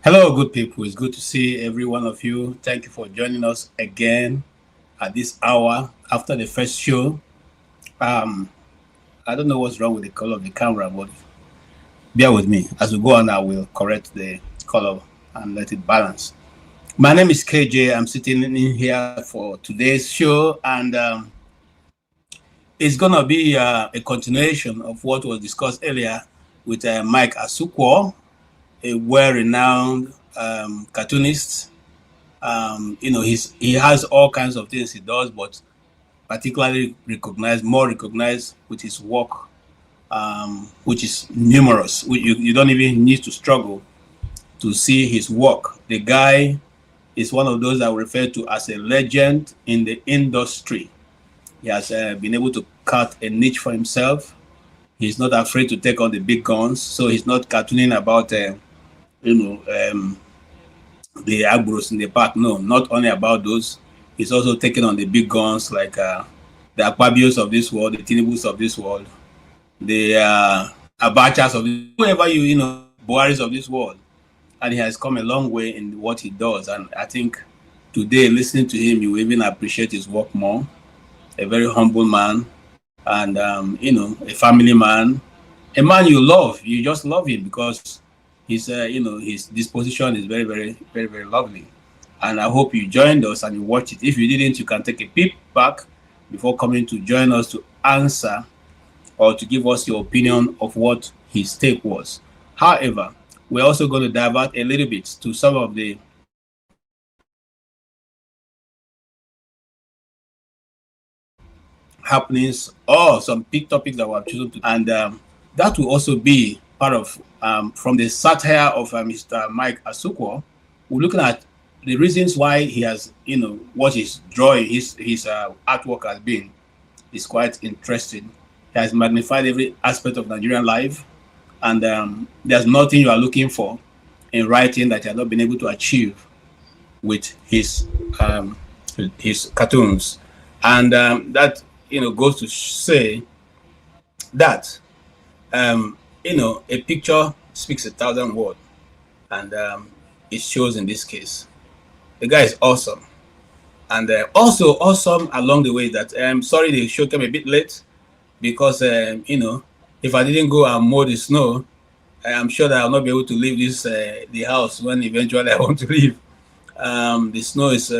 Hello, good people. It's good to see every one of you. Thank you for joining us again at this hour after the first show. I don't know what's wrong with the color of the camera, but bear with me. As we go on, I will correct the color and let it balance. My name is KJ. I'm sitting in here for today's show, and it's going to be a continuation of what was discussed earlier with Mike Asukwo, a well-renowned cartoonist. He has all kinds of things he does, but particularly more recognized with his work, which is numerous. You don't even need to struggle to see his work. The guy is one of those I would refer to as a legend in the industry. He has been able to cut a niche for himself. He's not afraid to take on the big guns, so he's not cartooning about the agbros in the park. No, not only about those. He's also taking on the big guns like the Akpabios of this world, the Tinubus of this world, the Abachas of whoever Buharis of this world. And he has come a long way in what he does. And I think today, listening to him, you even appreciate his work more. A very humble man, and a family man, a man you love. You just love him because his disposition is very, very, very, very lovely. And I hope you joined us and you watched it. If you didn't, you can take a peep back before coming to join us to answer or to give us your opinion of what his take was. However, we're also going to divert a little bit to some of the happenings or some big topics that we have chosen to, and that will also be part of from the satire of Mr. Mike Asukwo. We're looking at the reasons why he has, what he's drawing, his artwork has been, is quite interesting. He has magnified every aspect of Nigerian life, and there's nothing you are looking for in writing that you have not been able to achieve with his cartoons, and that goes to say that a picture speaks 1,000 words, and it shows in this case. The guy is awesome, and also awesome along the way. That I'm sorry the show came a bit late because if I didn't go and mow the snow, I'm sure that I'll not be able to leave this the house when eventually I want to leave. The snow is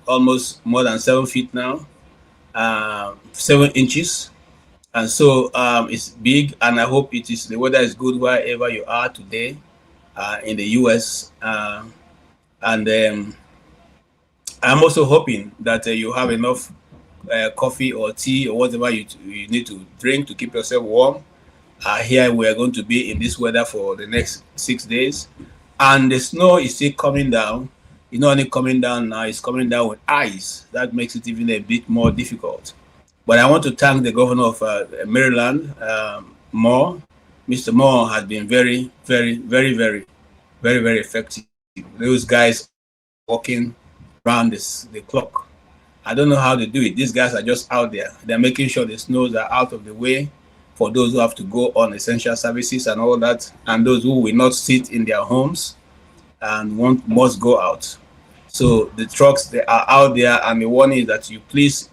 almost more than 7 feet now. 7 inches, and so it's big, and I hope the weather is good wherever you are today in the US, and I'm also hoping that you have enough coffee or tea or whatever you need to drink to keep yourself warm. Here we are going to be in this weather for the next 6 days, and the snow is still coming down. It's not only coming down now, it's coming down with ice. That makes it even a bit more difficult. But I want to thank the governor of Maryland, Moore. Mr. Moore has been very, very, very, very, very, very effective. Those guys walking around the clock. I don't know how they do it. These guys are just out there. They're making sure the snows are out of the way for those who have to go on essential services and all that, and those who will not sit in their homes and must go out. So the trucks, they are out there, and the warning is that you please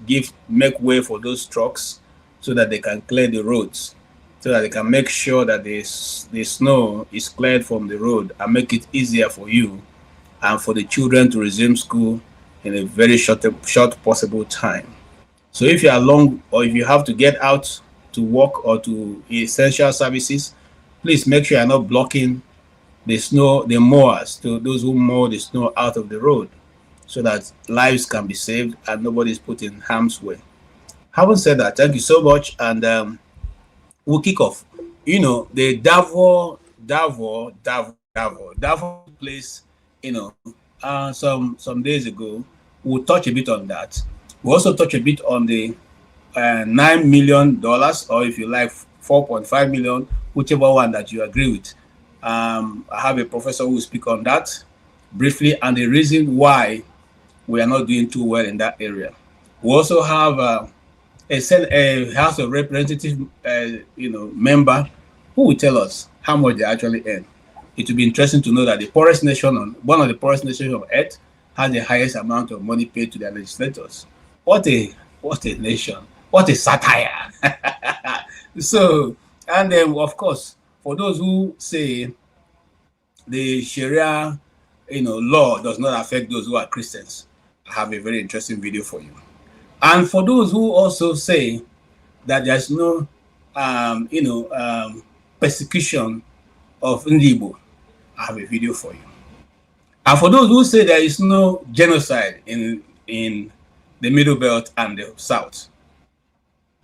make way for those trucks so that they can clear the roads, so that they can make sure that the snow is cleared from the road and make it easier for you and for the children to resume school in a very short possible time. So if you are long, or if you have to get out to work or to essential services, please make sure you're not blocking the mowers, to those who mow the snow out of the road, so that lives can be saved and nobody is put in harm's way. Having said that, thank you so much, and we'll kick off the Davor took place, some days ago. We'll touch a bit on that. We'll also touch a bit on the $9 million, or if you like, 4.5 million, whichever one that you agree with. I have a professor who will speak on that briefly and the reason why we are not doing too well in that area. We also have a House of Representative, member who will tell us how much they actually earn. It will be interesting to know that one of the poorest nations on earth, has the highest amount of money paid to their legislators. What a nation! What a satire! So, and then of course, for those who say the Sharia, law does not affect those who are Christians, I have a very interesting video for you. And for those who also say that there's no, persecution of Ndibo, I have a video for you. And for those who say there is no genocide in the Middle Belt and the South,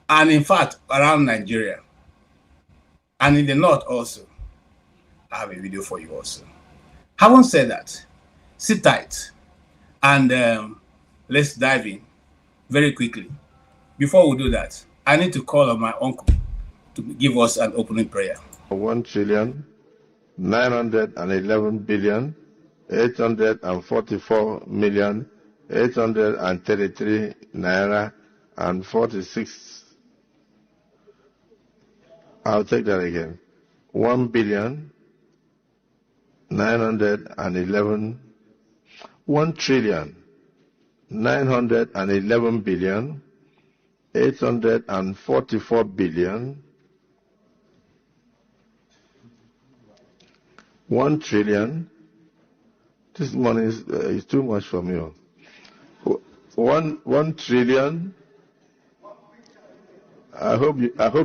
and in fact around Nigeria, and in the North also, I have a video for you also. Having said that, sit tight and let's dive in very quickly. Before we do that, I need to call on my uncle to give us an opening prayer. 1,911,844,833 naira and 46. I'll take that again. 1,911 1,911,844,000,000 1,000,000,000. This money is too much for me. 1,000,000,000. I hope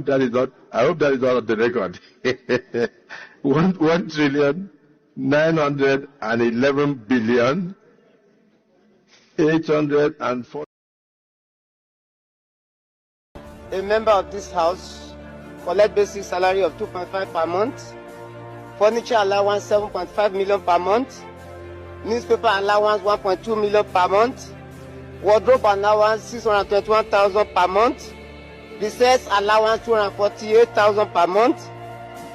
that is not on the record. 1,911,840. A member of this house collect basic salary of 2.5 per month, furniture allowance 7.5 million per month, newspaper allowance 1.2 million per month, wardrobe allowance 621,000 per month, recess allowance 248,000 per month,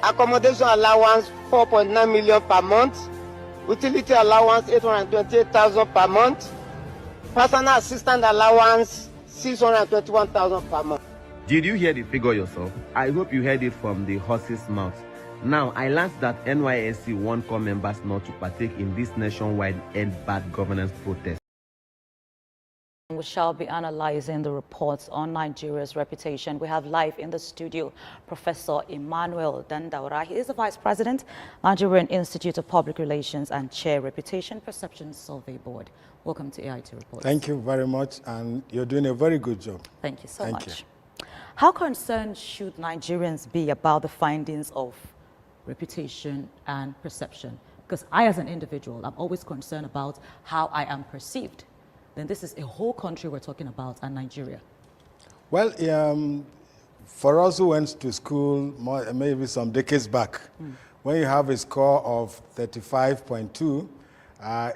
accommodation allowance 4.9 million per month, utility allowance 828,000 per month, personal assistant allowance 621,000 per month. Did you hear the figure yourself? I hope you heard it from the horse's mouth. Now, I learned that NYSC warned core members not to partake in this nationwide End Bad Governance protest. We shall be analyzing the reports on Nigeria's reputation. We have live in the studio Professor Emmanuel Dandaura. He is the Vice President, Nigerian Institute of Public Relations and Chair, Reputation Perception Survey Board. Welcome to AIT Reports. Thank you very much, and you're doing a very good job. Thank you so much. You. How concerned should Nigerians be about the findings of reputation and perception? Because I, as an individual, I'm always concerned about how I am perceived. Then this is a whole country we're talking about, and Nigeria. Well, for us who went to school maybe some decades back, when you have a score of 35.2,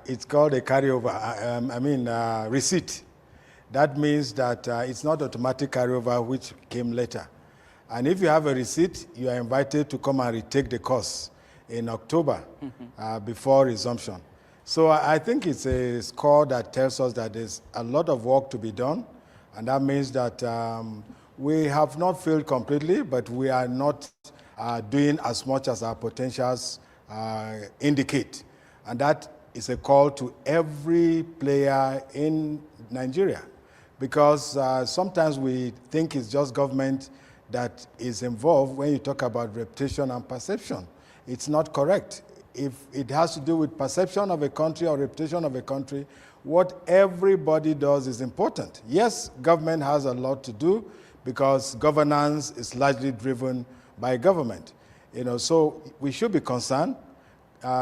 it's called a carryover, receipt. That means that it's not automatic carryover, which came later. And if you have a receipt, you are invited to come and retake the course in October before resumption. So I think it's a score that tells us that there's a lot of work to be done. And that means that we have not failed completely, but we are not doing as much as our potentials indicate. And that is a call to every player in Nigeria. Because sometimes we think it's just government that is involved when you talk about reputation and perception. It's not correct. If it has to do with perception of a country or reputation of a country, what everybody does is important. Yes, government has a lot to do because governance is largely driven by government. So we should be concerned.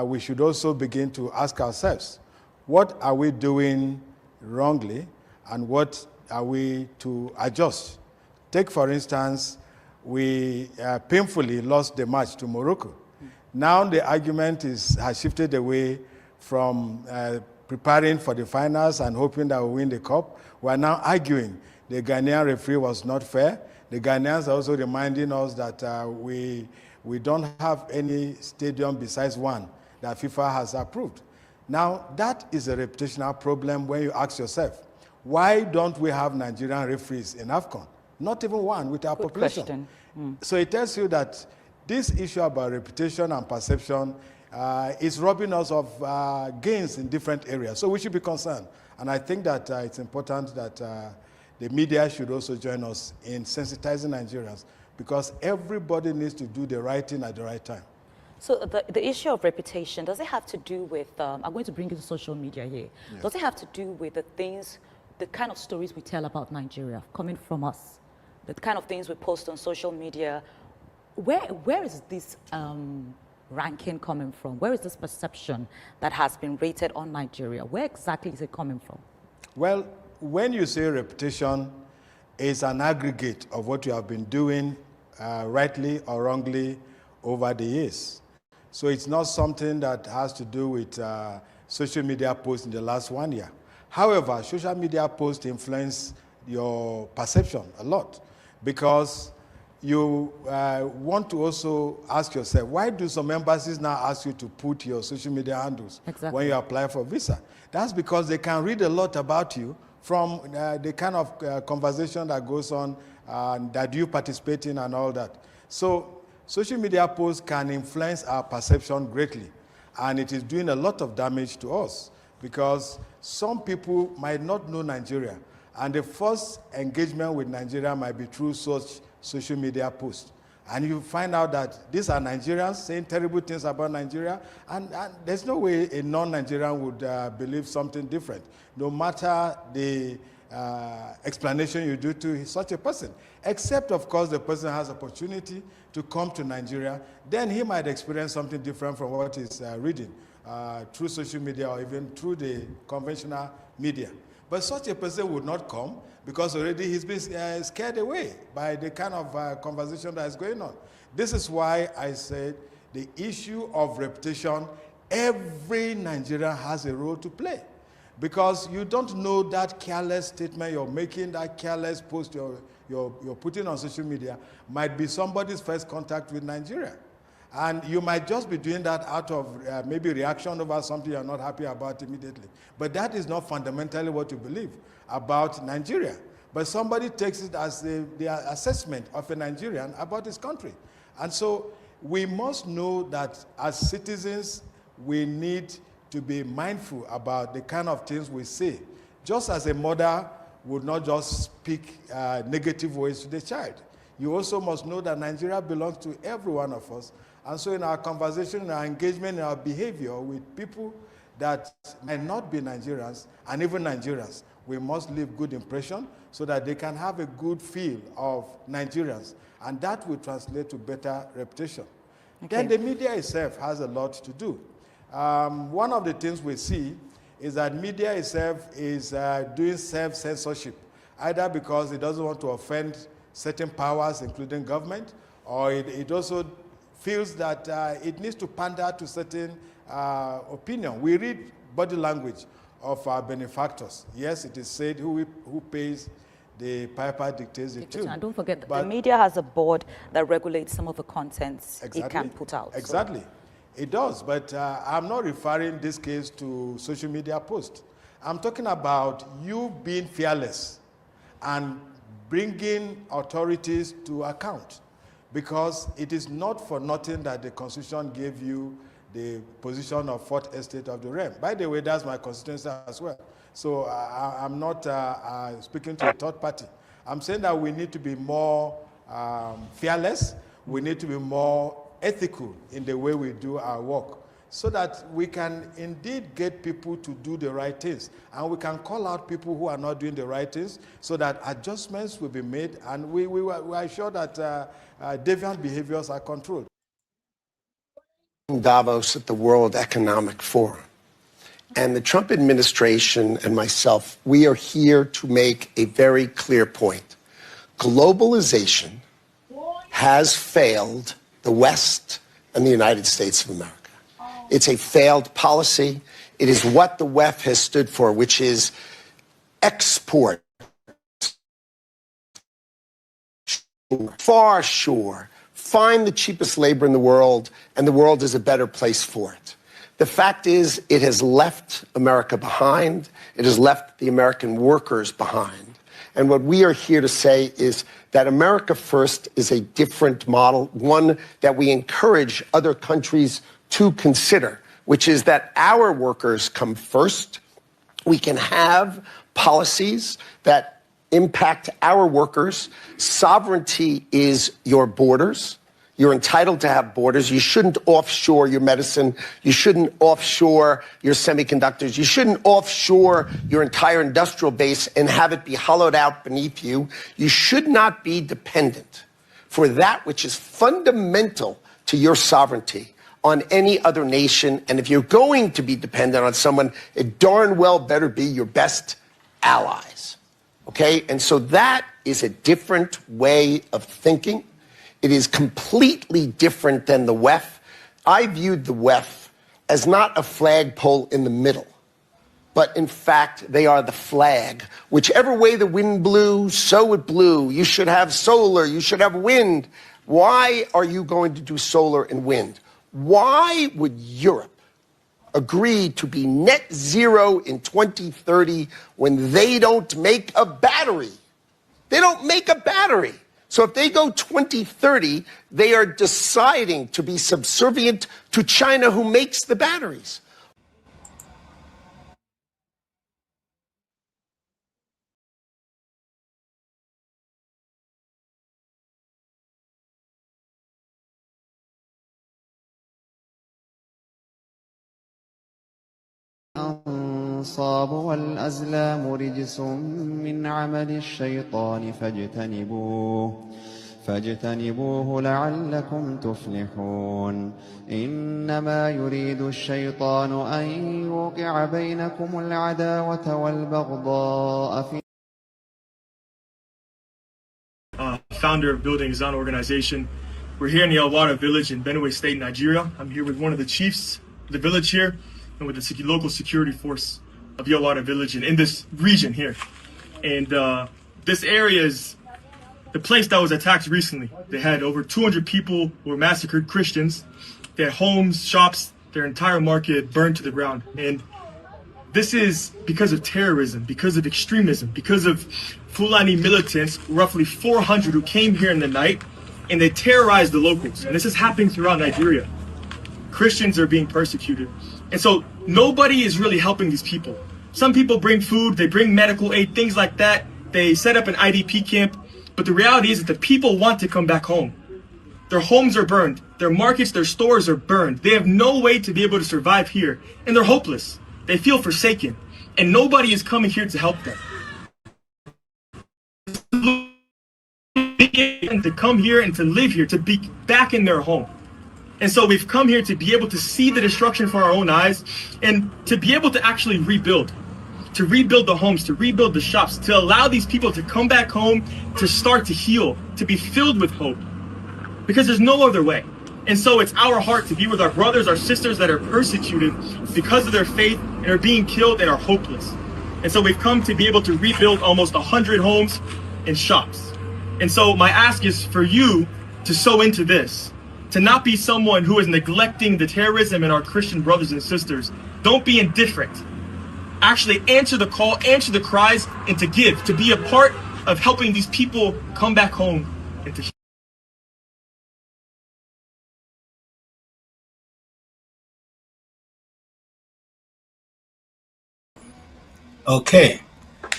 We should also begin to ask ourselves, what are we doing wrongly and what are we to adjust? Take, for instance, we painfully lost the match to Morocco. Now the argument has shifted away from preparing for the finals and hoping that we'll win the cup. We're now arguing the Ghanaian referee was not fair. The Ghanaians are also reminding us that we don't have any stadium besides one that FIFA has approved. Now, that is a reputational problem when you ask yourself, why don't we have Nigerian referees in AFCON? Not even one with our Good population. question. So it tells you that this issue about reputation and perception is robbing us of gains in different areas. So we should be concerned. And I think that it's important that the media should also join us in sensitizing Nigerians, because everybody needs to do the right thing at the right time. So the issue of reputation, does it have to do with, I'm going to bring you to social media here. Yeah. Does it have to do with the things, the kind of stories we tell about Nigeria coming from us, the kind of things we post on social media? Where is this ranking coming from? Where is this perception that has been rated on Nigeria? Where exactly is it coming from? Well, when you say reputation, it's an aggregate of what you have been doing rightly or wrongly over the years. So it's not something that has to do with social media posts in the last 1 year. However, social media posts influence your perception a lot, because you want to also ask yourself, why do some embassies now ask you to put your social media handles when you apply for visa? That's because they can read a lot about you from the kind of conversation that goes on that you participate in and all that. So social media posts can influence our perception greatly, and it is doing a lot of damage to us, because some people might not know Nigeria, and the first engagement with Nigeria might be through such social media posts. And you find out that these are Nigerians saying terrible things about Nigeria, and there's no way a non-Nigerian would believe something different, no matter the explanation you do to such a person. Except, of course, the person has opportunity to come to Nigeria, then he might experience something different from what he's reading through social media or even through the conventional media. But such a person would not come, because already he's been scared away by the kind of conversation that is going on. This is why I said the issue of reputation, every Nigerian has a role to play. Because you don't know that careless statement you're making, that careless post you're putting on social media might be somebody's first contact with Nigeria. And you might just be doing that out of maybe reaction over something you're not happy about immediately. But that is not fundamentally what you believe about Nigeria. But somebody takes it as the assessment of a Nigerian about his country. And so we must know that as citizens, we need to be mindful about the kind of things we say. Just as a mother would not just speak negative words to the child, you also must know that Nigeria belongs to every one of us. And so in our conversation, in our engagement, in our behavior with people that might not be Nigerians, and even Nigerians, we must leave good impression so that they can have a good feel of Nigerians, and that will translate to better reputation. Okay. Then the media itself has a lot to do. One of the things we see is that media itself is doing self-censorship, either because it doesn't want to offend certain powers, including government, or it also feels that it needs to pander to certain opinion. We read body language of our benefactors. Yes, it is said who pays the piper dictates the tune. And don't forget, the media has a board that regulates some of the contents it can put out. Exactly. So. It does, but I'm not referring this case to social media posts. I'm talking about you being fearless and bringing authorities to account, because it is not for nothing that the Constitution gave you the position of fourth estate of the realm. By the way, that's my constituency as well. So I'm not speaking to a third party. I'm saying that we need to be more fearless. We need to be more ethical in the way we do our work, so that we can indeed get people to do the right things. And we can call out people who are not doing the right things, so that adjustments will be made, and we are sure that deviant behaviors are controlled. Davos at the World Economic Forum. And the Trump administration and myself, we are here to make a very clear point. Globalization has failed the West and the United States of America. It's a failed policy. It is what the WEF has stood for, which is export, far shore, find the cheapest labor in the world, and the world is a better place for it. The fact is, it has left America behind. It has left the American workers behind. And what we are here to say is that America First is a different model, one that we encourage other countries to consider, which is that our workers come first. We can have policies that impact our workers. Sovereignty is your borders. You're entitled to have borders. You shouldn't offshore your medicine. You shouldn't offshore your semiconductors. You shouldn't offshore your entire industrial base and have it be hollowed out beneath you. You should not be dependent for that which is fundamental to your sovereignty on any other nation. And if you're going to be dependent on someone, it darn well better be your best allies. Okay? And so that is a different way of thinking. It is completely different than the WEF. I viewed the WEF as not a flagpole in the middle, but in fact, they are the flag. Whichever way the wind blew, so it blew. You should have solar, you should have wind. Why are you going to do solar and wind? Why would Europe agree to be net zero in 2030 when they don't make a battery? They don't make a battery. So if they go 2030, they are deciding to be subservient to China, who makes the batteries. الأنصاب والأزلام رجس من عمل الشيطان فاجتنبوه لعلكم تفلحون إنما يريد الشيطان أن يوقع بينكم العداوة والبغضاء في Founder of Building His Own Organization. We're here in the Elwara village in Benue State, Nigeria. I'm here with one of the chiefs of the village here and with the local security force of Elwara village and in this region here. And this area is the place that was attacked recently. They had over 200 people who were massacred, Christians. They had homes, shops, their entire market burned to the ground. And this is because of terrorism, because of extremism, because of Fulani militants, roughly 400 who came here in the night, and they terrorized the locals. And this is happening throughout Nigeria. Christians are being persecuted. And so nobody is really helping these people. Some people bring food, they bring medical aid, things like that. They set up an IDP camp. But the reality is that the people want to come back home. Their homes are burned. Their markets, their stores are burned. They have no way to be able to survive here. And they're hopeless. They feel forsaken. And nobody is coming here to help them. To come here and to live here, to be back in their home. And so we've come here to be able to see the destruction for our own eyes and to be able to actually rebuild. To rebuild the homes, to rebuild the shops, to allow these people to come back home, to start to heal, to be filled with hope. Because there's no other way. And so it's our heart to be with our brothers, our sisters that are persecuted because of their faith and are being killed and are hopeless. And so we've come to be able to rebuild almost 100 homes and shops. And so my ask is for you to sow into this, to not be someone who is neglecting the terrorism and our Christian brothers and sisters. Don't be indifferent. Actually answer the call, answer the cries, and to give, to be a part of helping these people come back home and to Okay,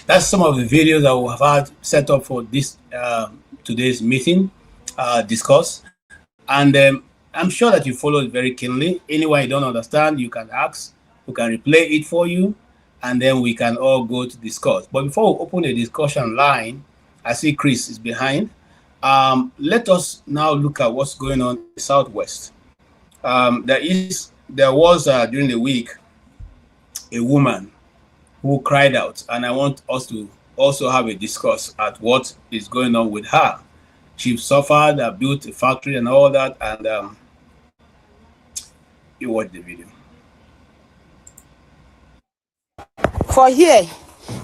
that's some of the videos that we have had set up for this today's meeting discourse, and I'm sure that you followed very keenly. Anyone you don't understand, you can ask, we can replay it for you, and then we can all go to discuss. But before we open the discussion line, I see Chris is behind. Let us now look at what's going on in the Southwest. There was during the week a woman who cried out, and I want us to also have a discuss at what is going on with her. chief suffered, built a factory and all that, and you watch the video. For here,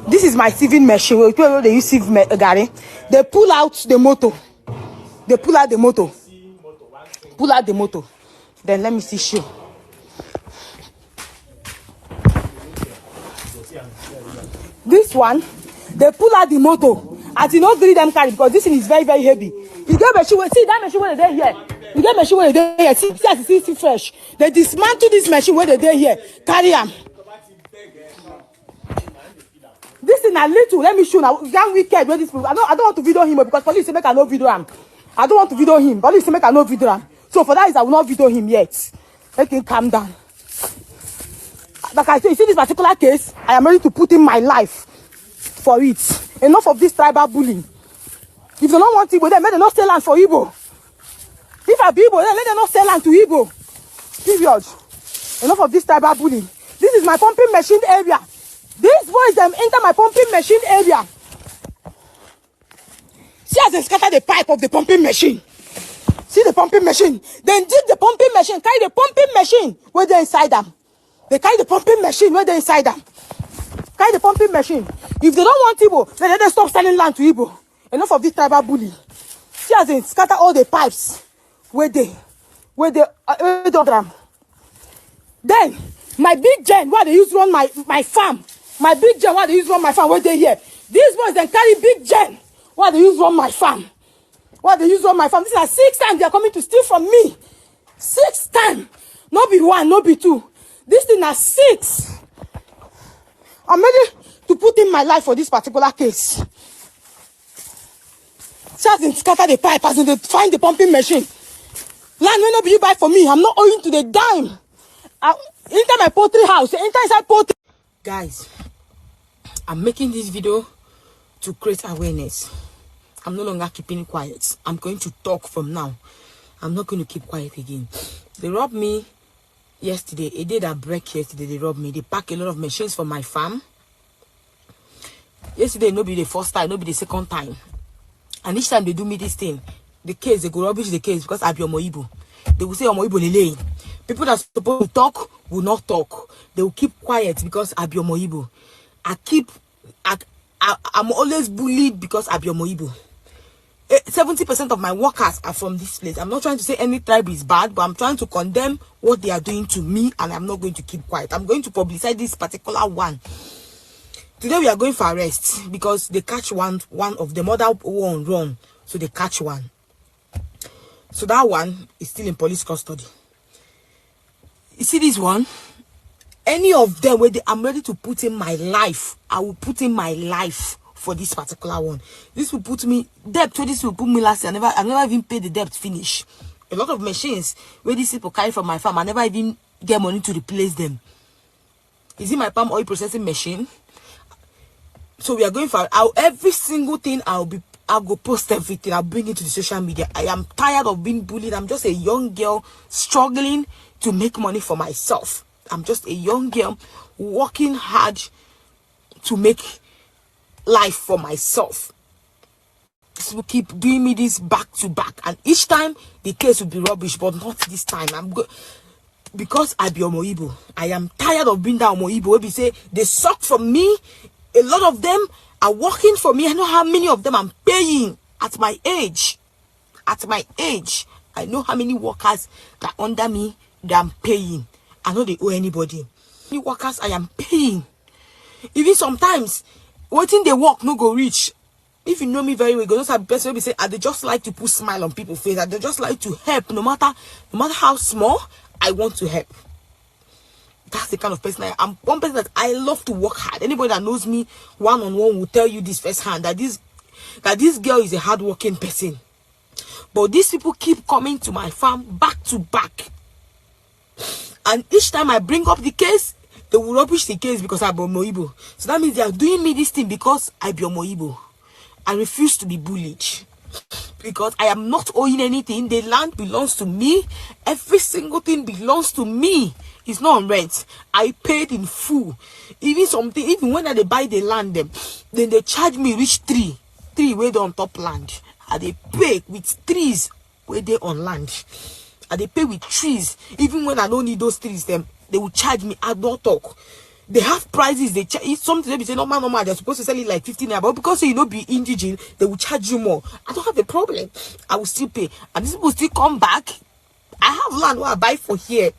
this is my sieving machine. Where they use sieve Gary. They pull out the motor. They pull out the motor. Pull out the motor. Then let me see show. This one, they pull out the motor. As you know, gree them carry because this thing is very, very heavy. You get machine. See that machine where they here. You get machine where they here. See fresh. They dismantle this machine where they here. Carry them. This thing a little. Let me show now. Young wicked where this people. I don't want to video him because police say make I no video him. I don't want to video him. Police say make I no video him. So for that is I will not video him yet. Let him calm down. Like I say, you see this particular case, I am ready to put in my life for it. Enough of this tribal bullying. If they don't want Igbo, then let them not sell land for Igbo. If I be Igbo, then let them not sell land to Igbo. Period. Enough of this tribal bullying. This is my pumping machine area. These boys them enter my pumping machine area. See as they scatter the pipe of the pumping machine. See the pumping machine. Then dig the pumping machine. Carry the pumping machine where they inside them. They carry the pumping machine where they inside them. Carry the pumping machine. If they don't want Igbo, then let them stop selling land to Igbo. Enough of this tribal bullying. See as they scatter all the pipes where they drum. Then my big gen where they use run my farm. My big gen where they use run my farm where they here. These boys then carry big gen where they use run my farm. Where they use run my farm. This is 6 times they are coming to steal from me. 6 times. Not be 1, not be 2. This thing is 6. I'm ready to put in my life for this particular case. See as they scatter the pipe, as they find the pumping machine. Land will not be you buy for me. I'm not owing to the dime. Enter my poultry house. Enter inside poultry. Guys, I'm making this video to create awareness. I'm no longer keeping quiet. I'm going to talk from now. I'm not going to keep quiet again. They robbed me yesterday. A day that break yesterday, they robbed me. They pack a lot of machines from my farm. Yesterday, no be the first time, no be the second time. And each time they do me this thing, the case, they go rubbish the case because I be Omoibo. They will say Omoibo Lele. People that are supposed to talk will not talk. They will keep quiet because I be Omoibo. I'm always bullied because I be Omoibo. 70% of my workers are from this place. I'm not trying to say any tribe is bad, but I'm trying to condemn what they are doing to me, and I'm not going to keep quiet. I'm going to publicize this particular one. Today we are going for arrest because they catch one of them. Other one run, so they catch one. So that one is still in police custody. You see this one? Any of them where I'm ready to put in my life, I will put in my life for this particular one. This will put me debt. So this will put me last year. I never even paid the debt finish. A lot of machines where these people carry from my farm, I never even get money to replace them. Is it my palm oil processing machine? So we are going for every single thing. I'll go post everything. I'll bring it to the social media. I am tired of being bullied. I'm just a young girl struggling to make money for myself. I'm just a young girl working hard to make life for myself. This will keep doing me this back to back, and each time the case will be rubbish, but not this time. Because I be Omoibo. I am tired of being that Omoibo where we say they suck from me. A lot of them are working for me. I know how many of them I'm paying at my age. At my age, I know how many workers that are under me that I'm paying. I know they owe anybody. Many workers I am paying. Even sometimes, waiting they work no go reach. If you know me very well, those are the person will say, they just like to put smile on people's face. They just like to help, no matter how small. I want to help. That's the kind of person I am. I'm one person that I love to work hard. Anybody that knows me one-on-one will tell you this firsthand, that this girl is a hard-working person. But these people keep coming to my farm back to back. And each time I bring up the case, they will rubbish the case because I'm Omoibo. So that means they are doing me this thing because I be Omoibo. I refuse to be bullied. Because I am not owing anything. The land belongs to me. Every single thing belongs to me. It's not on rent. I paid in full. Even when they buy the land, then they charge me reach three way on top land. I dey pay with trees where they on land. I dey pay with trees. Even when I don't need those trees, they will charge me. I don't talk. They have prices. They charge. It's something they be say normal. They're supposed to sell it like 15 naira, but because you know be indigene, they will charge you more. I don't have a problem. I will still pay, and these people still come back. I have land where I buy for here.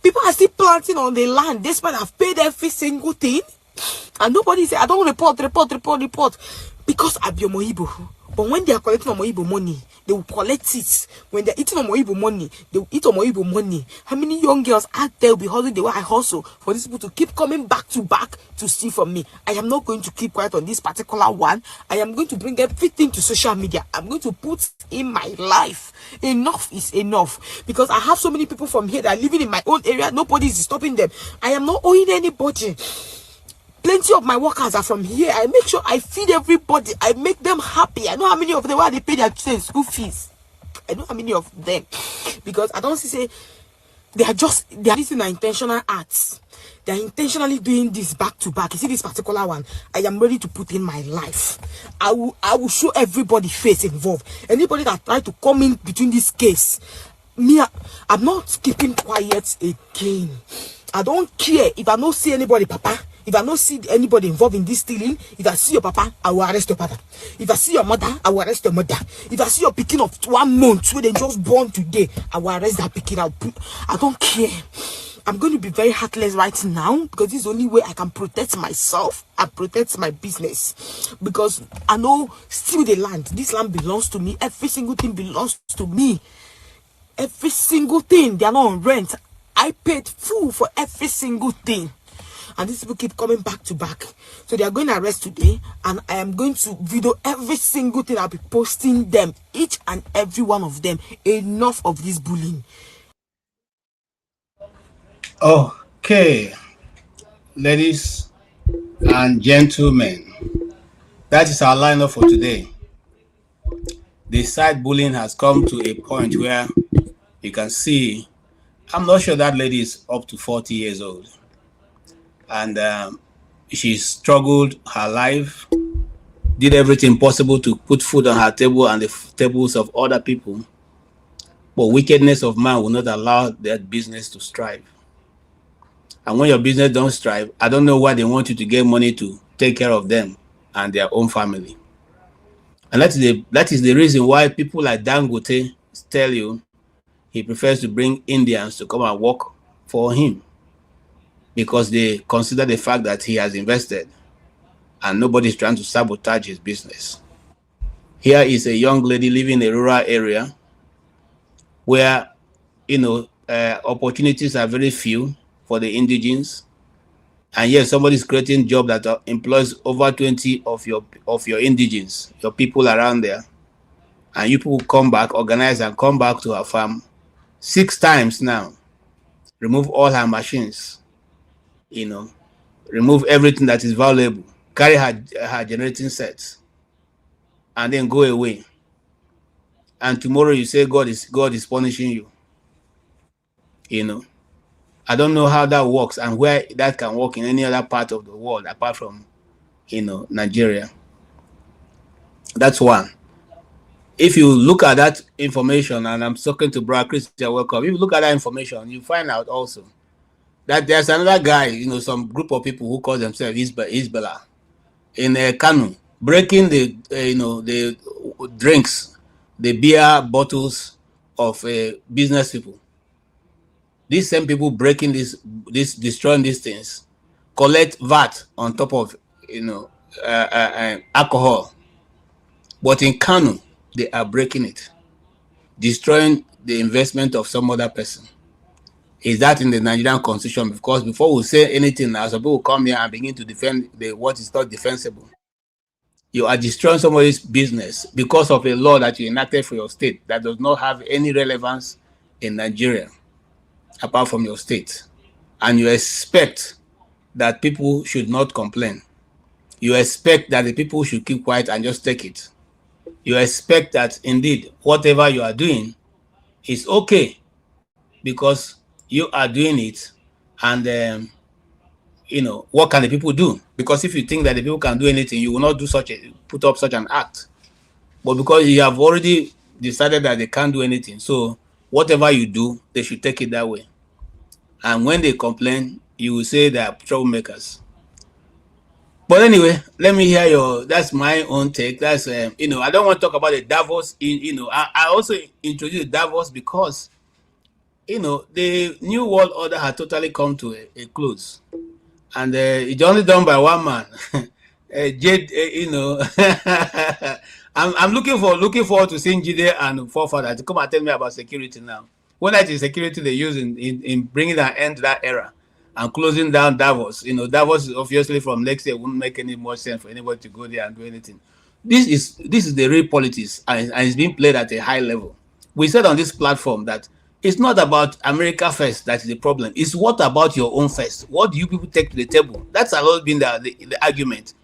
People are still planting on the land despite I've paid every single thing, and nobody say I don't report because I be Omoibo. But when they are collecting Omoibo money, they will collect it. When they're eating Omoibo money, they will eat Omoibo money. How many young girls out there will be hustling the way I hustle for these people to keep coming back to back to steal from me? I am not going to keep quiet on this particular one. I am going to bring everything to social media. I'm going to put in my life. Enough is enough. Because I have so many people from here that are living in my own area. Nobody is stopping them. I am not owing anybody. Plenty of my workers are from here. I make sure I feed everybody. I make them happy. I know how many of them, why they pay their school fees. I know how many of them. Because I don't say they are using their intentional acts. They are intentionally doing this back to back. You see this particular one, I am ready to put in my life. I will show everybody face involved. Anybody that try to come in between this case, me, I'm not keeping quiet again. I don't care if I don't see anybody, Papa. If I don't see anybody involved in this stealing, if I see your papa, I will arrest your papa. If I see your mother, I will arrest your mother. If I see your picking of 1 month where they just born today, I will arrest that picking. I don't care. I'm going to be very heartless right now because this is the only way I can protect myself and protect my business. Because I know still the land. This land belongs to me. Every single thing belongs to me. Every single thing. They are not on rent. I paid full for every single thing. And these people keep coming back to back. So they are going to arrest today. And I am going to video every single thing. I'll be posting them. Each and every one of them. Enough of this bullying. Okay. Ladies and gentlemen. That is our lineup for today. The side bullying has come to a point where you can see, I'm not sure that lady is up to 40 years old. And she struggled her life, did everything possible to put food on her table and the tables of other people. But wickedness of man will not allow that business to strive. And when your business don't strive, I don't know why they want you to get money to take care of them and their own family. And that is the reason why people like Dangote tell you he prefers to bring Indians to come and work for him, because they consider the fact that he has invested and nobody's trying to sabotage his business. Here is a young lady living in a rural area where, opportunities are very few for the indigenes. And yet somebody's creating a job that employs over 20 of your indigenes, your people around there. And you people come back, organize and come back to her farm 6 times now. Remove all her machines, remove everything that is valuable, carry her generating sets, and then go away. And tomorrow you say God is punishing you. I don't know how that works and where that can work in any other part of the world apart from Nigeria. That's one. If you look at that information, and I'm talking to Brother Christian, welcome. If you look at that information, you find out also that there's another guy, some group of people who call themselves Isbella in Kanu, breaking the drinks, the beer bottles of business people. These same people breaking destroying these things, collect VAT on top of alcohol. But in Kanu, they are breaking it, destroying the investment of some other person. Is that in the Nigerian constitution? Because before we say anything now, some people will come here and begin to defend what is not defensible. You are destroying somebody's business because of a law that you enacted for your state that does not have any relevance in Nigeria apart from your state. And you expect that people should not complain. You expect that the people should keep quiet and just take it. You expect that indeed whatever you are doing is okay because you are doing it, and what can the people do? Because if you think that the people can do anything, you will not put up such an act. But because you have already decided that they can't do anything, so whatever you do, they should take it that way. And when they complain, you will say they are troublemakers. But anyway, let me hear your. That's my own take. That's I don't want to talk about the Davos. I also introduced Davos because the new world order had totally come to a close, and it's only done by one man. Jade, I'm looking forward to seeing Jide and Forefather to come and tell me about security now. When it is security they use in bringing an end to that era and closing down Davos. Davos is obviously from next year. It wouldn't make any more sense for anybody to go there and do anything. This is the real politics, and it's being played at a high level. We said on this platform that it's not about America first that is the problem. It's what about your own first? What do you people take to the table? That's always been the argument.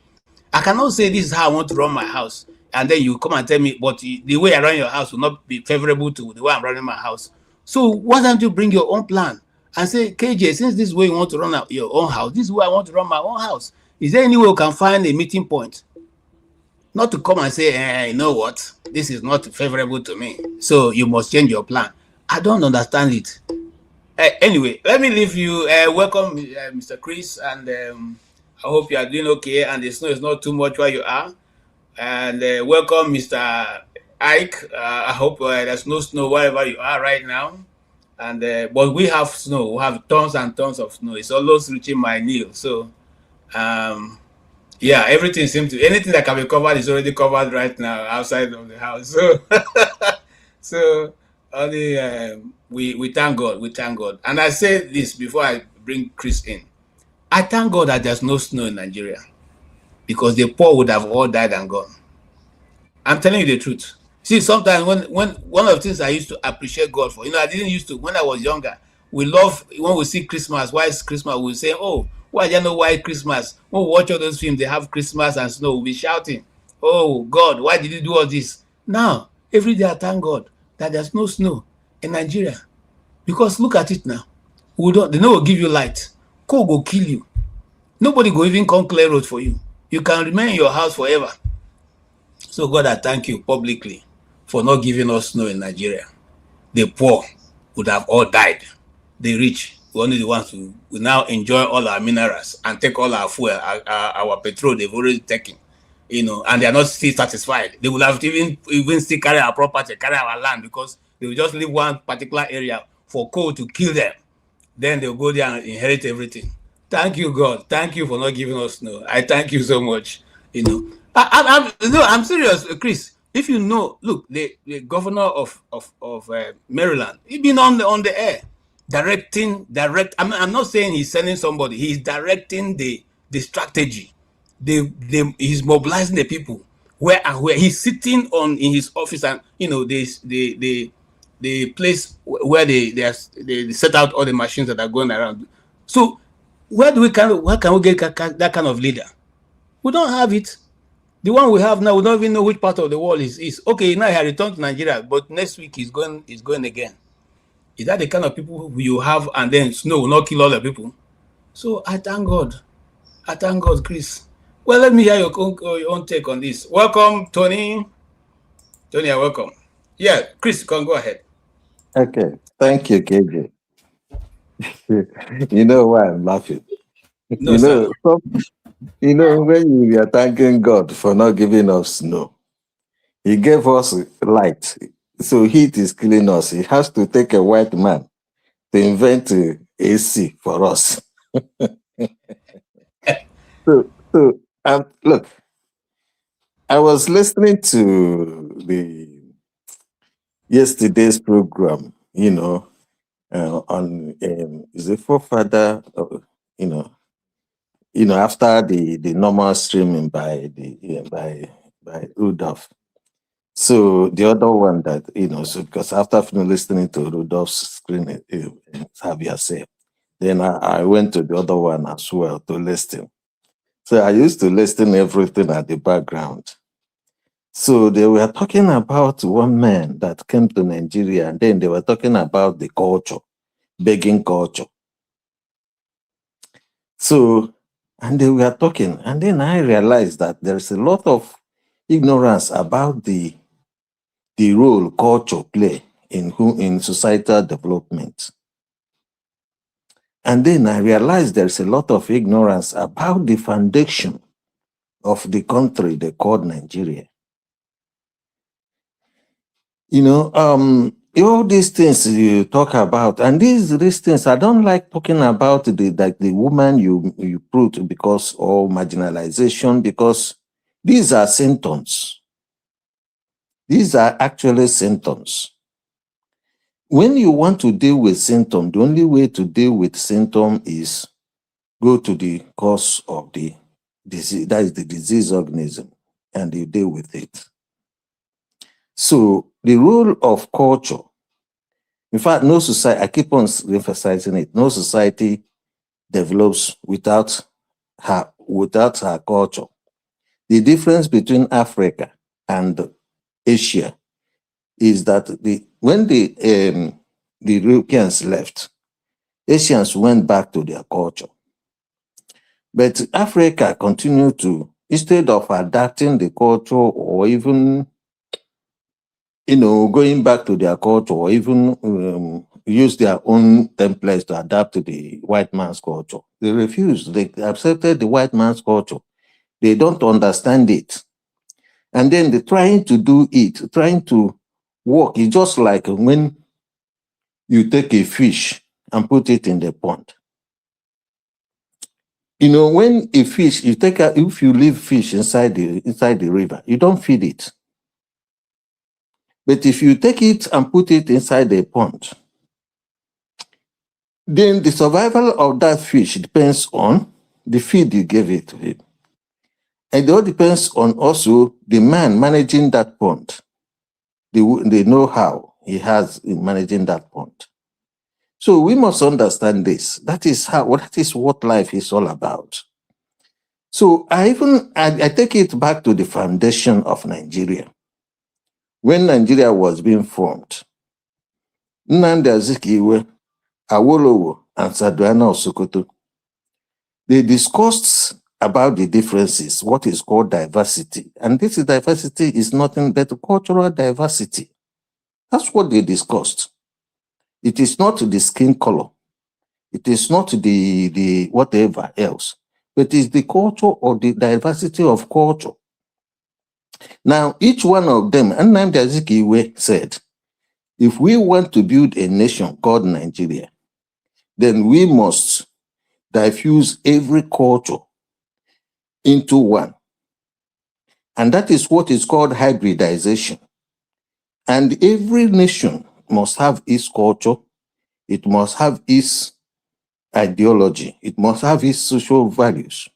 I cannot say this is how I want to run my house, and then you come and tell me, but the way I run your house will not be favorable to the way I'm running my house. So why don't you bring your own plan and say, KJ, since this is way you want to run your own house, this is where I want to run my own house. Is there any way we can find a meeting point? Not to come and say, you know what, this is not favorable to me, so you must change your plan. I don't understand it. Anyway, let me leave you. Welcome, Mr. Chris, and I hope you are doing okay, and the snow is not too much where you are. And welcome, Mr. Ike. I hope there's no snow wherever you are right now. And but we have snow. We have tons and tons of snow. It's almost reaching my knee. So yeah, everything seems to anything that can be covered is already covered right now outside of the house. So so only we thank God. We thank God. And I say this before I bring Chris in. I thank God that there's no snow in Nigeria, because the poor would have all died and gone. I'm telling you the truth. See, sometimes when one of the things I used to appreciate God for, I didn't used to when I was younger. We love when we see Christmas. Why is Christmas? We say, oh, why do you know why Christmas? When we watch all those films, they have Christmas and snow. We'll be shouting, oh God, why did you do all this? Now, every day I thank God that there's no snow in Nigeria. Because look at it now. They know will give you light. Cold will kill you. Nobody will even come clear road for you. You can remain in your house forever. So God, I thank you publicly for not giving us snow in Nigeria. The poor would have all died. The rich, we're only the ones who will now enjoy all our minerals and take all our fuel, our petrol they've already taken, and they are not still satisfied. They will have even still carry our property, carry our land, because they will just leave one particular area for coal to kill them. Then they'll go there and inherit everything. Thank you, God. Thank you for not giving us snow. I thank you so much. I'm serious, Chris. If you know, look, the governor of Maryland, he's been on the air, I'm not saying he's sending somebody. He's directing the strategy. He's mobilizing the people where he's sitting in his office, and the place where they set out all the machines that are going around. So where can we get that kind of leader? We don't have it. The one we have now, we don't even know which part of the world is. Okay, now he returned to Nigeria, but next week he's going again. Is that the kind of people you have, and then snow will not kill all the people? So I thank God. I thank God, Chris. Well, let me hear your own take on this. Welcome, Tony. Tony, you're welcome. Yeah, Chris, you can go ahead. Okay, thank you, KJ. You know why I'm laughing? No, sir. When we are thanking God for not giving us snow, He gave us light. So heat is killing us. He has to take a white man to invent AC for us. Look, I was listening to the yesterday's program, on is a forefather, after the normal streaming by Rudolph. So the other one that, so because after listening to Rudolph's screen, have yourself, then I went to the other one as well to listen. So I used to listen everything at the background. So they were talking about one man that came to Nigeria, and then they were talking about the culture, begging culture. So, and they were talking, and then I realized that there's a lot of ignorance about the the role culture play in societal development. And then I realized there's a lot of ignorance about the foundation of the country they called Nigeria. You know, all these things you talk about, and these things, I don't like talking about the woman you put because or marginalization, because these are symptoms. These are actually symptoms. When you want to deal with symptom, the only way to deal with symptom is go to the cause of the disease, that is the disease organism, and you deal with it. So the role of culture, in fact, no society, I keep on emphasizing it, no society develops without her culture. The difference between Africa and Asia is that when the Europeans left, Asians went back to their culture. But Africa continued to, instead of adapting the culture or even, going back to their culture or even use their own templates to adapt to the white man's culture, they refused. They accepted the white man's culture. They don't understand it. And then they're trying to do it, trying to work. It's just like when you take a fish and put it in the pond. When a fish, if you leave fish inside the river, you don't feed it. But if you take it and put it inside the pond, then the survival of that fish depends on the feed you gave it to him. And it all depends on also the man managing that pond, the know-how he has in managing that pond. So we must understand this. That is what life is all about. So I take it back to the foundation of Nigeria. When Nigeria was being formed, Nnamdi Azikiwe, Awolowo, and Sardauna Sokoto, they discussed about the differences, what is called diversity. And this diversity is nothing but cultural diversity. That's what they discussed. It is not the skin color. It is not the whatever else, but it is the culture or the diversity of culture. Now, each one of them, and Nnamdi Azikiwe said, if we want to build a nation called Nigeria, then we must diffuse every culture into one. And that is what is called hybridization. And every nation must have its culture, it must have its ideology, it must have its social values.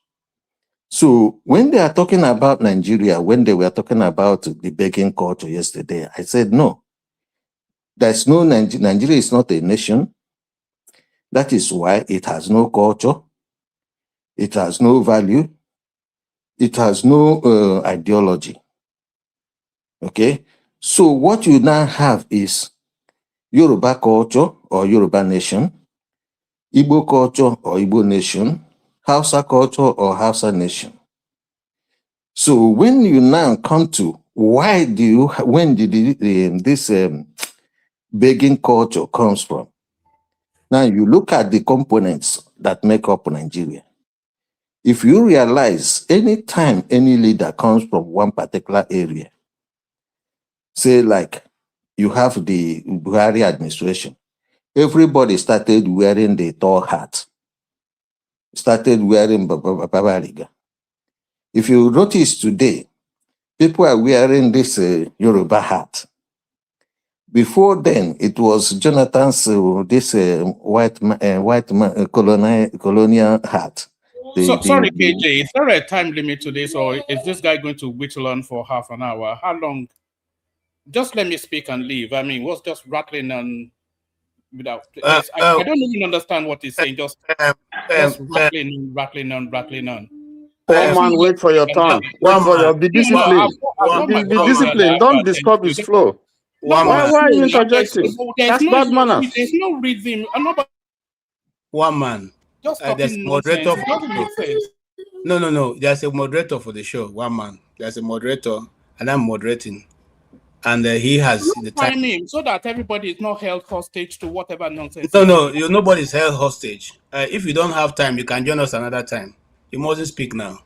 So when they are talking about Nigeria, when they were talking about the begging culture yesterday, I said, no, there's no Nigeria is not a nation. That is why it has no culture, it has no value, it has no ideology. Okay? So what you now have is Yoruba culture or Yoruba nation, Igbo culture or Igbo nation, Hausa culture or Hausa nation. So when you now come to when did this begging culture comes from? Now you look at the components that make up Nigeria. If you realize anytime any leader comes from one particular area, say like you have the Buhari administration, everybody started wearing the tall hat, started wearing babariga. If you notice today, people are wearing this Yoruba hat. Before then, it was Jonathan's colonial hat. Sorry, KJ, is there a time limit to this, or is this guy going to whittle on for half an hour? How long? Just let me speak and leave. I mean, what's just rattling on without? I don't even understand what he's saying. Just rattling on. Poor man, wait for your turn. Wait for your be disciplined. Be disciplined. Don't disturb his flow. Why are you interjecting? That's bad manners. There's no rhythm. One man. Just there's a moderator. No. There's a moderator for the show. One man. There's a moderator, and I'm moderating. and he has the time. Him so that everybody is not held hostage to whatever nonsense. No, nobody's held hostage. If you don't have time, you can join us another time. You mustn't speak now.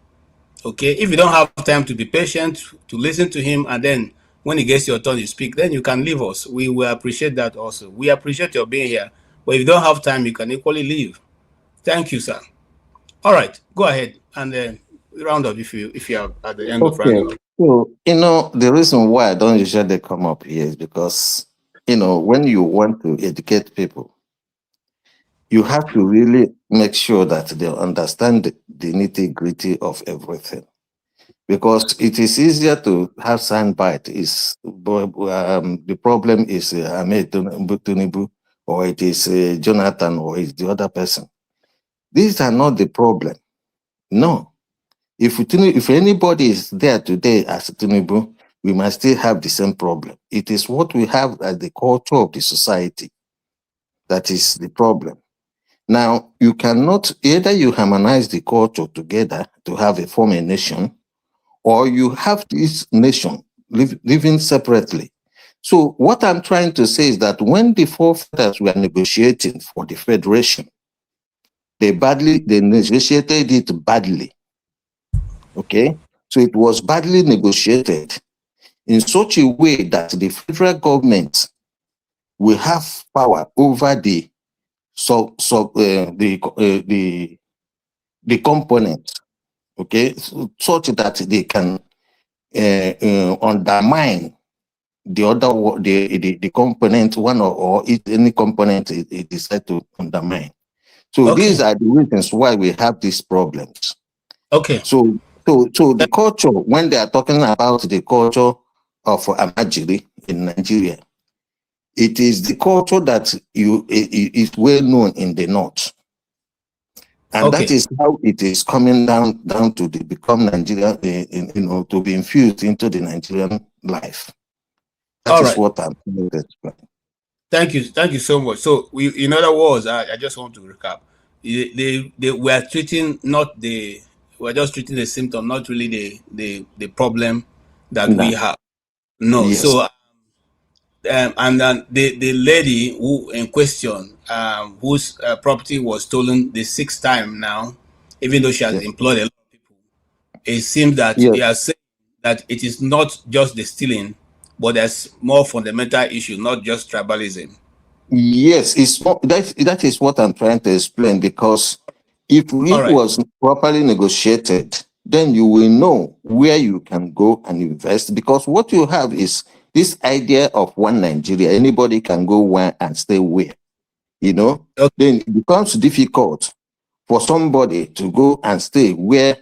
Okay, if you don't have time to be patient, to listen to him, and then when it gets your turn, you speak, then you can leave us. We will appreciate that also. We appreciate your being here. But if you don't have time, you can equally leave. Thank you, sir. All right, go ahead and round up if you are at the end of rounding up. So, the reason why I don't usually come up here is because, when you want to educate people, you have to really make sure that they understand the nitty-gritty of everything. Because it is easier to have soundbite. The problem is Ahmed Tinubu, or it is Jonathan, or it's the other person. These are not the problem. No. If anybody is there today as Tinubu, we must still have the same problem. It is what we have as the culture of the society that is the problem. Now, you cannot, either you harmonize the culture together to have a form a nation, or you have this nation living separately. So what I'm trying to say is that when the forefathers were negotiating for the federation, they negotiated it badly. Okay? So it was badly negotiated in such a way that the federal government will have power over the component, okay, such that they can undermine the other the component, one or any component it is said to undermine. So these are the reasons why we have these problems. Okay. So the culture, when they are talking about the culture of Amajiri in Nigeria, it is the culture that is well known in the north. And that is how it is coming down to become Nigeria, to be infused into the Nigerian life. That is what I'm trying to explain. Thank you so much. So, in other words, I just want to recap. We are treating we're just treating the symptom, not really the problem that we have. No. Yes. So, and then the lady who in question, whose property was stolen the 6th time now, even though she has employed a lot of people, it seems that they are saying that it is not just the stealing, but there's more fundamental issue, not just tribalism. Yes, that is what I'm trying to explain, because if it was properly negotiated, then you will know where you can go and invest, because what you have is this idea of one Nigeria. Anybody can go where and stay where, then it becomes difficult for somebody to go and stay where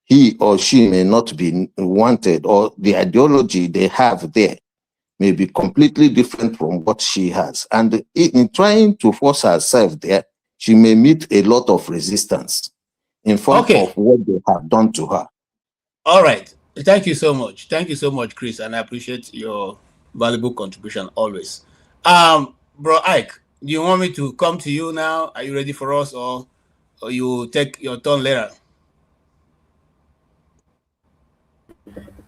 he or she may not be wanted, or the ideology they have there may be completely different from what she has. And in trying to force herself there, she may meet a lot of resistance in front of what they have done to her. All right. Thank you so much. Thank you so much, Chris. And I appreciate your valuable contribution always. Bro Ike, do you want me to come to you now? Are you ready for us, or you take your turn later?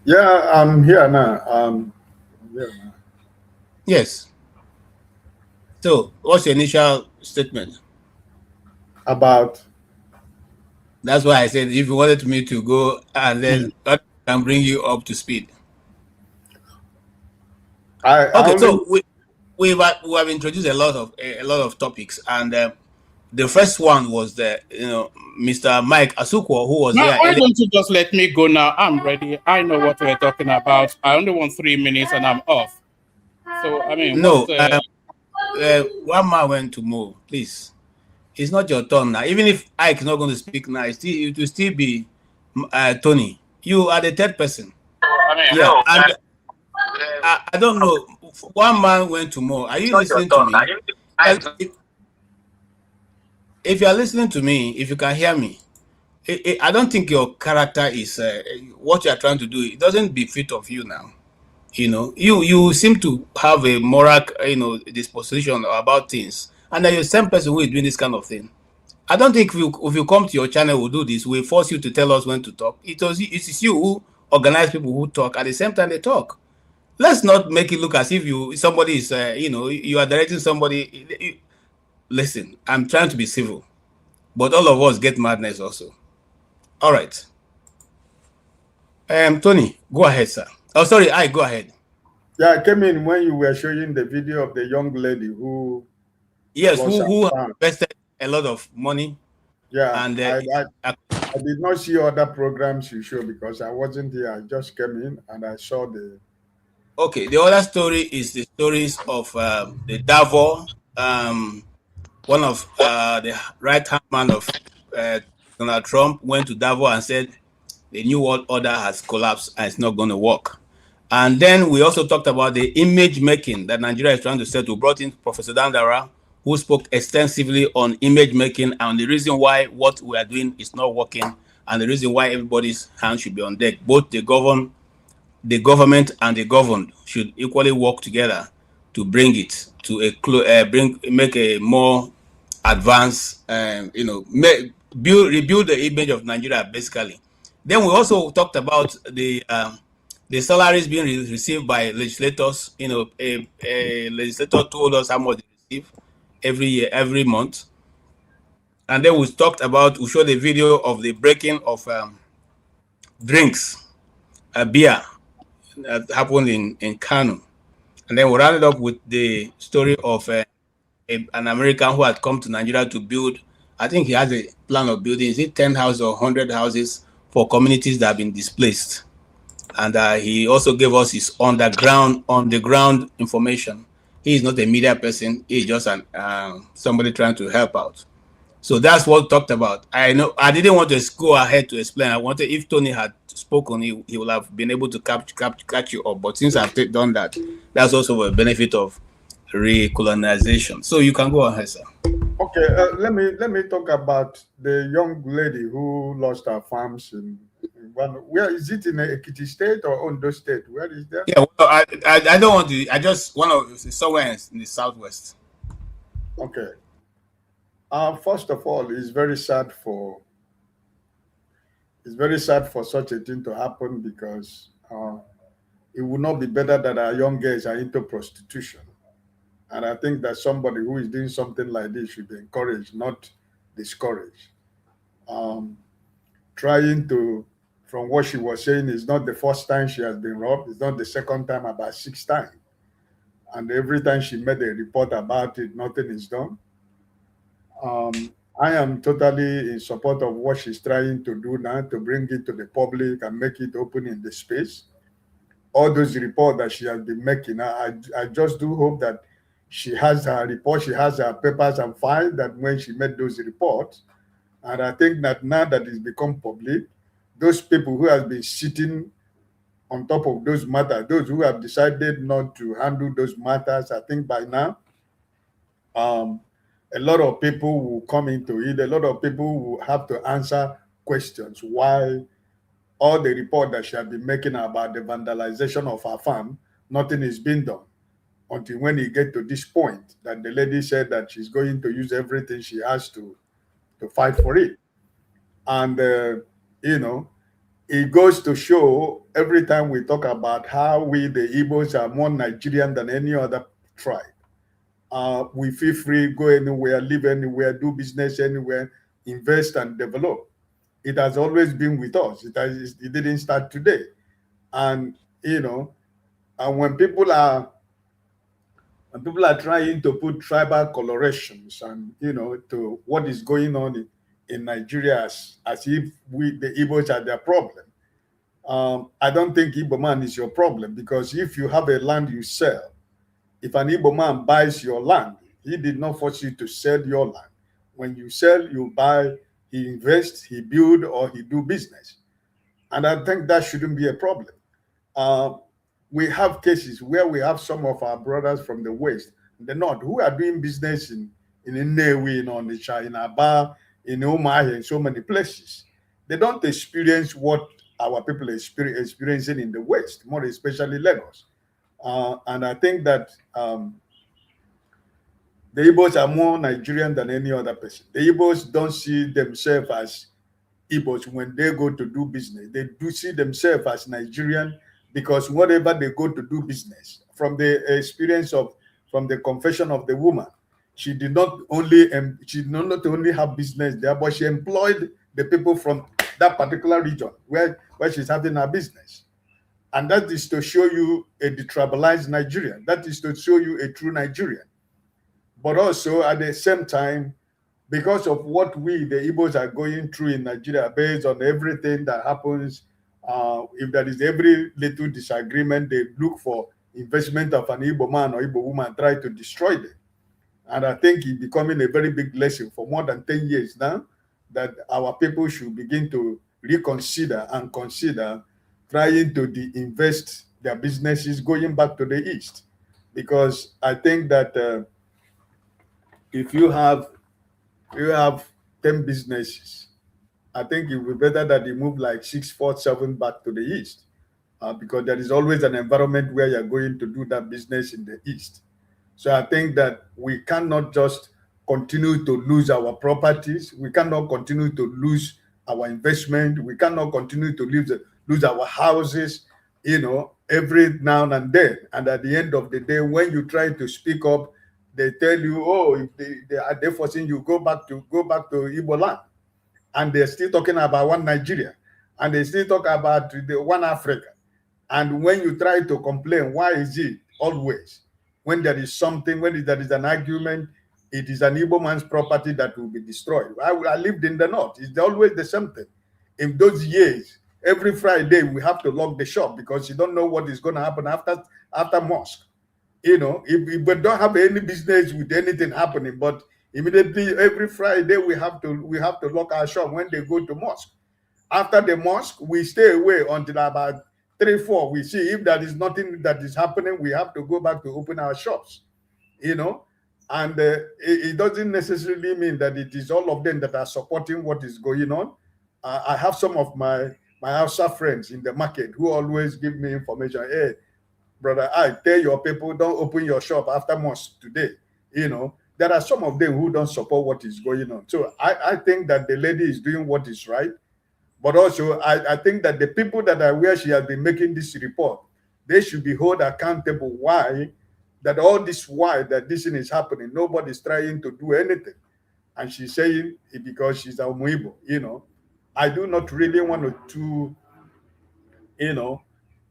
Yeah, I'm here now. Yes. So, what's your initial statement? About? That's why I said if you wanted me to go, and then that can bring you up to speed. So we have introduced a lot of topics, and the first one was Mr. Mike Asukwo, who was there. Why don't you just let me go now? I'm ready. I know what we're talking about. I only want 3 minutes and I'm off. So I mean, no. One man went to move. Please, it's not your turn now. Even if Ike is not going to speak now, it will still be Tony. You are the third person. I don't know. One man went to more. Are you listening to me? If you are listening to me, if you can hear me, I don't think your character is what you are trying to do. It doesn't befit of you now. You seem to have a moral, disposition about things, and then you're the same person who is doing this kind of thing. I don't think if you come to your channel, we'll do this. We'll force you to tell us when to talk. It is you who organize people who talk at the same time they talk. let's not make it look as if somebody is you are directing somebody. Listen, I'm trying to be civil, but all of us get madness also. All right. Tony, go ahead, sir. Oh, sorry, I go ahead. Yeah, I came in when you were showing the video of the young lady who who invested a lot of money. Yeah, and I did not see other programs you show because I wasn't here. I just came in and I saw the. Okay, the other story is the stories of the Davos, one of the right-hand man of Donald Trump went to Davos and said the New World Order has collapsed and it's not going to work. And then we also talked about the image making that Nigeria is trying to set. We brought in Professor Dandara, who spoke extensively on image making and the reason why what we are doing is not working and the reason why everybody's hand should be on deck. Both the government and the governed should equally work together to bring it to make a more advanced, rebuild the image of Nigeria basically. Then we also talked about the salaries being received by legislators. A legislator told us how much they receive every year, every month. And then we showed a video of the breaking of drinks, beer that happened in Kano. And then we rounded up with the story of an American who had come to Nigeria to build. I think he has a plan of building, is it 10 houses or 100 houses for communities that have been displaced. And he also gave us his on the ground information. He is not a media person. He is just somebody trying to help out. So that's what we talked about. I know I didn't want to go ahead to explain. I wanted, if Tony had spoken, he would have been able to catch you up. But since I've done that, that's also a benefit of recolonization. So you can go ahead, sir. Okay, let me talk about the young lady who lost her farms in where is it, in Ekiti State or Ondo State? Where is that? Yeah, well, I don't want to. I just want to somewhere in the southwest. Okay. First of all, it's very sad for such a thing to happen because it would not be better that our young girls are into prostitution. And I think that somebody who is doing something like this should be encouraged, not discouraged. Trying to, from what she was saying, it's not the first time she has been robbed. It's not the second time, about 6 times. And every time she made a report about it, nothing is done. I am totally in support of what she's trying to do now to bring it to the public and make it open in the space. All those reports that she has been making, I just do hope that she has her report, she has her papers and files that when she made those reports. And I think that now that it's become public, those people who have been sitting on top of those matters, those who have decided not to handle those matters, I think by now, a lot of people will come into it. A lot of people will have to answer questions why all the report that she had been making about the vandalization of her farm, nothing is being done until when you get to this point that the lady said that she's going to use everything she has to fight for it. And, it goes to show every time we talk about how we, the Igbos, are more Nigerian than any other tribe. We feel free, go anywhere, live anywhere, do business anywhere, invest and develop. It has always been with us. It didn't start today. And, and when people are trying to put tribal colorations and, to what is going on in Nigeria as if the Igbos are their problem. I don't think Igbo man is your problem, because if you have a land you sell, if an Igbo man buys your land, he did not force you to sell your land. When you sell, you buy, he invests, he build, or he do business. And I think that shouldn't be a problem. We have cases where we have some of our brothers from the West, the North, who are doing business in Nnewi, in Onitsha, in Aba, in Umuahia, in so many places. They don't experience what our people are experiencing in the West, more especially Lagos. And I think that the Igbos are more Nigerian than any other person. The Igbos don't see themselves as Igbos when they go to do business. They do see themselves as Nigerian, because whenever they go to do business, from the experience of, from the confession of the woman, she did not only have business there, but she employed the people from that particular region where she's having her business. And that is to show you a detribalized Nigerian. That is to show you a true Nigerian. But also at the same time, because of what we, the Igbos, are going through in Nigeria, based on everything that happens, if there is every little disagreement, they look for investment of an Igbo man or Igbo woman, try to destroy them. And I think it's becoming a very big lesson for more than 10 years now, that our people should begin to reconsider and consider trying to de-invest their businesses going back to the East. Because I think that if you have 10 businesses, I think it would be better that you move like 6, 4, 7 back to the East. Because there is always an environment where you're going to do that business in the East. So I think that we cannot just continue to lose our properties. We cannot continue to lose our investment. We cannot continue to lose our houses, every now and then. And at the end of the day, when you try to speak up, they tell you, oh, if they're forcing you go back to Igbo land. And they're still talking about one Nigeria. And they still talk about the one Africa. And when you try to complain, why is it always, when there is something, when there is an argument, it is an Igbo man's property that will be destroyed? I lived in the North. It's always the same thing. In those years, every Friday, we have to lock the shop because you don't know what is going to happen after mosque. If we don't have any business with anything happening, but immediately every Friday, we have to lock our shop when they go to mosque. After the mosque, we stay away until about 3, 4. We see if there is nothing that is happening, we have to go back to open our shops, and it doesn't necessarily mean that it is all of them that are supporting what is going on. I have some of my Hausa friends in the market who always give me information. Hey, brother, I tell your people, don't open your shop after mosque today. There are some of them who don't support what is going on. So I think that the lady is doing what is right. But also, I think that the people that are where she has been making this report, they should be held accountable. Why? That all this, why that this thing is happening, nobody's trying to do anything. And she's saying it because she's a Muibo, I do not really want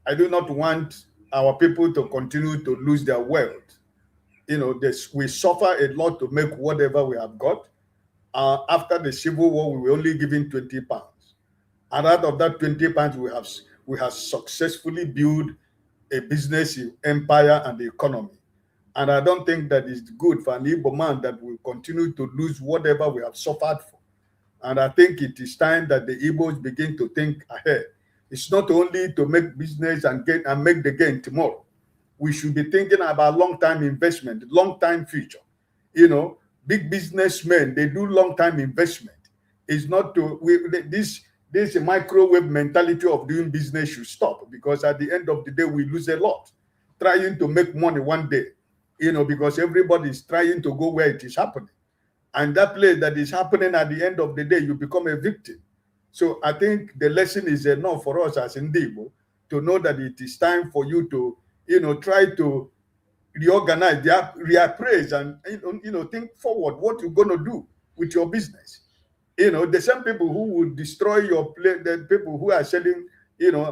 I do not want our people to continue to lose their wealth. We suffer a lot to make whatever we have got. After the Civil War, we were only given 20 pounds. And out of that 20 pounds, we have successfully built a business empire and the economy. And I don't think that is good for an Igbo man that will continue to lose whatever we have suffered for. And I think it is time that the Igbos begin to think ahead. It's not only to make business and make the gain tomorrow. We should be thinking about long-term investment, long-term future. Big businessmen, they do long-term investment. It's not this microwave mentality of doing business should stop, because at the end of the day, we lose a lot trying to make money one day, because everybody is trying to go where it is happening. And that place that is happening, at the end of the day, you become a victim. So I think the lesson is enough for us as Ndibo to know that it is time for you to, try to reorganize, reappraise, and, think forward what you're going to do with your business. The same people who would destroy your place, the people who are selling,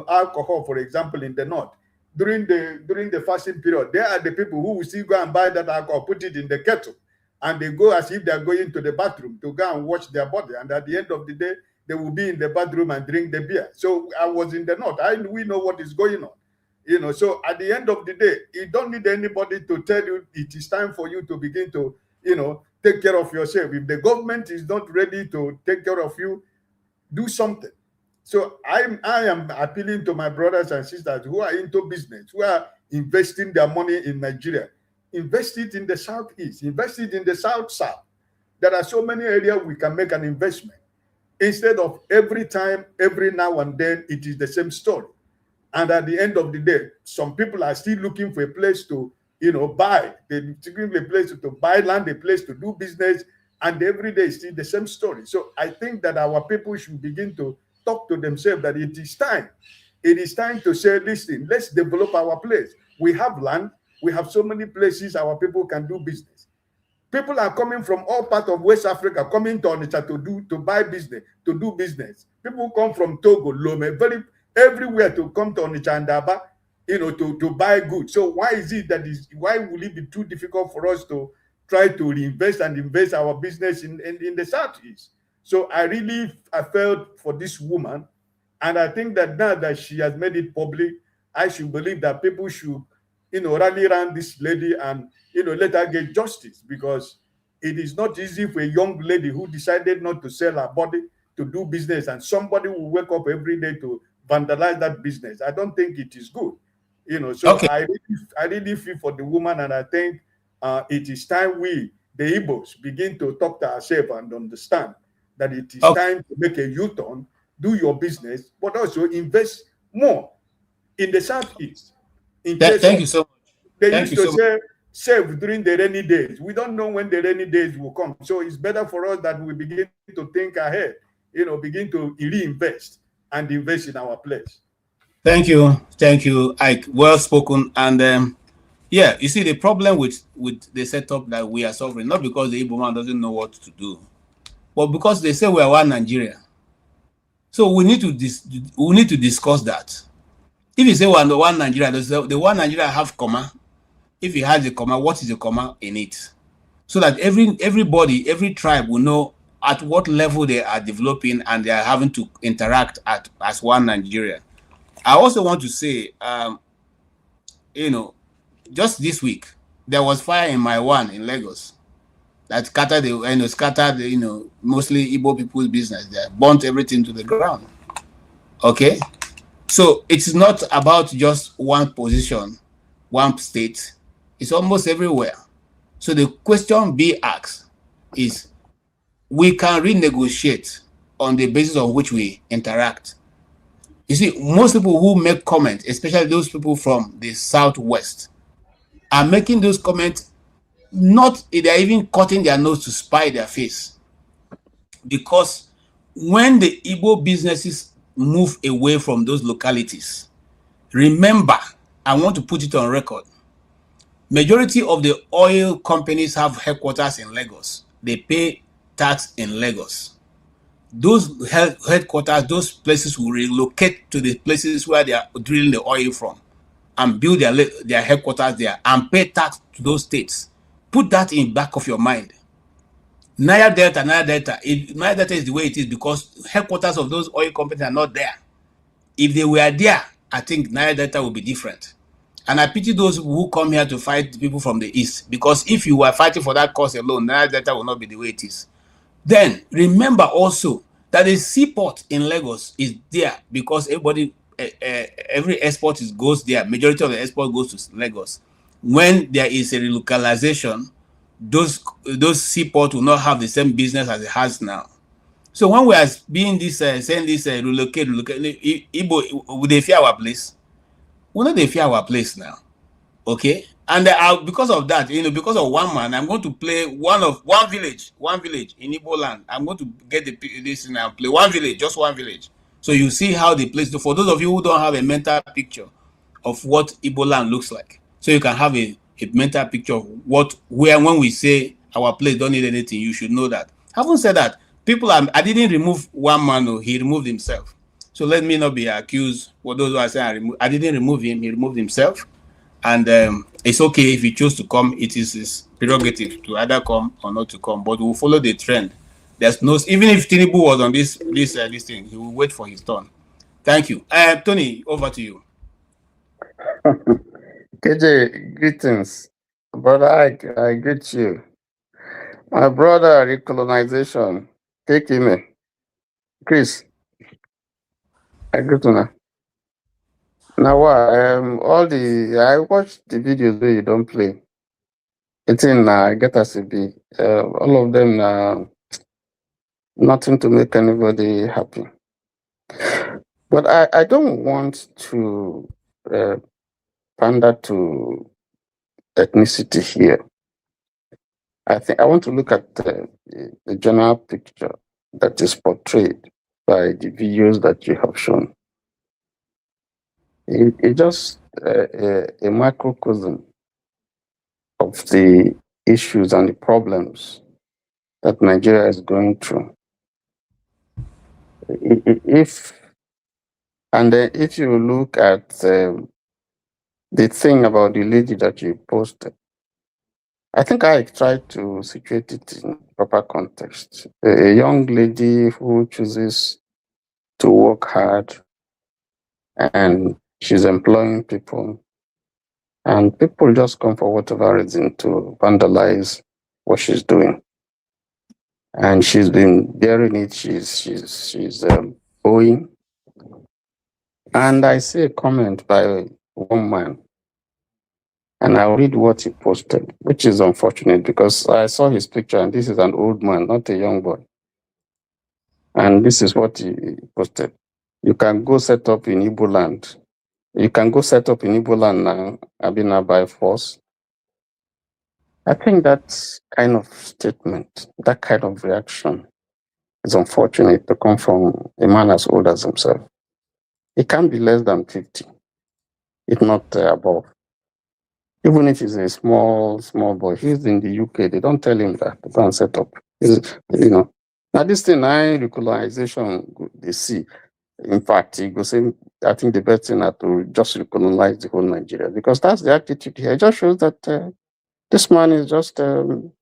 alcohol, for example, in the North, during the fasting period, they are the people who will still go and buy that alcohol, put it in the kettle, and they go as if they are going to the bathroom to go and wash their body. And at the end of the day, they will be in the bathroom and drink the beer. So I was in the North. We know what is going on. So at the end of the day, you don't need anybody to tell you it is time for you to begin to, take care of yourself. If the government is not ready to take care of you, do something. So I am appealing to my brothers and sisters who are into business, who are investing their money in Nigeria. Invest it in the Southeast, invest it in the South. There are so many areas we can make an investment. Instead of every now and then, it is the same story. And at the end of the day, some people are still looking for a place to, buy. They're looking for a place to buy land, a place to do business, and every day is still the same story. So I think that our people should begin to talk to themselves that it is time it is time to say, listen, let's develop our place. We have land. We have so many places our people can do business. People are coming from all parts of West Africa, coming to Onitsha to buy business, to do business. People come from Togo, Lome, everywhere to come to Onitsha and Aba, to buy goods. So why will it be too difficult for us to try to reinvest and invest our business in the Southeast? So I felt for this woman, and I think that now that she has made it public, I should believe that people should, rally around this lady and, let her get justice, because it is not easy for a young lady who decided not to sell her body to do business, and somebody will wake up every day to vandalize that business. I don't think it is good. So Okay. I really feel for the woman, and I think it is time we, the Igbos, begin to talk to ourselves and understand that it is time to make a U-turn, do your business, but also invest more in the Southeast. Thank you so much. They used to say, save during the rainy days. We don't know when the rainy days will come. So it's better for us that we begin to think ahead, begin to reinvest and invest in our place. Thank you, Ike. Well spoken. And yeah, you see the problem with the setup that we are suffering, not because the Igbo man doesn't know what to do, but because they say we are one Nigeria. So we need to discuss that. If you say we are the one Nigeria, the one Nigeria have comma. If it has a comma, what is the comma in it? So that everybody, every tribe will know at what level they are developing and they are having to interact as one Nigeria. I also want to say, just this week, there was fire in my one in Lagos that scattered mostly Igbo people's business. They burnt everything to the ground. Okay? So it's not about just one position, one state. It's almost everywhere. So the question being asked is, we can renegotiate on the basis on which we interact. You see, most people who make comments, especially those people from the Southwest, are making those comments, not they're even cutting their nose to spite their face. Because when the Igbo businesses move away from those localities, remember, I want to put it on record, majority of the oil companies have headquarters in Lagos. They pay tax in Lagos. Those headquarters, those places will relocate to the places where they are drilling the oil from and build their headquarters there and pay tax to those states. Put that in back of your mind. Niger Delta, Niger Delta is the way it is because headquarters of those oil companies are not there. If they were there, I think Niger Delta would be different. And I pity those who come here to fight people from the East, because if you were fighting for that cause alone, Niger Delta will not be the way it is. Then remember also that the seaport in Lagos is there because every export goes there. Majority of the export goes to Lagos. When there is a relocalization, those seaports will not have the same business as it has now. So when we are being saying this relocate, Igbo, would they fear our place? We know they fear our place now. Okay, and because of that, because of one man, I'm going to play one village in Igbo land. I'm going to get this and I'll play one village, just one village. So you see how the place. For those of you who don't have a mental picture of what Igbo land looks like, so you can have a mental picture of when we say our place don't need anything, you should know that. Having said that, I didn't remove one man, he removed himself. So let me not be accused. For those who are saying I didn't remove him, he removed himself. And it's okay if he chose to come. It is his prerogative to either come or not to come. But we'll follow the trend. There's no, even if Tinubu was on this thing, he will wait for his turn. Thank you, Tony. Over to you. KJ, greetings, brother. I greet you, my brother. Recolonization, take him, Chris. I greet you now. Now, I watched the videos where you don't play. It's in get us a be. All of them nothing to make anybody happy. But I don't want to pander to ethnicity here. I think I want to look at the general picture that is portrayed by the videos that you have shown. It's just a microcosm of the issues and the problems that Nigeria is going through. If you look at the thing about the lady that you posted, I think I tried to situate it in proper context. A young lady who chooses to work hard and she's employing people, and people just come for whatever reason to vandalize what she's doing. And she's been bearing it. She's owing. And I see a comment by one man, and I'll read what he posted, which is unfortunate because I saw his picture, and this is an old man, not a young boy. And this is what he posted. You can go set up in Igbo land. You can go set up in Igbo land now, Abina, by force. I think that kind of statement, that kind of reaction is unfortunate to come from a man as old as himself. He can't be less than 50, if not above. Even if he's a small boy, he's in the UK. They don't tell him that to go and set up. Now this thing, recolonization, they see. In fact, he goes saying, I think the best thing is to just recolonize the whole Nigeria, because that's the attitude here. It just shows that this man is just, I don't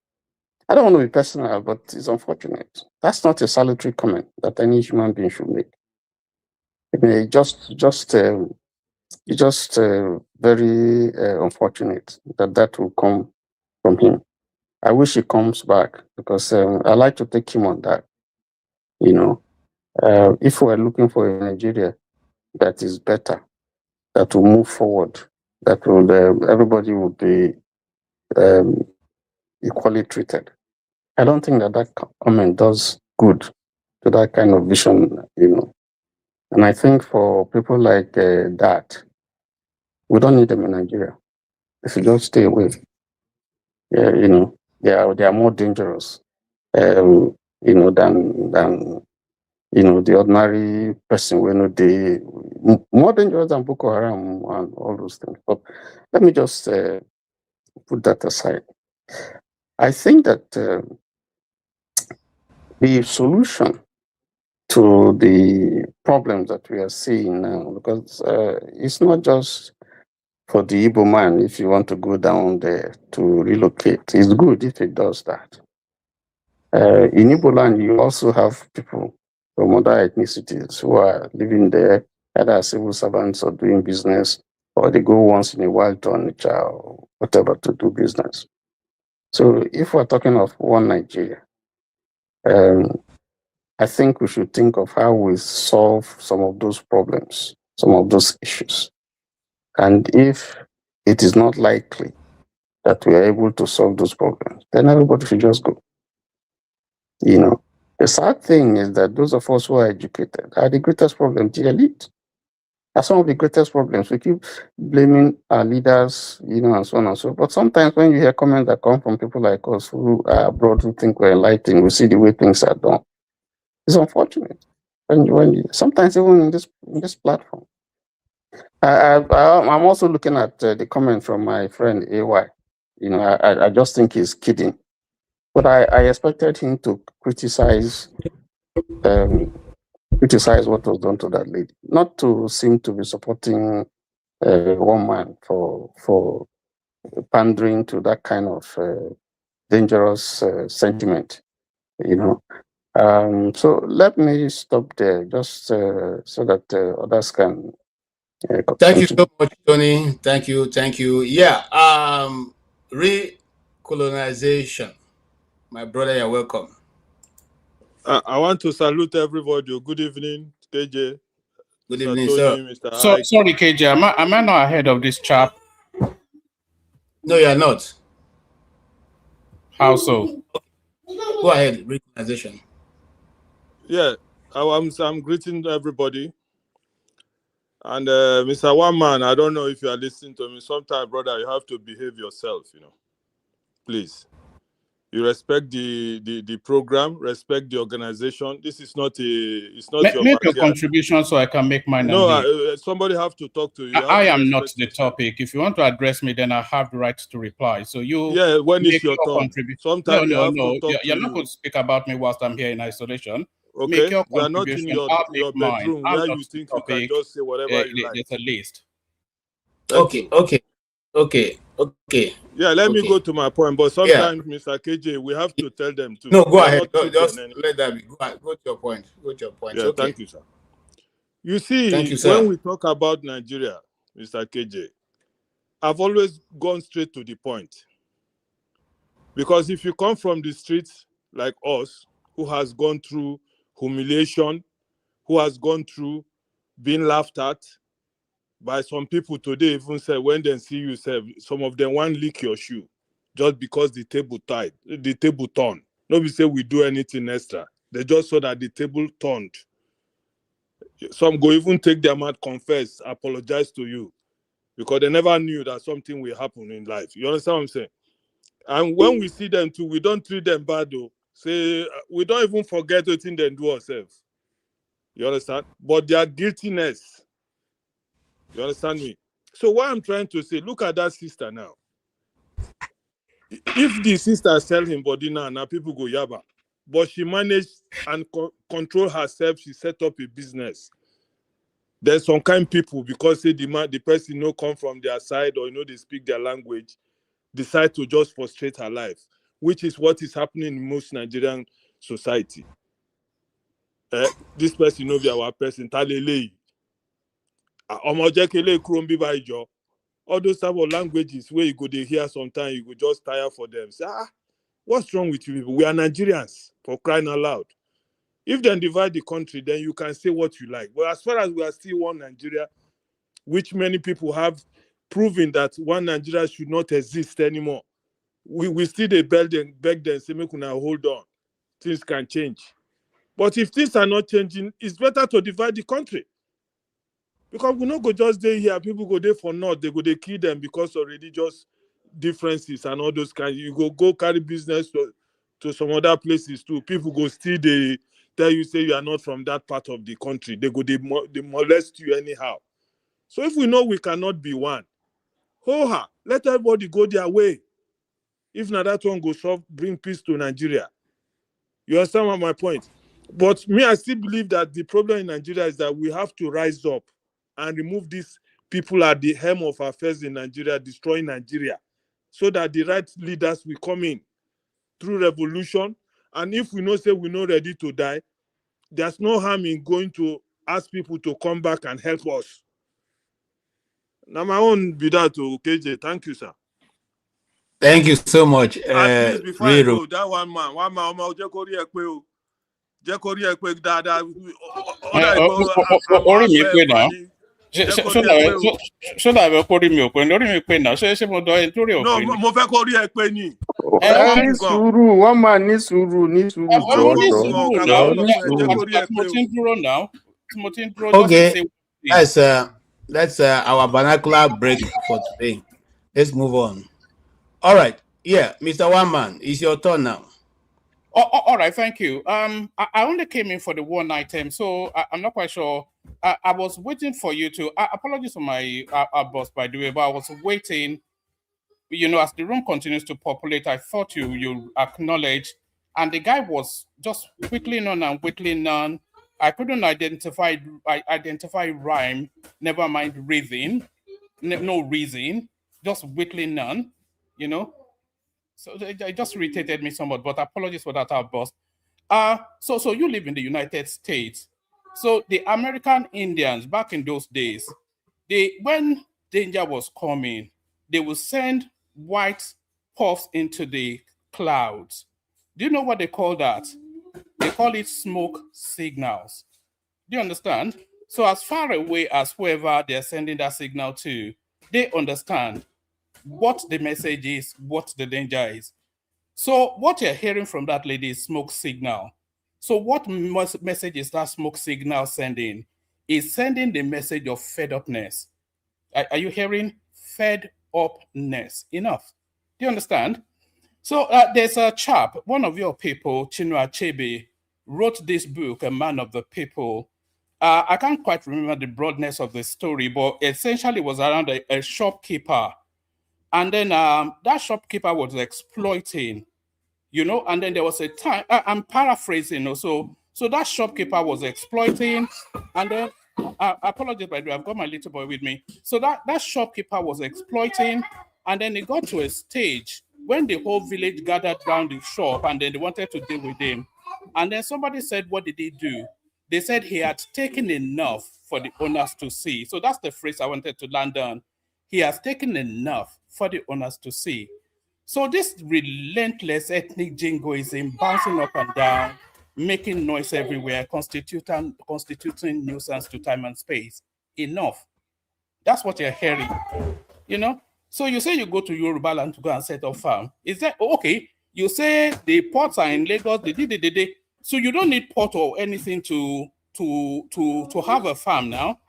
want to be personal, but it's unfortunate. That's not a salutary comment that any human being should make. I mean, it's just very unfortunate that will come from him. I wish he comes back because I like to take him on that. If we're looking for a Nigeria that is better, that will move forward, that will everybody will be equally treated. I don't think that comment does good to that kind of vision. And I think for people like that, we don't need them in Nigeria. If you just stay away, they are more dangerous, than the ordinary person. They more dangerous than Boko Haram and all those things. But let me just put that aside. I think that the solution to the problems that we are seeing now, because it's not just for the Igbo man, if you want to go down there to relocate, it's good if it does that. In Igbo land, you also have people from other ethnicities who are living there, either as civil servants or doing business, or they go once in a while to Onitsha or whatever to do business. So if we're talking of one Nigeria, I think we should think of how we solve some of those problems, some of those issues. And if it is not likely that we are able to solve those problems, then everybody should just go. The sad thing is that those of us who are educated are the greatest problem, the elite. Are some of the greatest problems. We keep blaming our leaders, and so on and so forth. But sometimes when you hear comments that come from people like us who are abroad, who think we're enlightened, we see the way things are done. It's unfortunate. Sometimes even in this platform. I'm also looking at the comment from my friend AY. I just think he's kidding. But I expected him to criticize what was done to that lady, not to seem to be supporting one man for pandering to that kind of dangerous sentiment. So let me stop there, just so that others can. Thank you so much, Tony. Thank you. Yeah. Recolonization. My brother, you're welcome. I want to salute everybody. Good evening, KJ. Good Mr. evening, Tony, sir. Mr. Ike. Sorry, KJ. Am I not ahead of this chap? No, you are not. How so? Go ahead, recolonization. Yeah, I'm greeting everybody. And Mr. One Man, I don't know if you are listening to me. Sometimes, brother, you have to behave yourself, please. You respect the program, respect the organization. This is not your Make your backyard. contribution so I can make mine and No, leave. somebody have to talk to you. I am not the topic. If you want to address me, then I have the right to reply. So you when it's make your turn. contribution. Sometimes No. to talk You're to not you. going to speak about me whilst I'm here in isolation. Okay, Make your we are not in contribution. I'll make your mine. bedroom I'm where not you the think you can topic. just say whatever you like. There's a list. Okay. Yeah, let me go to my point. But sometimes, Mr. KJ, we have to tell them too. No, go ahead. Just let that be. Go to your point. Yeah, okay. Thank you, sir. You see, Thank you, sir. when we talk about Nigeria, Mr. KJ, I've always gone straight to the point. Because if you come from the streets like us, who has gone through humiliation, who has gone through being laughed at by some people today, even say when they see you, say some of them want lick your shoe just because the table turned. Nobody say we do anything extra. They just saw that the table turned. Some go even take their mouth, confess, apologize to you because they never knew that something will happen in life. You understand what I'm saying? And when we see them too, we don't treat them bad though. Say we don't even forget the thing they do ourselves. You understand? But their guiltiness. You understand me? So what I'm trying to say, look at that sister now. If the sister sell him body now people go yaba. But she managed and control herself. She set up a business. There's some kind of people, because say the person no come from their side or they speak their language, decide to just frustrate her life, which is what is happening in most Nigerian society. This person be our person. Talele. All those type of languages where you go they hear sometimes you go just tire for them. Say, what's wrong with you people? We are Nigerians, for crying out loud. If they divide the country, then you can say what you like. But as far as we are still one Nigeria, which many people have proven that one Nigeria should not exist anymore, we still beg them, say, make una hold on. Things can change. But if things are not changing, it's better to divide the country. Because we not go just there here, people go there for naught, they go they kill them because of religious differences and all those kinds. You go carry business to some other places too. People go still they tell you, say you are not from that part of the country. They go they molest you anyhow. So if we know we cannot be one, let everybody go their way. If not, that one go bring peace to Nigeria. You understand what my point? But me, I still believe that the problem in Nigeria is that we have to rise up and remove these people at the helm of affairs in Nigeria, destroying Nigeria, so that the right leaders will come in through revolution. And if we know, say we're not ready to die, there's no harm in going to ask people to come back and help us. Now, my own be that to KJ. Thank you, sir. Thank you so much. And please, before I go, that one man, No, mo fẹ́ kó rí ẹ pé ni. Ní sùúrù, one man ní sùúrù Okay, that's our vernacular break for today. Let's move on. All right. Yeah, Mr. One Man, it's your turn now. All right, thank you. I only came in for the one item, so I'm not quite sure. I was waiting for you to. Apologies for my boss, by the way, but I was waiting. As the room continues to populate, I thought you acknowledge, and the guy was just whittling on. I couldn't identify rhyme. Never mind reason, no reason, just whittling on. So it just irritated me somewhat, but apologies for that, our boss. So you live in the United States. So the American Indians back in those days, when danger was coming, they would send white puffs into the clouds. Do you know what they call that? They call it smoke signals. Do you understand? So as far away as whoever they're sending that signal to, they understand what the message is, what the danger is. So what you're hearing from that lady is smoke signal. So what message is that smoke signal sending? It's sending the message of fed upness. Are you hearing fed upness? Enough. Do you understand? So there's a chap, one of your people, Chinua Achebe, wrote this book, A Man of the People. I can't quite remember the broadness of the story, but essentially it was around a shopkeeper. And then that shopkeeper was exploiting, and then there was a time, I'm paraphrasing, so that shopkeeper was exploiting, and then, I apologize, by the way, I've got my little boy with me. So that shopkeeper was exploiting, and then it got to a stage when the whole village gathered around the shop, and then they wanted to deal with him. And then somebody said, what did he do? They said he had taken enough for the owners to see. So that's the phrase I wanted to land on. He has taken enough for the owners to see. So this relentless ethnic jingoism, bouncing up and down, making noise everywhere, constituting nuisance to time and space. Enough. That's what you're hearing. So you say you go to Yoruba land to go and set up farm. Is that okay? You say the ports are in Lagos, so you don't need port or anything to have a farm now.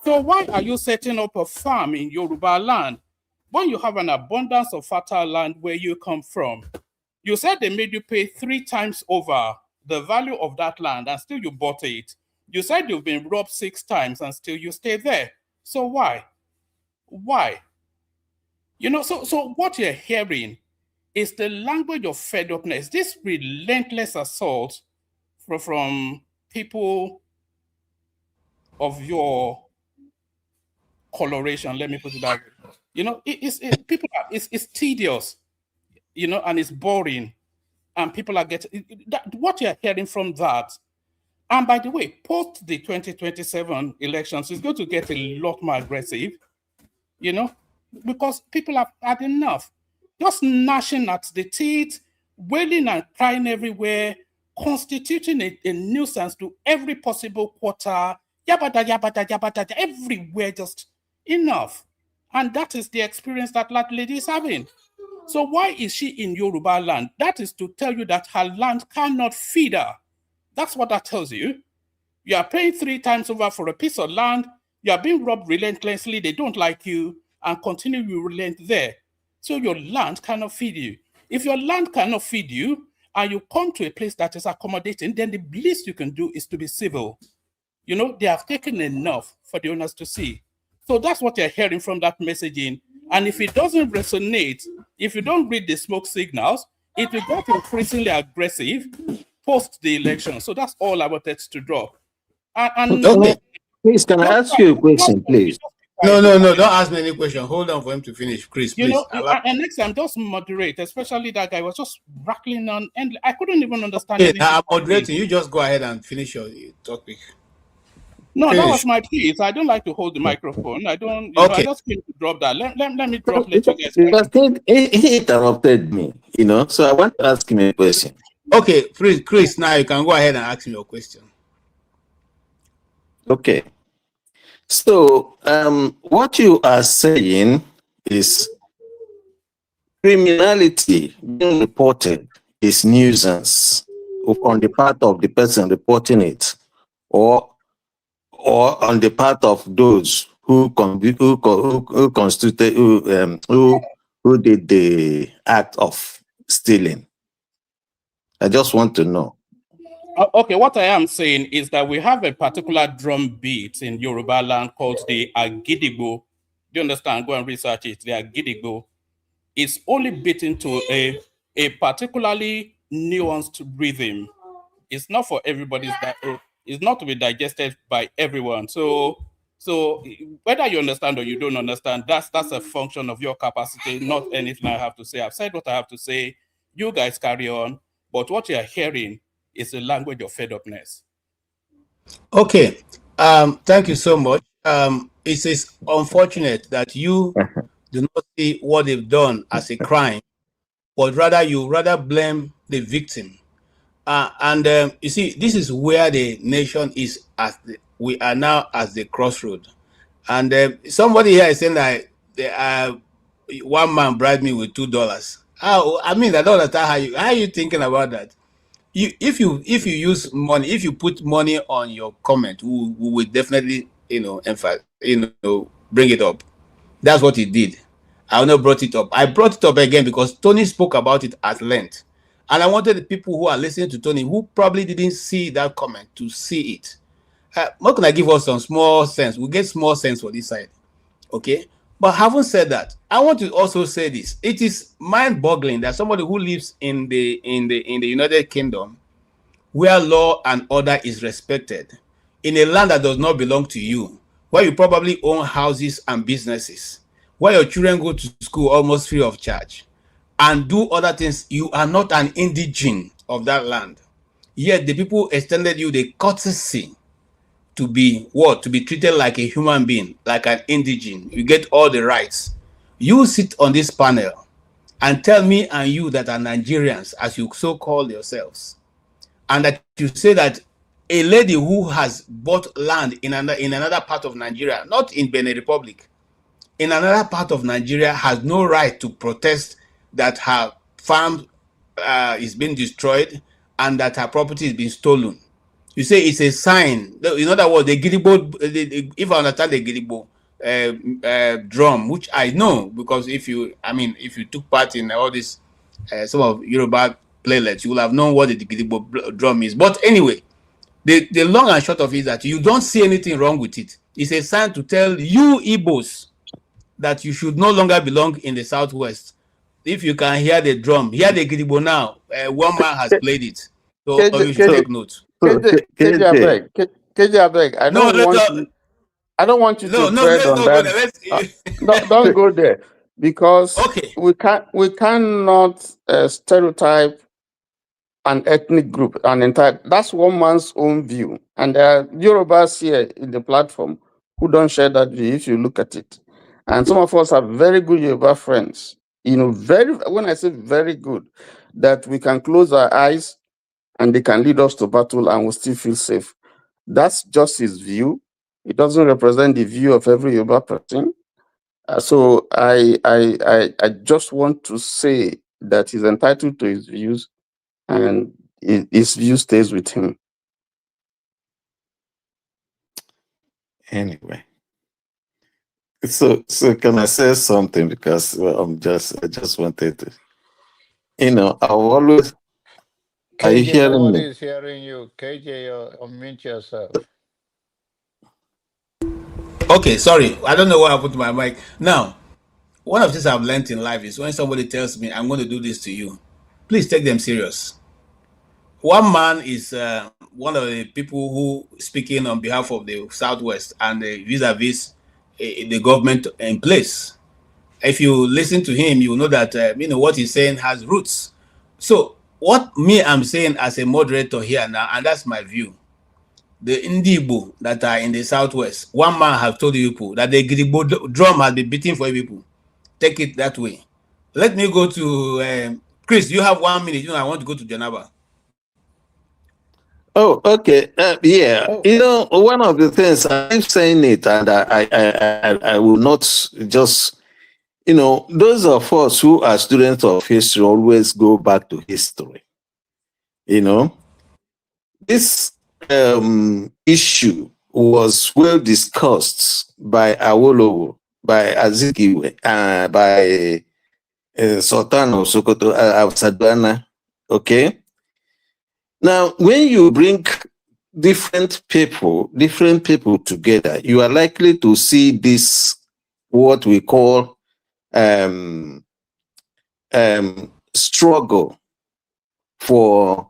So why are you setting up a farm in Yoruba land when you have an abundance of fertile land where you come from? You said they made you pay 3 times over the value of that land and still you bought it. You said you've been robbed 6 times and still you stay there. So why? Why? So what you're hearing is the language of fed upness, this relentless assault from people of your coloration, let me put it that way. It's tedious, and it's boring, and people are getting what you're hearing from that. And by the way, post the 2027 elections, it's going to get a lot more aggressive, because people have had enough, just gnashing at the teeth, wailing and crying everywhere, constituting a nuisance to every possible quarter, yabada, yabada, yabada, everywhere, just enough. And that is the experience that that lady is having. So why is she in Yoruba land? That is to tell you that her land cannot feed her. That's what that tells you. You are paying 3 times over for a piece of land. You are being robbed relentlessly. They don't like you and continue to relent there. So your land cannot feed you. If your land cannot feed you and you come to a place that is accommodating, then the least you can do is to be civil. They have taken enough for the owners to see. So that's what you're hearing from that messaging. And if it doesn't resonate, if you don't read the smoke signals, it will get increasingly aggressive post the election. So that's all I wanted to draw. Okay. Please, can I ask you a question, please? No, don't ask me any question. Hold on for him to finish, Chris, please. And next time, just moderate, especially that guy was just rattling on, and I couldn't even understand anything. I'm moderating. You just go ahead and finish your topic. No, that was my piece. I don't like to hold the microphone. I don't. I just came to drop that. Let me drop. Let you guys. He interrupted me. So I want to ask him a question. Okay, Chris. Now you can go ahead and ask me your question. Okay. So what you are saying is criminality being reported is nuisance on the part of the person reporting it, or on the part of those who did the act of stealing. I just want to know. Okay, what I am saying is that we have a particular drum beat in Yoruba land called the Agidigbo. Do you understand? Go and research it. The Agidigbo is only beaten to a particularly nuanced rhythm. It's not for everybody's it's not to be digested by everyone. So whether you understand or you don't understand, that's a function of your capacity, not anything I have to say. I've said what I have to say. You guys carry on. But what you're hearing is the language of fed upness. Okay. Thank you so much. It is unfortunate that you do not see what they've done as a crime, but you rather blame the victim. You see, this is where the nation is we are now at the crossroad. And somebody here is saying that one man bribed me with $2. I mean, I don't understand how you thinking about that. If you use money, if you put money on your comment, we will definitely, bring it up. That's what he did. I not brought it up. I brought it up again because Tony spoke about it at length. And I wanted the people who are listening to Tony, who probably didn't see that comment, to see it. What can I give us some small sense? We get small sense for this side. Okay. But having said that, I want to also say this. It is mind-boggling that somebody who lives in the United Kingdom, where law and order is respected, in a land that does not belong to you, where you probably own houses and businesses, where your children go to school almost free of charge, and do other things, you are not an indigene of that land. Yet the people extended you the courtesy to be what? To be treated like a human being, like an indigene. You get all the rights. You sit on this panel and tell me and you that are Nigerians, as you so call yourselves, and that you say that a lady who has bought land in another part of Nigeria, not in Benin Republic, in another part of Nigeria, has no right to protest that her farm is being destroyed and that her property is being stolen. You say it's a sign. In other words, the Gidigbo, if I understand the Gidigbo drum, which I know, because if you took part in all this, some of Yoruba playlists, you will have known what the Gidigbo drum is. But anyway, the long and short of it is that you don't see anything wrong with it. It's a sign to tell you Igbos that you should no longer belong in the Southwest. If you can hear the drum, hear the Gidigbo now. One man has played it. So all of you should take note. KJ, I beg. I don't want you to tread on that. Don't go there, because we cannot stereotype an ethnic group, that's one man's own view. And there are Yorubas here in the platform who don't share that view if you look at it. And some of us have very good Yoruba friends, when I say very good, that we can close our eyes and they can lead us to battle and we'll still feel safe. That's just his view. It doesn't represent the view of every Yoruba person. So I just want to say that he's entitled to his views, and his view stays with him. Anyway, so can I say something? Because I just wanted to, I always. KJ, are you hearing me? Nobody's hearing you. KJ, unmute yourself. Okay, sorry. I don't know what happened to my mic. Now, one of the things I've learned in life is when somebody tells me, I'm going to do this to you, please take them serious. One man is one of the people who speaking on behalf of the Southwest and vis-a-vis the government in place. If you listen to him, you know that what he's saying has roots. So what I'm saying as a moderator here now, and that's my view, the Indibo that are in the Southwest, one man has told you people that the Gidigbo drum has been beating for you people. Take it that way. Let me go to Chris. You have 1 minute. I want to go to Janaba. Oh, okay. Yeah. One of the things I keep saying it, and I will not just, those of us who are students of history always go back to history. This issue was well discussed by Awolowo, by Azikiwe, by Sultan of Sokoto, Sadwana. Okay. Now, when you bring different people together, you are likely to see this, what we call struggle for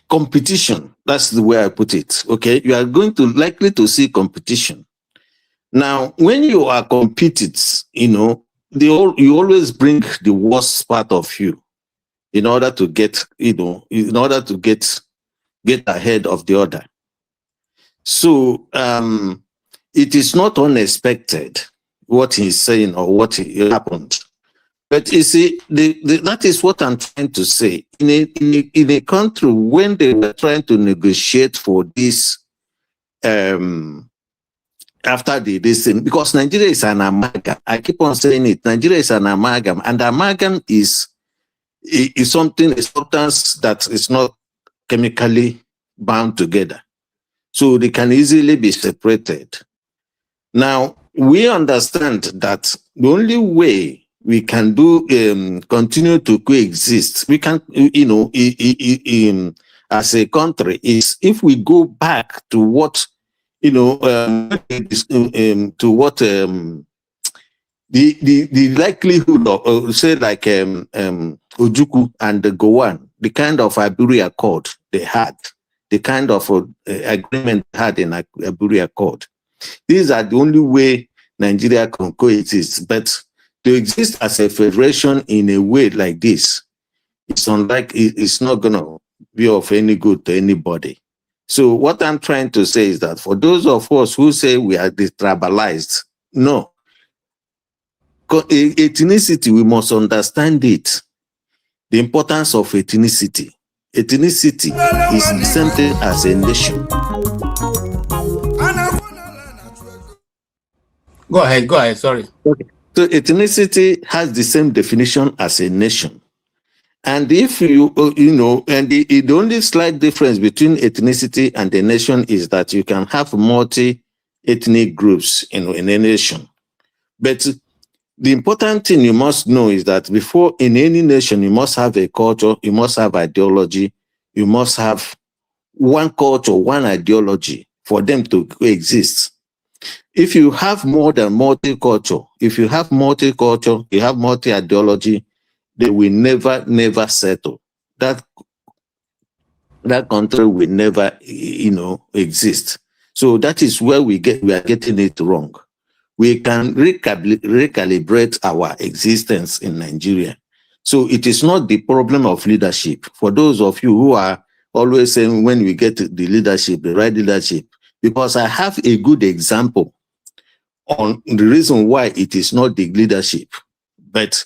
competition. That's the way I put it. Okay, you are likely to see competition. Now, when you are competed, you always bring the worst part of you in order to get, get ahead of the other. So it is not unexpected what he's saying or what happened. But you see, that is what I'm trying to say. In a country when they were trying to negotiate for this, after this thing, because Nigeria is an amalgam. I keep on saying it. Nigeria is an amalgam, and amalgam is a substance that is not chemically bound together, so they can easily be separated. Now, we understand that the only way we can do continue to coexist, we can, as a country, is if we go back to what, to what the likelihood of, say, like Ojukwu and the Gowan, the kind of Aburi Accord they had, the kind of agreement they had in Aburi Accord. These are the only way Nigeria can coexist. But to exist as a federation in a way like this, it's it's not going to be of any good to anybody. So what I'm trying to say is that for those of us who say we are detribalized, no. Ethnicity, we must understand it. The importance of ethnicity. Ethnicity is the same thing as a nation. Go ahead, sorry. Okay. So ethnicity has the same definition as a nation. And if and the only slight difference between ethnicity and a nation is that you can have multi-ethnic groups in a nation. But the important thing you must know is that before, in any nation, you must have a culture, you must have ideology, you must have one culture, one ideology for them to coexist. If you have more than multicultural, if you have multicultural, you have multi-ideology, they will never settle. That country will never, exist. So that is where we are getting it wrong. We can recalibrate our existence in Nigeria. So it is not the problem of leadership. For those of you who are always saying when we get the leadership, the right leadership, because I have a good example on the reason why it is not the leadership. But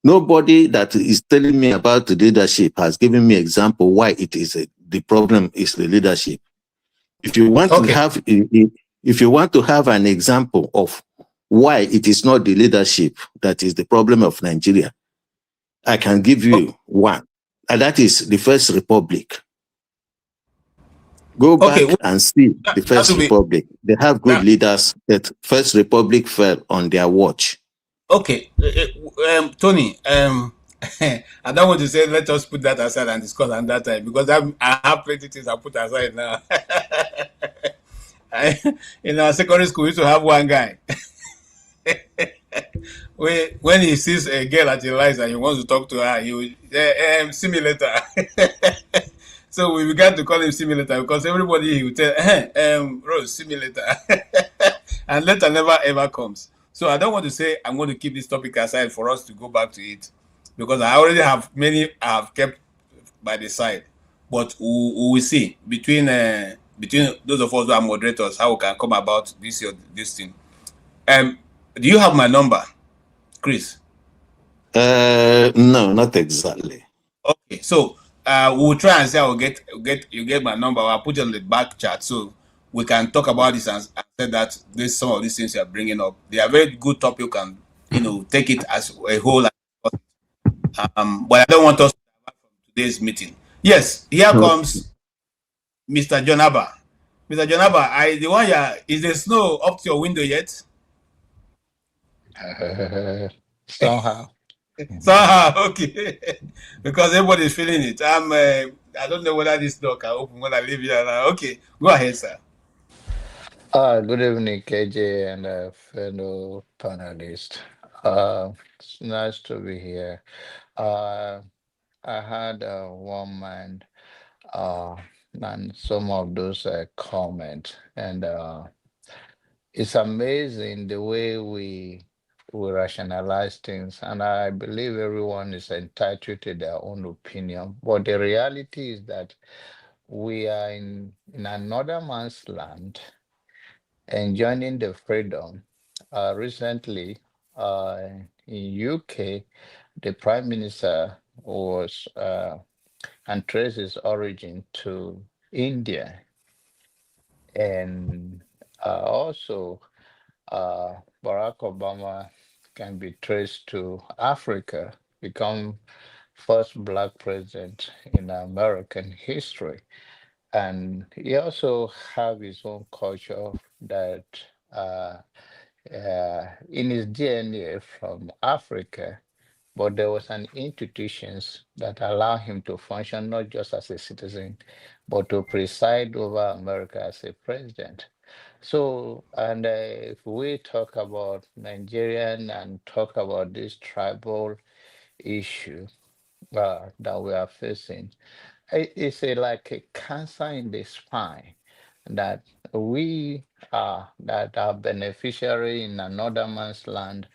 nobody that is telling me about the leadership has given me example why it is the problem is the leadership. If you want to have if you want to have an example of why it is not the leadership that is the problem of Nigeria, I can give you one, and that is the First Republic. Go back and see the First Republic. They have good leaders. That First Republic fell on their watch. Okay, Tony, I don't want to say let us put that aside and discuss on that time because I have plenty things I put aside now. In our secondary school, we used to have one guy. When he sees a girl at the lights and he wants to talk to her, he will say, simulator. So we began to call him simulator because everybody he would tell, Rose, simulator. And letter never ever comes. So I don't want to say I'm going to keep this topic aside for us to go back to it because I already have many I have kept by the side. But we will see between those of us who are moderators how we can come about this thing. Do you have my number, Chris? No, not exactly. Okay, so we'll try and say I'll get you get my number. I'll put it on the back chat so we can talk about this and say that some of these things you are bringing up. They are very good topic. You can take it as a whole. But I don't want us to from today's meeting. Yes, here comes Mr. Jonaba. Mr. Jonaba, the one here, is the snow up to your window yet? Somehow. Somehow, okay. Because everybody's feeling it. I don't know whether this door can open when I leave here now. Okay, go ahead, sir. Good evening, KJ and fellow panelists. It's nice to be here. I had one mind and some of those comments, and it's amazing the way we rationalize things, and I believe everyone is entitled to their own opinion. But the reality is that we are in another man's land, enjoying the freedom. Recently, in UK, the Prime Minister was and traced his origin to India, and also Barack Obama can be traced to Africa, become first black president in American history. And he also have his own culture that in his DNA from Africa, but there was an institutions that allow him to function not just as a citizen, but to preside over America as a president. So, and if we talk about Nigerian and talk about this tribal issue that we are facing, it's like a cancer in the spine that we are that are beneficiary in another man's land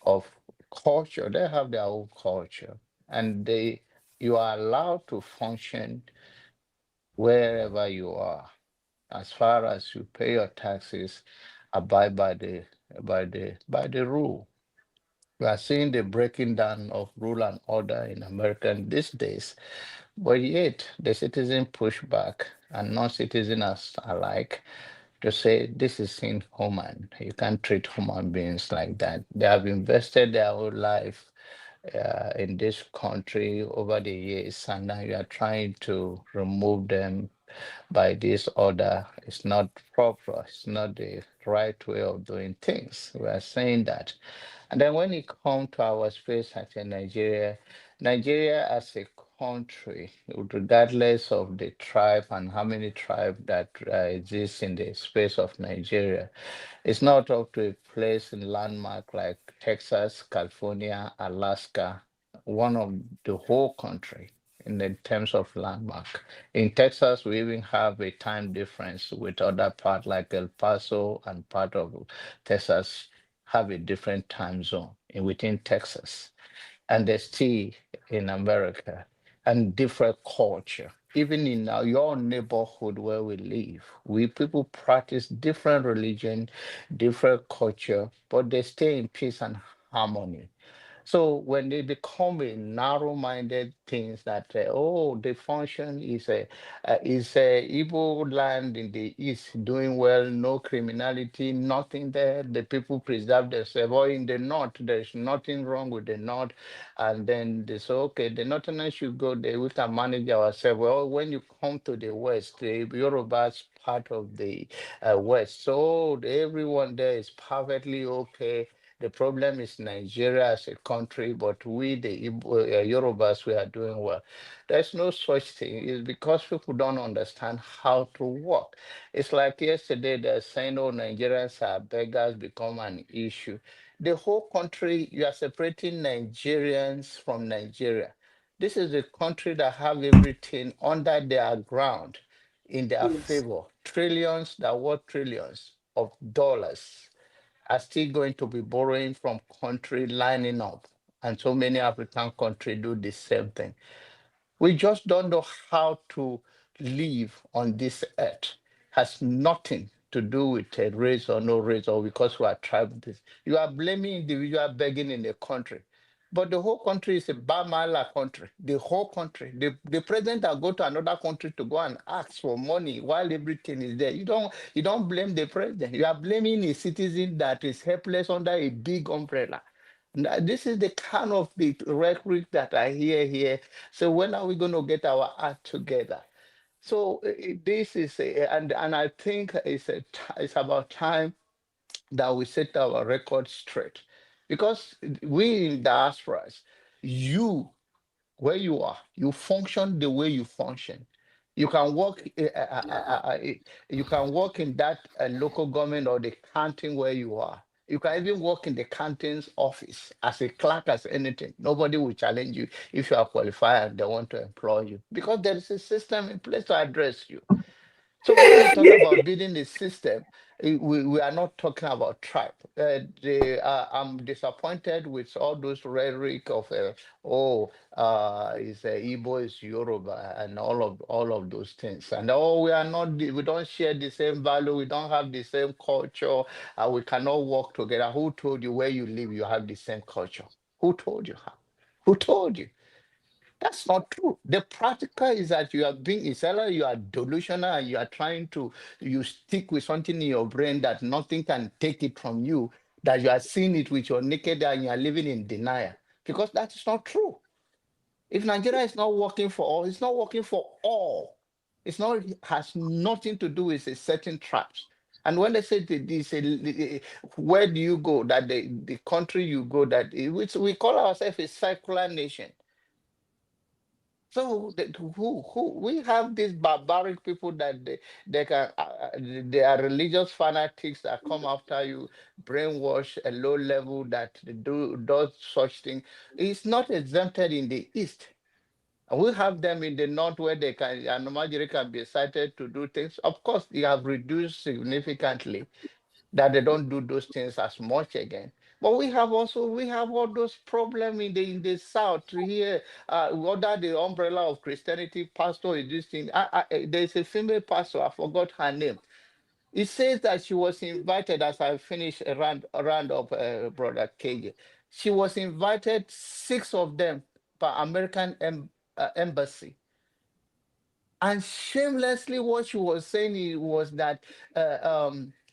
of culture. They have their own culture, and you are allowed to function wherever you are, as far as you pay your taxes, abide by the rule. We are seeing the breaking down of rule and order in America these days, but yet the citizen push back and non-citizens alike to say this is inhuman. You can't treat human beings like that. They have invested their whole life in this country over the years, and now you are trying to remove them by this order. It's not proper. It's not the right way of doing things. We are saying that. And then when it comes to our space as in Nigeria, Nigeria as a country, regardless of the tribe and how many tribes that exist in the space of Nigeria, it's not up to a place in landmark like Texas, California, Alaska, one of the whole country in the terms of landmark. In Texas, we even have a time difference with other part like El Paso and part of Texas have a different time zone in within Texas, and they still in America and different culture. Even in your neighborhood where we live, we people practice different religion, different culture, but they stay in peace and harmony. So when they become a narrow-minded things that oh, the function is a Igbo land in the east doing well, no criminality, nothing there. The people preserve themselves. Or in the north, there's nothing wrong with the north, and then they say okay, the northerners should go there. We can manage ourselves. Well, when you come to the west, the Yorubas part of the west, so everyone there is perfectly okay. The problem is Nigeria as a country, but we, the Yorubas, we are doing well. There's no such thing. It's because people don't understand how to work. It's like yesterday they're saying, oh, Nigerians are beggars, become an issue. The whole country, you are separating Nigerians from Nigeria. This is a country that have everything under their ground in their Yes. favor. Trillions that worth trillions of dollars are still going to be borrowing from country lining up. And so many African countries do the same thing. We just don't know how to live on this earth. Has nothing to do with a race or no race or because we are tribal. You are blaming individual begging in the country. But the whole country is a Bamala country. The whole country. The president that go to another country to go and ask for money while everything is there. You don't blame the president. You are blaming a citizen that is helpless under a big umbrella. Now, this is the kind of the rhetoric that I hear here. So when are we going to get our act together? So this is and I think it's about time that we set our record straight, because we in diasporas, you where you are, you function the way you function. You can work. You can work in that local government or the county where you are. You can even work in the county's office as a clerk, as anything. Nobody will challenge you if you are qualified and they want to employ you because there is a system in place to address you. So when we talk about building the system, we are not talking about tribe. I'm disappointed with all those rhetoric of is Igbo, is Yoruba, and all of those things. And oh, we don't share the same value, we don't have the same culture, we cannot work together. Who told you where you live you have the same culture? Who told you? Who told you? That's not true. The practical is that you are being, it's either you are delusional and you are trying to, you stick with something in your brain that nothing can take it from you, that you are seeing it with your naked eye and you are living in denial. Because that is not true. If Nigeria is not working for all, it's not working for all. It's not, it has nothing to do with a certain tribes. And when they say where do you go? That the country you go, that which we call ourselves a secular nation. So who we have these barbaric people that they can they are religious fanatics that come after you, brainwash a low level that does such thing. It's not exempted in the East. And we have them in the North where they can and Nigeria can be cited to do things. Of course, they have reduced significantly that they don't do those things as much again. But we have all those problems in the South here. Under the umbrella of Christianity, pastor is this thing. There's a female pastor, I forgot her name. It says that she was invited, as I finish a round of Brother KJ. She was invited, 6 of them, by American embassy. And shamelessly, what she was saying was that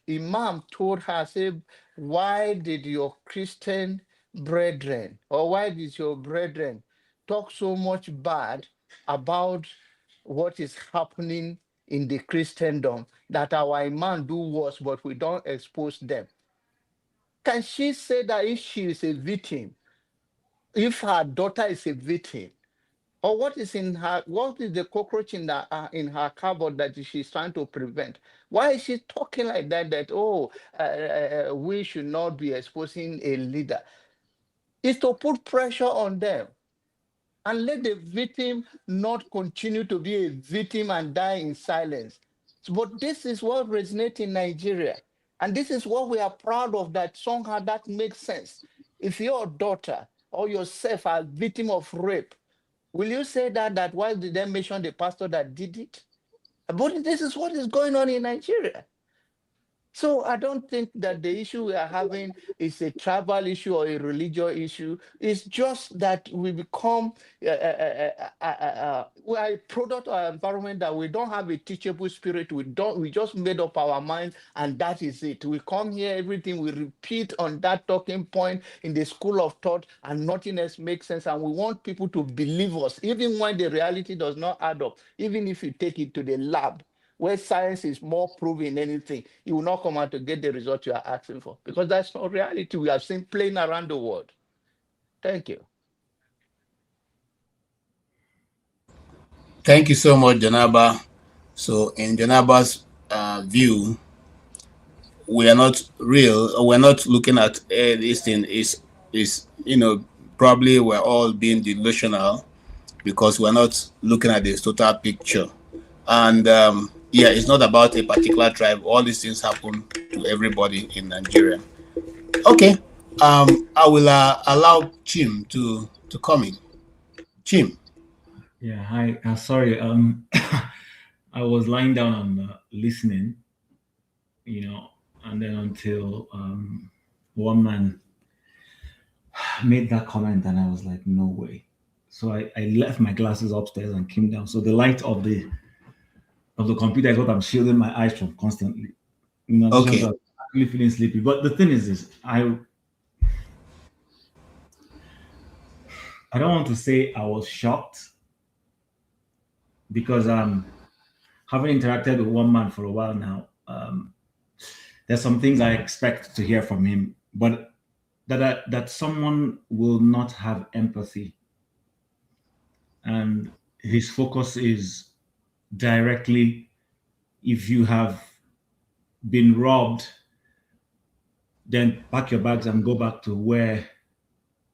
Imam told her, say, why did your Christian brethren, or why did your brethren talk so much bad about what is happening in the Christendom, that our Imam do worse, but we don't expose them? Can she say that if she is a victim, if her daughter is a victim, or what is the cockroach in her cupboard that she's trying to prevent? Why is she talking like that? We should not be exposing a leader. It's to put pressure on them and let the victim not continue to be a victim and die in silence. But this is what resonates in Nigeria. And this is what we are proud of, that somehow that makes sense. If your daughter or yourself are victim of rape, will you say that why did they mention the pastor that did it? But this is what is going on in Nigeria. So I don't think that the issue we are having is a tribal issue or a religious issue. It's just that we become we are a product of our environment, that we don't have a teachable spirit. We just made up our mind, and that is it. We come here, everything we repeat on that talking point in the school of thought, and nothing else makes sense. And we want people to believe us, even when the reality does not add up. Even if you take it to the lab, where science is more proving anything, you will not come out to get the result you are asking for, because that's not reality we have seen playing around the world. Thank you. Thank you so much, Janaba. So, in Janaba's view, we are not real. We're not looking at this thing. Is probably we're all being delusional because we're not looking at the total picture. And yeah, it's not about a particular tribe. All these things happen to everybody in Nigeria. Okay, I will allow Chim to come in. Chim. Yeah, hi. Sorry, I was lying down and listening, and then until one man made that comment, and I was like, no way. So I left my glasses upstairs and came down. So the light of the computer is what I'm shielding my eyes from constantly. Okay. I'm actually feeling sleepy. But the thing is this, I don't want to say I was shocked, because having interacted with one man for a while now, there's some things I expect to hear from him, but that someone will not have empathy, and his focus is directly, if you have been robbed, then pack your bags and go back to where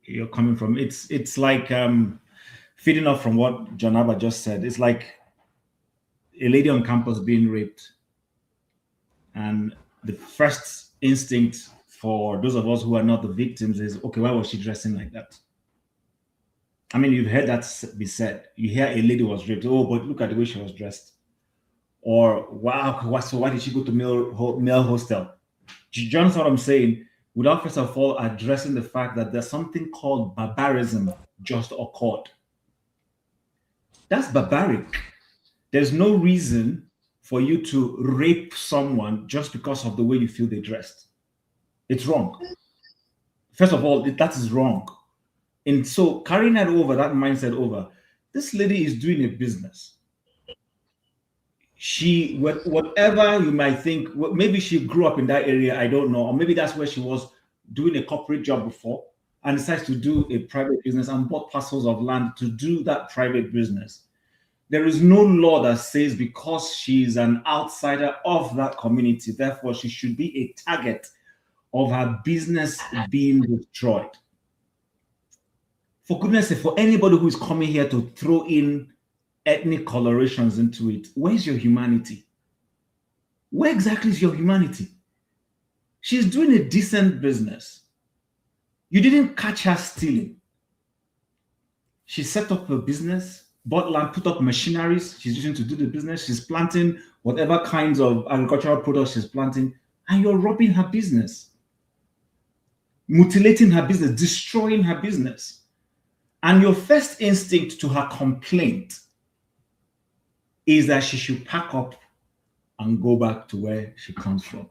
you're coming from. It's like feeding off from what Janaba just said. It's like a lady on campus being raped, and the first instinct for those of us who are not the victims is, okay, why was she dressing like that? I mean, you've heard that be said. You hear a lady was raped. Oh, but look at the way she was dressed. Or, wow, so why did she go to male hostel? Do you understand what I'm saying? Without first of all addressing the fact that there's something called barbarism just occurred. That's barbaric. There's no reason for you to rape someone just because of the way you feel they dressed. It's wrong. First of all, that is wrong. And so carrying that mindset over, this lady is doing a business. she, whatever you might think, maybe she grew up in that area, I don't know, or maybe that's where she was doing a corporate job before and decides to do a private business and bought parcels of land to do that private business. There is no law that says because she's an outsider of that community, therefore she should be a target of her business being destroyed. For goodness sake, for anybody who is coming here to throw in ethnic colorations into it, where's your humanity? Where exactly is your humanity? She's doing a decent business. You didn't catch her stealing. She set up a business, bought land, put up machineries she's using to do the business. She's planting whatever kinds of agricultural products she's planting, and you're robbing her business, mutilating her business, destroying her business. And your first instinct to her complaint is that she should pack up and go back to where she comes from.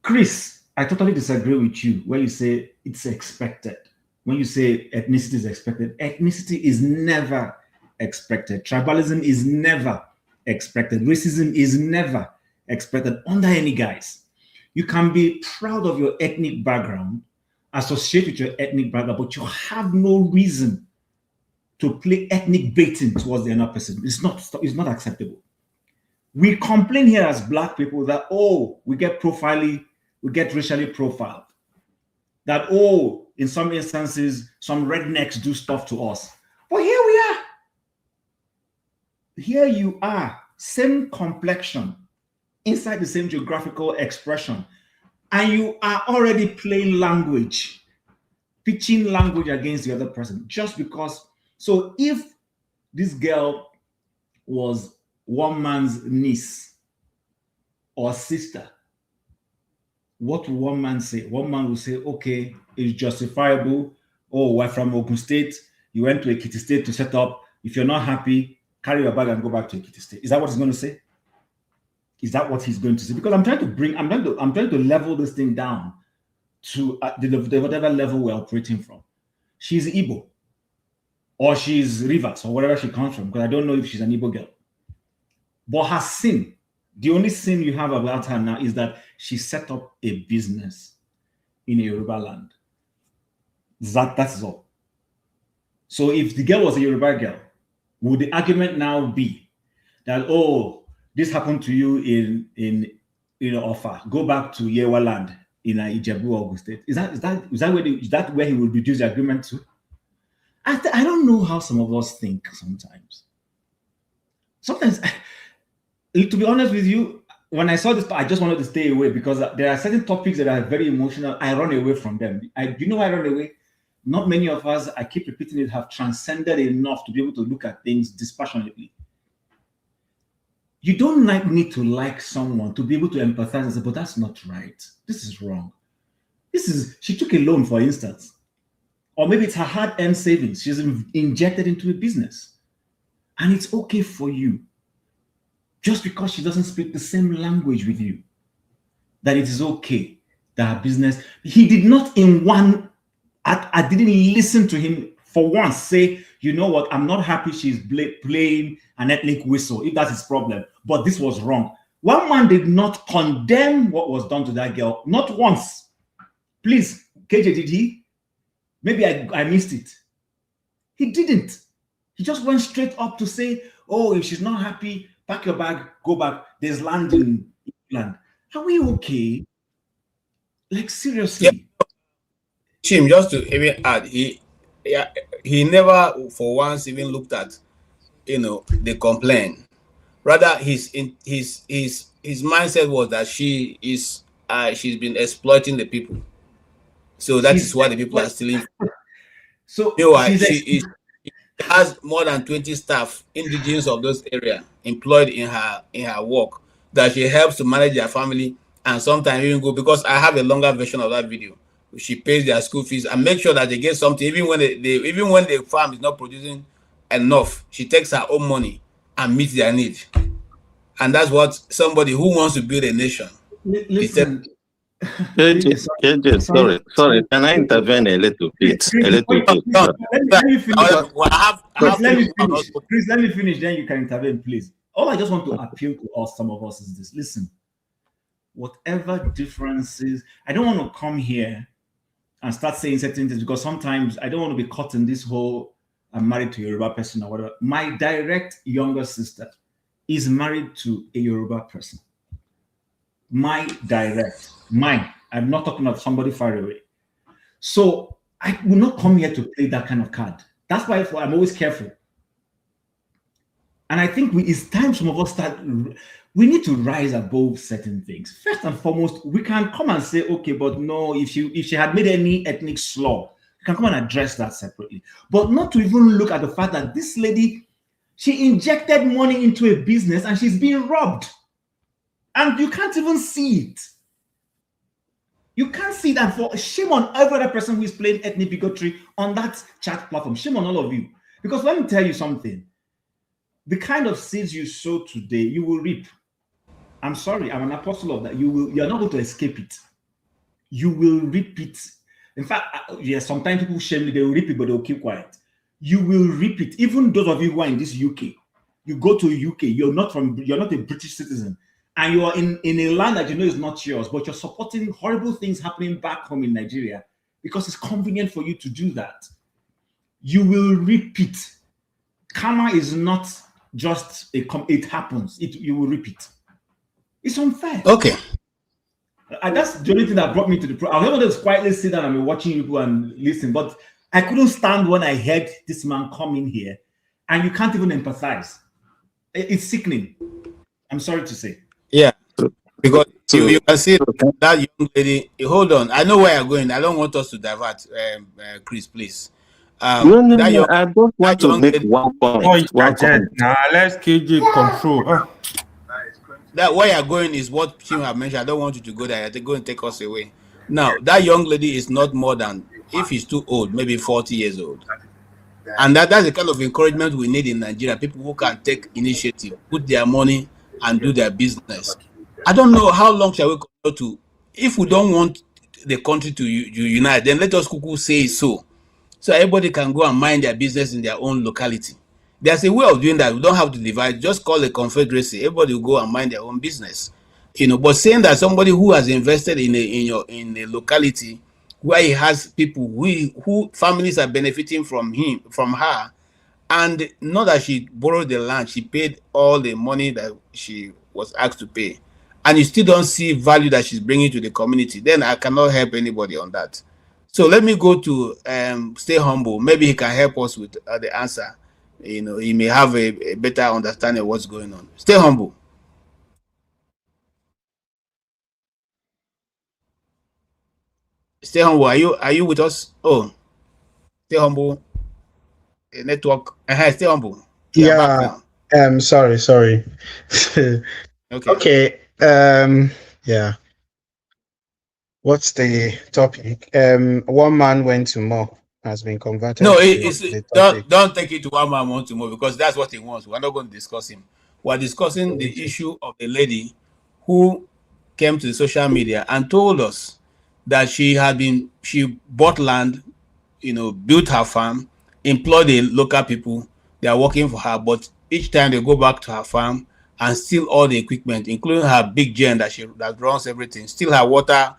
Chris, I totally disagree with you when you say it's expected. When you say ethnicity is expected, ethnicity is never expected. Tribalism is never expected. Racism is never expected under any guise. You can be proud of your ethnic background, associate with your ethnic background, but you have no reason to play ethnic baiting towards the other person. It's not acceptable. We complain here as Black people that, oh, we get profiling, we get racially profiled. That, oh, in some instances, some rednecks do stuff to us. But here we are. Here you are, same complexion, inside the same geographical expression, and you are already playing language, pitching language against the other person, just because. So if this girl was one man's niece or sister, what will one man say? One man will say, okay, it's justifiable. Oh, we're from Ogun State. You went to Ekiti State to set up. If you're not happy, carry your bag and go back to Ekiti State. Is that what he's going to say? Is that what he's going to say? Because I'm trying to level this thing down to the whatever level we're operating from. She's Igbo, or she's Rivers, or wherever she comes from, because I don't know if she's an Igbo girl. But her sin, the only sin you have about her now is that she set up a business in a Yoruba land. That's all. So if the girl was a Yoruba girl, would the argument now be that, oh, this happened to you in Offa, go back to Yewa land in Ijebu, Ogun State? Is that where he would reduce the agreement to? I don't know how some of us think sometimes. Sometimes, to be honest with you, when I saw this, I just wanted to stay away because there are certain topics that are very emotional. I run away from them. You know why I run away? Not many of us, I keep repeating it, have transcended enough to be able to look at things dispassionately. You don't need to like someone to be able to empathize and say, but that's not right. This is wrong. She took a loan, for instance. Or maybe it's her hard-earned savings. She's injected into a business. And it's okay for you. Just because she doesn't speak the same language with you, that it is okay that her business. He did not I didn't listen to him for once say, you know what, I'm not happy she's playing an ethnic whistle, if that's his problem, but this was wrong. One man did not condemn what was done to that girl, not once. Please, KJ, did he? Maybe I missed it. He didn't. He just went straight up to say, oh, if she's not happy, pack your bag, go back. There's land in England. Are we okay? Like, seriously. Chim, just to even add, he never for once even looked at, the complaint. Rather, his mindset was that she's been exploiting the people. So that is why the people are stealing. So she has more than 20 staff, indigenous of those areas, employed in her work, that she helps to manage their family, and sometimes even go, because I have a longer version of that video. She pays their school fees and make sure that they get something, even when the farm is not producing enough. She takes her own money and meets their need. And that's what somebody who wants to build a nation. Listen. KJ, sorry. Can I intervene a little bit? Let me finish. Chris, let me finish. Then you can intervene, please. all I just want to appeal to us, some of us, is this: listen, whatever differences, I don't want to come here and start saying certain things because sometimes I don't want to be caught in this whole I'm married to a Yoruba person or whatever. My direct younger sister is married to a Yoruba person. Mine. I'm not talking about somebody far away. So I will not come here to play that kind of card. That's why I'm always careful. And I think it's time some of us we need to rise above certain things. First and foremost, we can come and say, okay, but no, if she had made any ethnic slur, you can come and address that separately. But not to even look at the fact that this lady, she injected money into a business and she's being robbed. And you can't even see it. You can't see that. For shame on every other person who is playing ethnic bigotry on that chat platform. Shame on all of you. Because let me tell you something. The kind of seeds you sow today, you will reap. I'm sorry, I'm an apostle of that. You're not going to escape it. You will reap it. In fact, yes, sometimes people shame me, they will reap it, but they'll keep quiet. You will reap it. Even those of you who are in this UK, you go to UK, you're not a British citizen, and you are in a land that you know is not yours, but you're supporting horrible things happening back home in Nigeria because it's convenient for you to do that. You will reap it. Karma is not just it happens. You will repeat. It's unfair. Okay. And that's the only thing that brought me to the pro. I was able to quietly sit down and be watching people and listen, but I couldn't stand when I heard this man come in here, and you can't even empathize. It's sickening. I'm sorry to say. Yeah, because you can see that young lady. Hold on, I know where you're going. I don't want us to divert, Chris, please. I don't want to make one comment. Now let's KJ control. That where you're going is what Kim have mentioned. I don't want you to go there. They're going to take us away. Now, that young lady is not more than, if he's too old, maybe 40 years old. And that's the kind of encouragement we need in Nigeria. People who can take initiative, put their money and do their business. I don't know how long shall we go to. If we don't want the country to unite, then let us kuku say so. So everybody can go and mind their business in their own locality. There's a way of doing that. We don't have to divide. Just call a confederacy. Everybody will go and mind their own business. But saying that somebody who has invested in a locality where he has people who families are benefiting from her, and not that she borrowed the land, she paid all the money that she was asked to pay, and you still don't see value that she's bringing to the community, then I cannot help anybody on that. So let me go to Stay Humble. Maybe he can help us with the answer. He may have a better understanding of what's going on. Stay Humble. Stay Humble. Are you with us? Oh, Stay Humble. Network. Stay Humble. Yeah. Sorry. Okay. Yeah. What's the topic? One man went to more has been converted. No, don't take it to one man wants to more, because that's what he wants. We're not going to discuss him. We're discussing the issue of a lady who came to the social media and told us that she bought land, built her farm, employed the local people. They are working for her, but each time they go back to her farm and steal all the equipment, including her big gen that runs everything, steal her water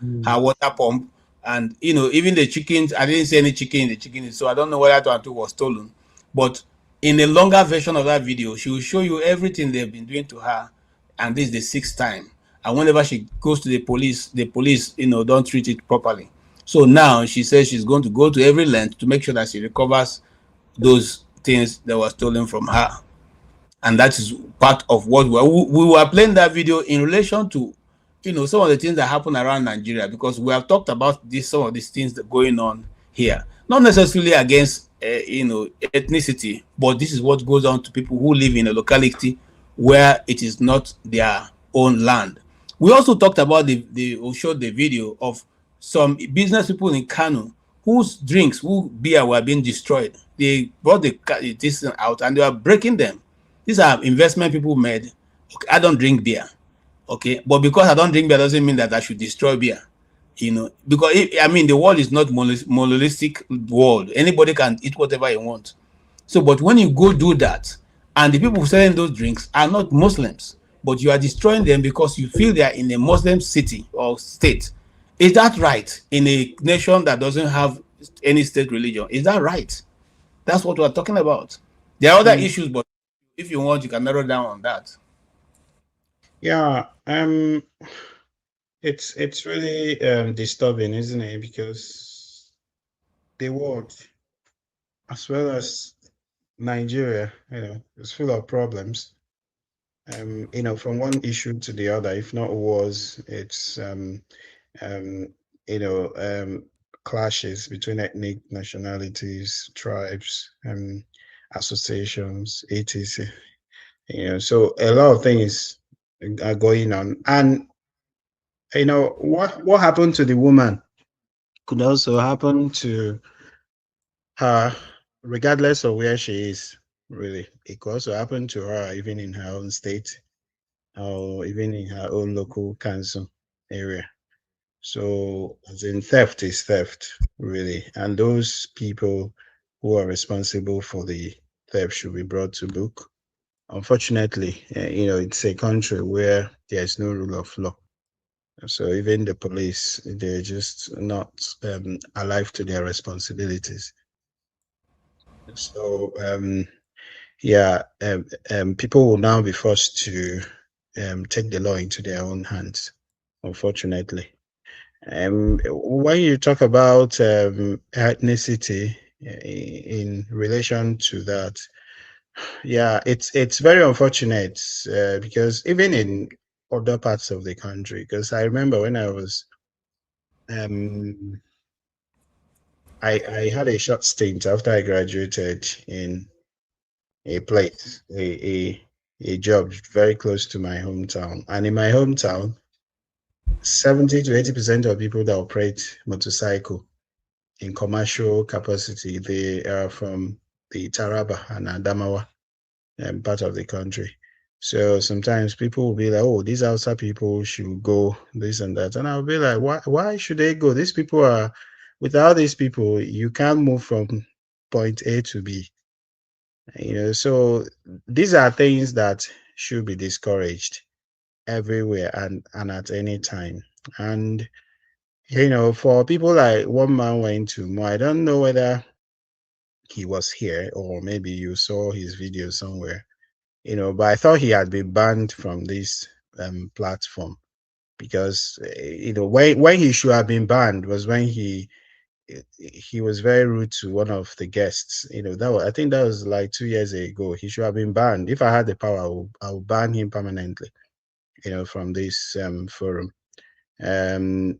pump, and even the chickens. I didn't see any chicken in the chicken, so I don't know whether that was stolen. But in a longer version of that video, she will show you everything they've been doing to her, and this is the 6th time. And whenever she goes to the police don't treat it properly. So now she says she's going to go to every length to make sure that she recovers those things that were stolen from her. And that is part of what we were playing that video in relation to, some of the things that happen around Nigeria, because we have talked about some of these things that are going on here, not necessarily against, ethnicity, but this is what goes on to people who live in a locality where it is not their own land. We also talked about we showed the video of some business people in Kano whose beer were being destroyed. They brought this out and they were breaking them. These are investment people made. Okay, I don't drink beer. Okay, but because I don't drink beer doesn't mean that I should destroy beer. Because the world is not monolithic world. Anybody can eat whatever you want. So, but when you go do that And the people selling those drinks are not Muslims, but you are destroying them because you feel they are in a Muslim city or state. Is that right in a nation that doesn't have any state religion? Is that right? That's what we're talking about. There are other Mm, issues, but if you want, you can narrow down on that. yeah, it's really disturbing, isn't it? Because the world, as well as Nigeria, is full of problems. From one issue to the other, if not wars, it's um, you know, um, clashes between ethnic nationalities, tribes, associations, etc. So a lot of things are going on, and what happened to the woman could also happen to her, regardless of where she is. Really, it could also happen to her, even in her own state or even in her own local council area. So, as in, theft is theft, really, and those people who are responsible for the theft should be brought to book. Unfortunately, it's a country where there is no rule of law. So even the police, they're just not alive to their responsibilities. So yeah, people will now be forced to take the law into their own hands, unfortunately. When you talk about ethnicity in relation to that, yeah, it's very unfortunate because even in other parts of the country, because I remember when um, I had a short stint after I graduated in a place, a job very close to my hometown, and in my hometown, 70 to 80% of people that operate motorcycle in commercial capacity, they are from the Taraba and Adamawa part of the country. So sometimes people will be like, "Oh, these outside people should go this and that," and I'll be like, "Why should they go? These people are without these people, you can't move from point A to B." So these are things that should be discouraged everywhere and at any time. And for people like one man went to more, I don't know whether he was here or maybe you saw his video somewhere, but I thought he had been banned from this platform because when he should have been banned was when he was very rude to one of the guests. I think that was like 2 years ago. He should have been banned. If I had the power, I would ban him permanently, from this forum. Um,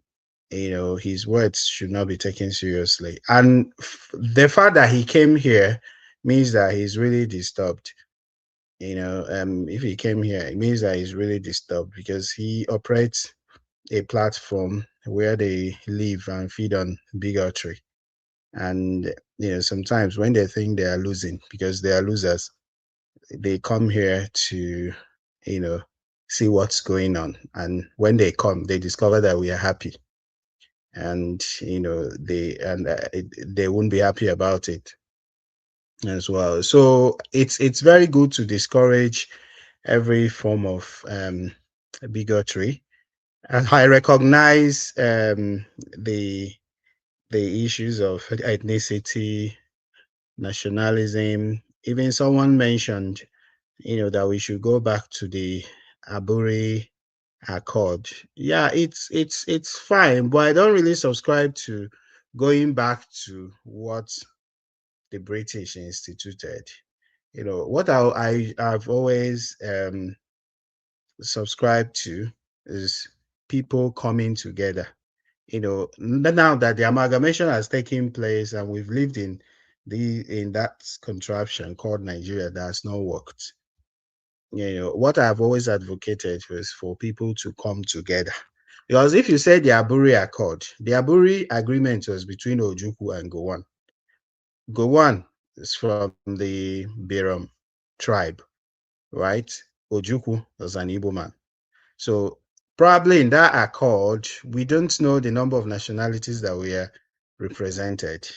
his words should not be taken seriously. And the fact that he came here means that he's really disturbed. If he came here, it means that he's really disturbed because he operates a platform where they live and feed on bigotry. And sometimes when they think they are losing because they are losers, they come here to you know see what's going on. And when they come, they discover that we are happy, and they won't be happy about it as well. So it's very good to discourage every form of bigotry. And I recognize the issues of ethnicity, nationalism. Even someone mentioned, that we should go back to the Aburi Accord. Yeah, it's fine, but I don't really subscribe to going back to what the British instituted. What I've always subscribed to is people coming together. Now that the amalgamation has taken place and we've lived in that contraption called Nigeria that has not worked. What I've always advocated was for people to come together. Because if you say the Aburi Accord, the Aburi agreement was between Ojukwu and Gowon. Gowon is from the Biram tribe, right? Ojukwu was an Igbo man. So probably in that accord, we don't know the number of nationalities that were represented.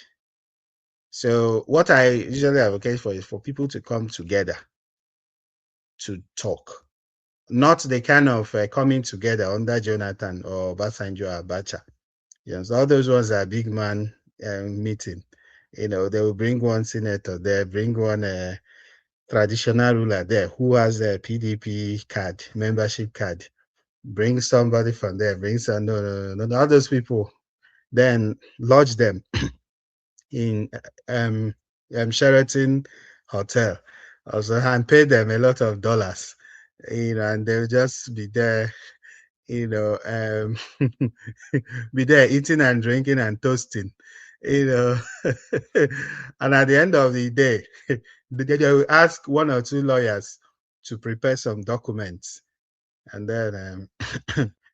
So what I usually advocate for is for people to come together to talk, not the kind of coming together under Jonathan or Basanjo or Abacha. So all those ones are big man meeting. They will bring one senator there, bring one traditional ruler there who has a PDP card, membership card. Bring somebody from there, bring some, no, all those people, then lodge them in Sheraton Hotel also, and pay them a lot of dollars, and they'll just be there, be there eating and drinking and toasting, and at the end of the day, they will ask one or two lawyers to prepare some documents, and then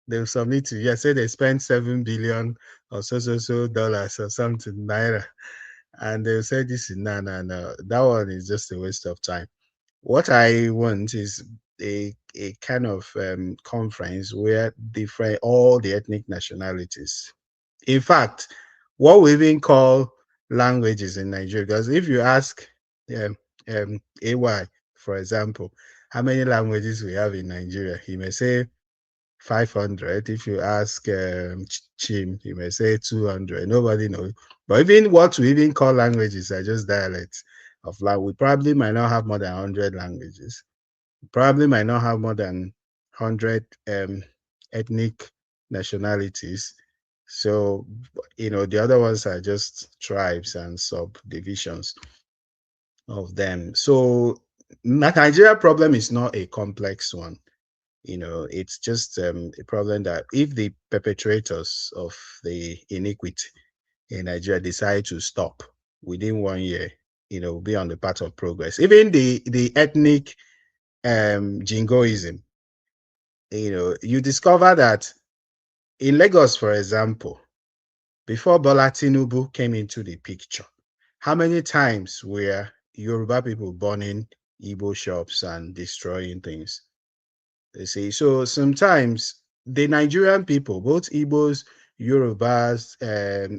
they'll submit to you. Say they spent 7 billion or so dollars or something naira, and they'll say this is no. That one is just a waste of time. What I want is a kind of conference where all the ethnic nationalities. In fact, what we even call languages in Nigeria, because if you ask AY, for example, how many languages we have in Nigeria, he may say 500. If you ask Chim, he may say 200. Nobody knows. But even what we even call languages are just dialects of language. We probably might not have more than 100 languages. We probably might not have more than 100 ethnic nationalities. So, the other ones are just tribes and subdivisions of them. So, Nigeria problem is not a complex one. It's just a problem that if the perpetrators of the iniquity in Nigeria decide to stop within 1 year, be on the path of progress. Even the ethnic jingoism, you discover that in Lagos, for example, before Bola Tinubu came into the picture, how many times were Yoruba people burning Igbo shops and destroying things? You see, so sometimes the Nigerian people, both Igbos, Yorubas,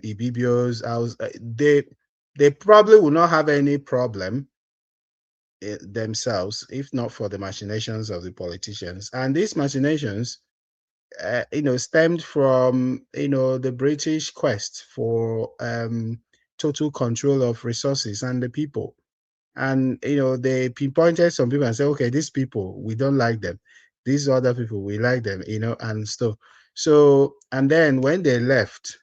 Ibibios, they probably will not have any problem themselves if not for the machinations of the politicians. And these machinations, stemmed from the British quest for total control of resources and the people. And they pinpointed some people and said, okay, these people, we don't like them. These other people, we like them, and stuff. So, and then when they left,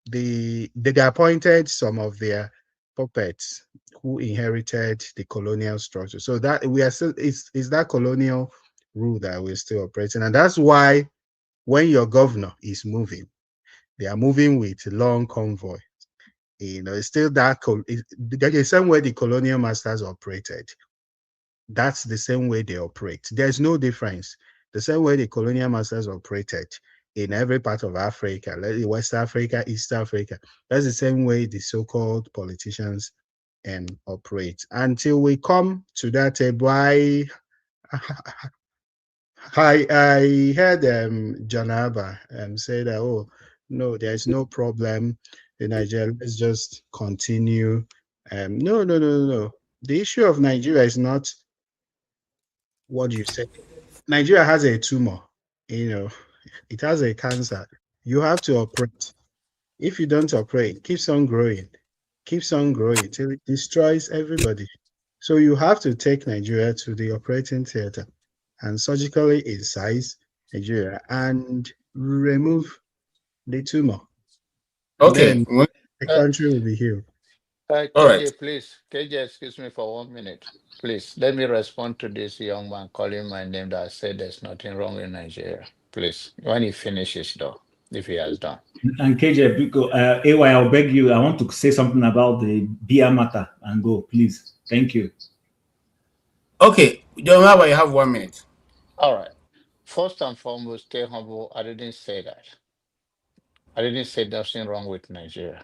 they appointed some of their puppets who inherited the colonial structure. So that we are still, it's that colonial rule that we're still operating. And that's why when your governor is moving, they are moving with long convoy. It's still the same way the colonial masters operated. That's the same way they operate. There's no difference. The same way the colonial masters operated in every part of Africa, like West Africa, East Africa, that's the same way the so-called politicians operate. Until we come to that table, I heard John Abba say that, oh, no, there's no problem in Nigeria. Let's just continue. No. The issue of Nigeria is not what you say. Nigeria has a tumor, it has a cancer. You have to operate. If you don't operate, it keeps on growing till it destroys everybody. So you have to take Nigeria to the operating theater and surgically incise Nigeria and remove the tumor. And Okay. then the country will be healed. All right. KJ, please. KJ, excuse me for 1 minute. Please, let me respond to this young man calling my name that said there's nothing wrong in Nigeria. Please, when he finishes, though, if he has done. And KJ, AY, I'll beg you, I want to say something about the beer matter and go, please. Thank you. Okay, John Maba, you have 1 minute. All right. First and foremost, stay humble. I didn't say that. I didn't say there's nothing wrong with Nigeria.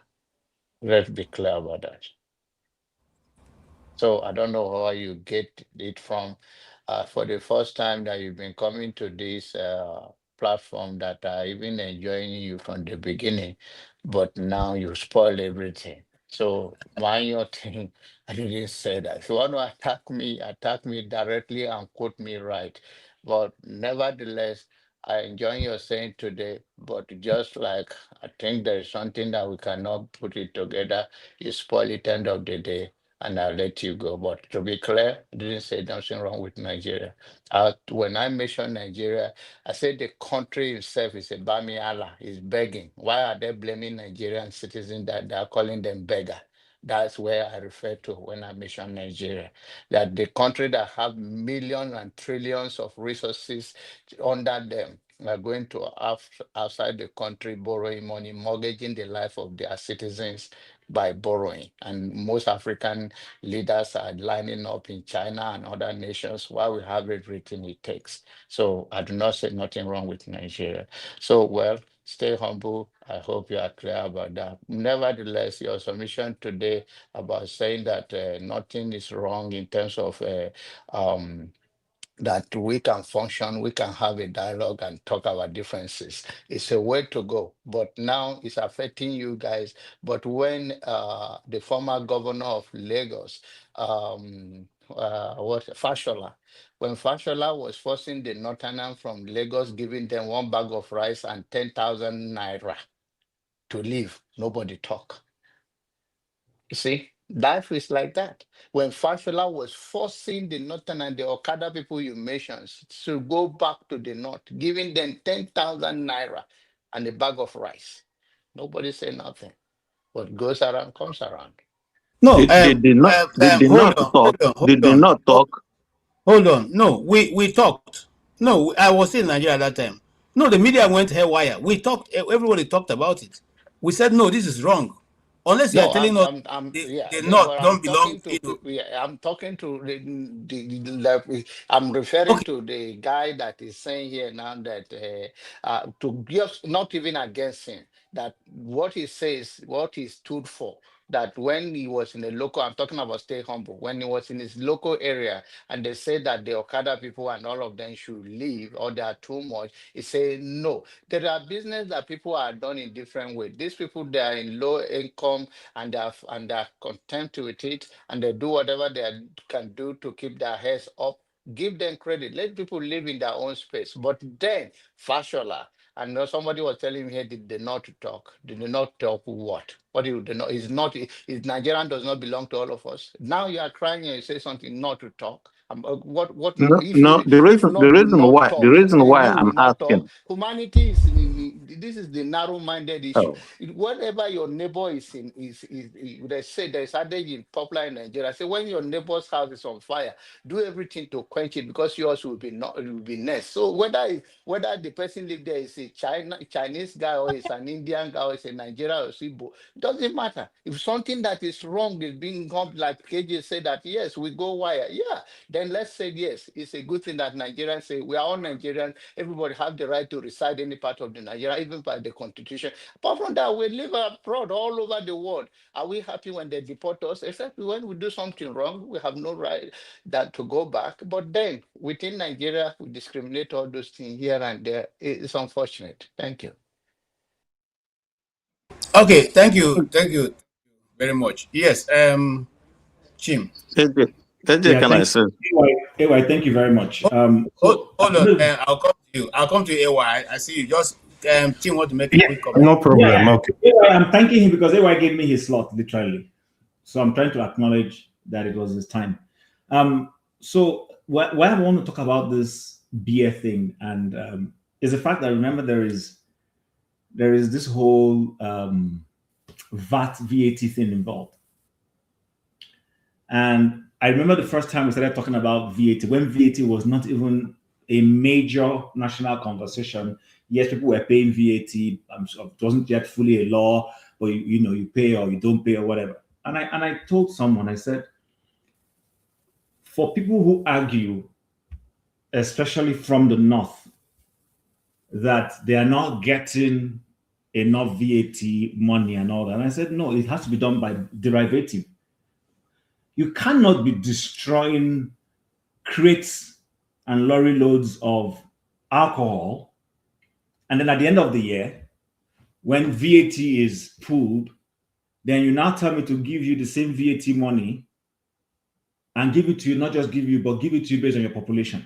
Let's be clear about that. So I don't know how you get it from. For the first time that you've been coming to this platform that I even enjoying you from the beginning, but now you spoil everything. So mind your thing. I didn't say that. If you want to attack me directly and quote me right. But nevertheless, I enjoy your saying today. But just like I think there is something that we cannot put it together, you spoil it end of the day, and I'll let you go. But to be clear, I didn't say nothing wrong with Nigeria. When I mentioned Nigeria, I said the country itself is a Bami Allah, is begging. Why are they blaming Nigerian citizens that they are calling them beggar? That's where I refer to when I mention Nigeria. That the country that have millions and trillions of resources under them are going to outside the country borrowing money, mortgaging the life of their citizens by borrowing. And most African leaders are lining up in China and other nations while we have everything it takes. So I do not say nothing wrong with Nigeria. So, well, stay humble. I hope you are clear about that. Nevertheless, your submission today about saying that nothing is wrong in terms of that we can function, we can have a dialogue and talk our differences. It's a way to go, but now it's affecting you guys. But when the former governor of Lagos, Fashola, when Fashola was forcing the Northerners from Lagos, giving them one bag of rice and 10,000 naira to live, nobody talk. You see, life is like that. When Fashola was forcing the Northern and the Okada people you mentioned to go back to the North, giving them 10,000 naira and a bag of rice, nobody said nothing. What goes around comes around. No, They did hold not on, talk. hold on, They hold did on, not talk. hold on. No, we talked. No, I was in Nigeria at that time. No, the media went haywire. We talked. Everybody talked about it. We said no, this is wrong. Unless you are No, telling us yeah, the North but I'm don't belong, talking to people. Yeah, I'm talking to I'm referring Okay. to the guy that is saying here now that to just not even against him, that what he says, what he stood for, that when he was in the local, I'm talking about stay humble, when he was in his local area and they said that the Okada people and all of them should leave or they are too much, he said no. There are business that people are done in different ways. These people, they are in low income and they're content with it, and they do whatever they can do to keep their heads up. Give them credit. Let people live in their own space. But then, Fashola, I know somebody was telling me here, did they not talk? Did they not talk what? What do you know? Is not is Nigerian does not belong to all of us. Now you are crying and you say something not to talk. What No, if no. you if The not do reason not why the talk, reason then why you will I'm not talk. asking. Humanity is this is the narrow-minded issue. Oh, Whatever your neighbor is in they say there's adage in popular in Nigeria. Say when your neighbor's house is on fire, do everything to quench it because yours will be not will be next. So whether the person live there is a Chinese guy or is an Indian guy or is a Nigerian or Igbo, doesn't matter. If something that is wrong is being come, like KJ said that yes, we go wire, yeah, then let's say yes, it's a good thing that Nigerians say we are all Nigerians. Everybody have the right to reside any part of the Nigeria, even by the constitution. Apart from that, we live abroad all over the world. Are we happy when they deport us? Except when we do something wrong, we have no right that to go back. But then within Nigeria, we discriminate all those things here and there. It's unfortunate. Thank you. Okay. Thank you very much. Yes. Chim. AJ, Yeah, can I thank say? AY, thank you very much. Hold on. I'll come to you. I'll come to you. AY. I see you. Just Chim want to make a Yeah, quick comment. no problem. Yeah, Okay. AY, I'm thanking him because AY gave me his slot, literally. So I'm trying to acknowledge that it was his time. So why I want to talk about this beer thing and is the fact that remember there is this whole VAT thing involved. And I remember the first time we started talking about VAT, when VAT was not even a major national conversation. Yes, people were paying VAT. It wasn't yet fully a law, but you pay or you don't pay or whatever. And I told someone, I said, for people who argue, especially from the north, that they are not getting enough VAT money and all that. And I said, no, it has to be done by derivative. You cannot be destroying crates and lorry loads of alcohol. And then at the end of the year, when VAT is pulled, Then you now tell me to give you the same VAT money and give it to you, not just give you, but give it to you based on your population.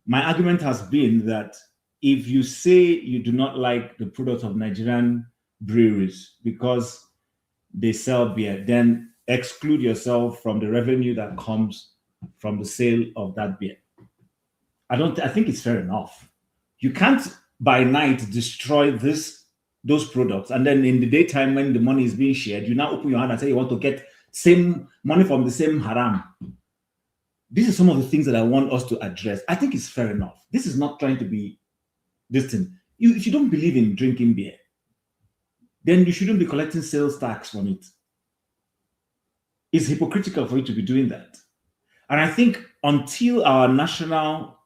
My argument has been that if you say you do not like the product of Nigerian breweries because they sell beer, then exclude yourself from the revenue that comes from the sale of that beer. I think it's fair enough. You can't by night destroy those products, and then in the daytime when the money is being shared, you now open your hand and say you want to get same money from the same haram. These are some of the things that I want us to address. I think it's fair enough. This is not trying to be this thing. If you don't believe in drinking beer, then you shouldn't be collecting sales tax from it. It's hypocritical for you to be doing that. And I think until our national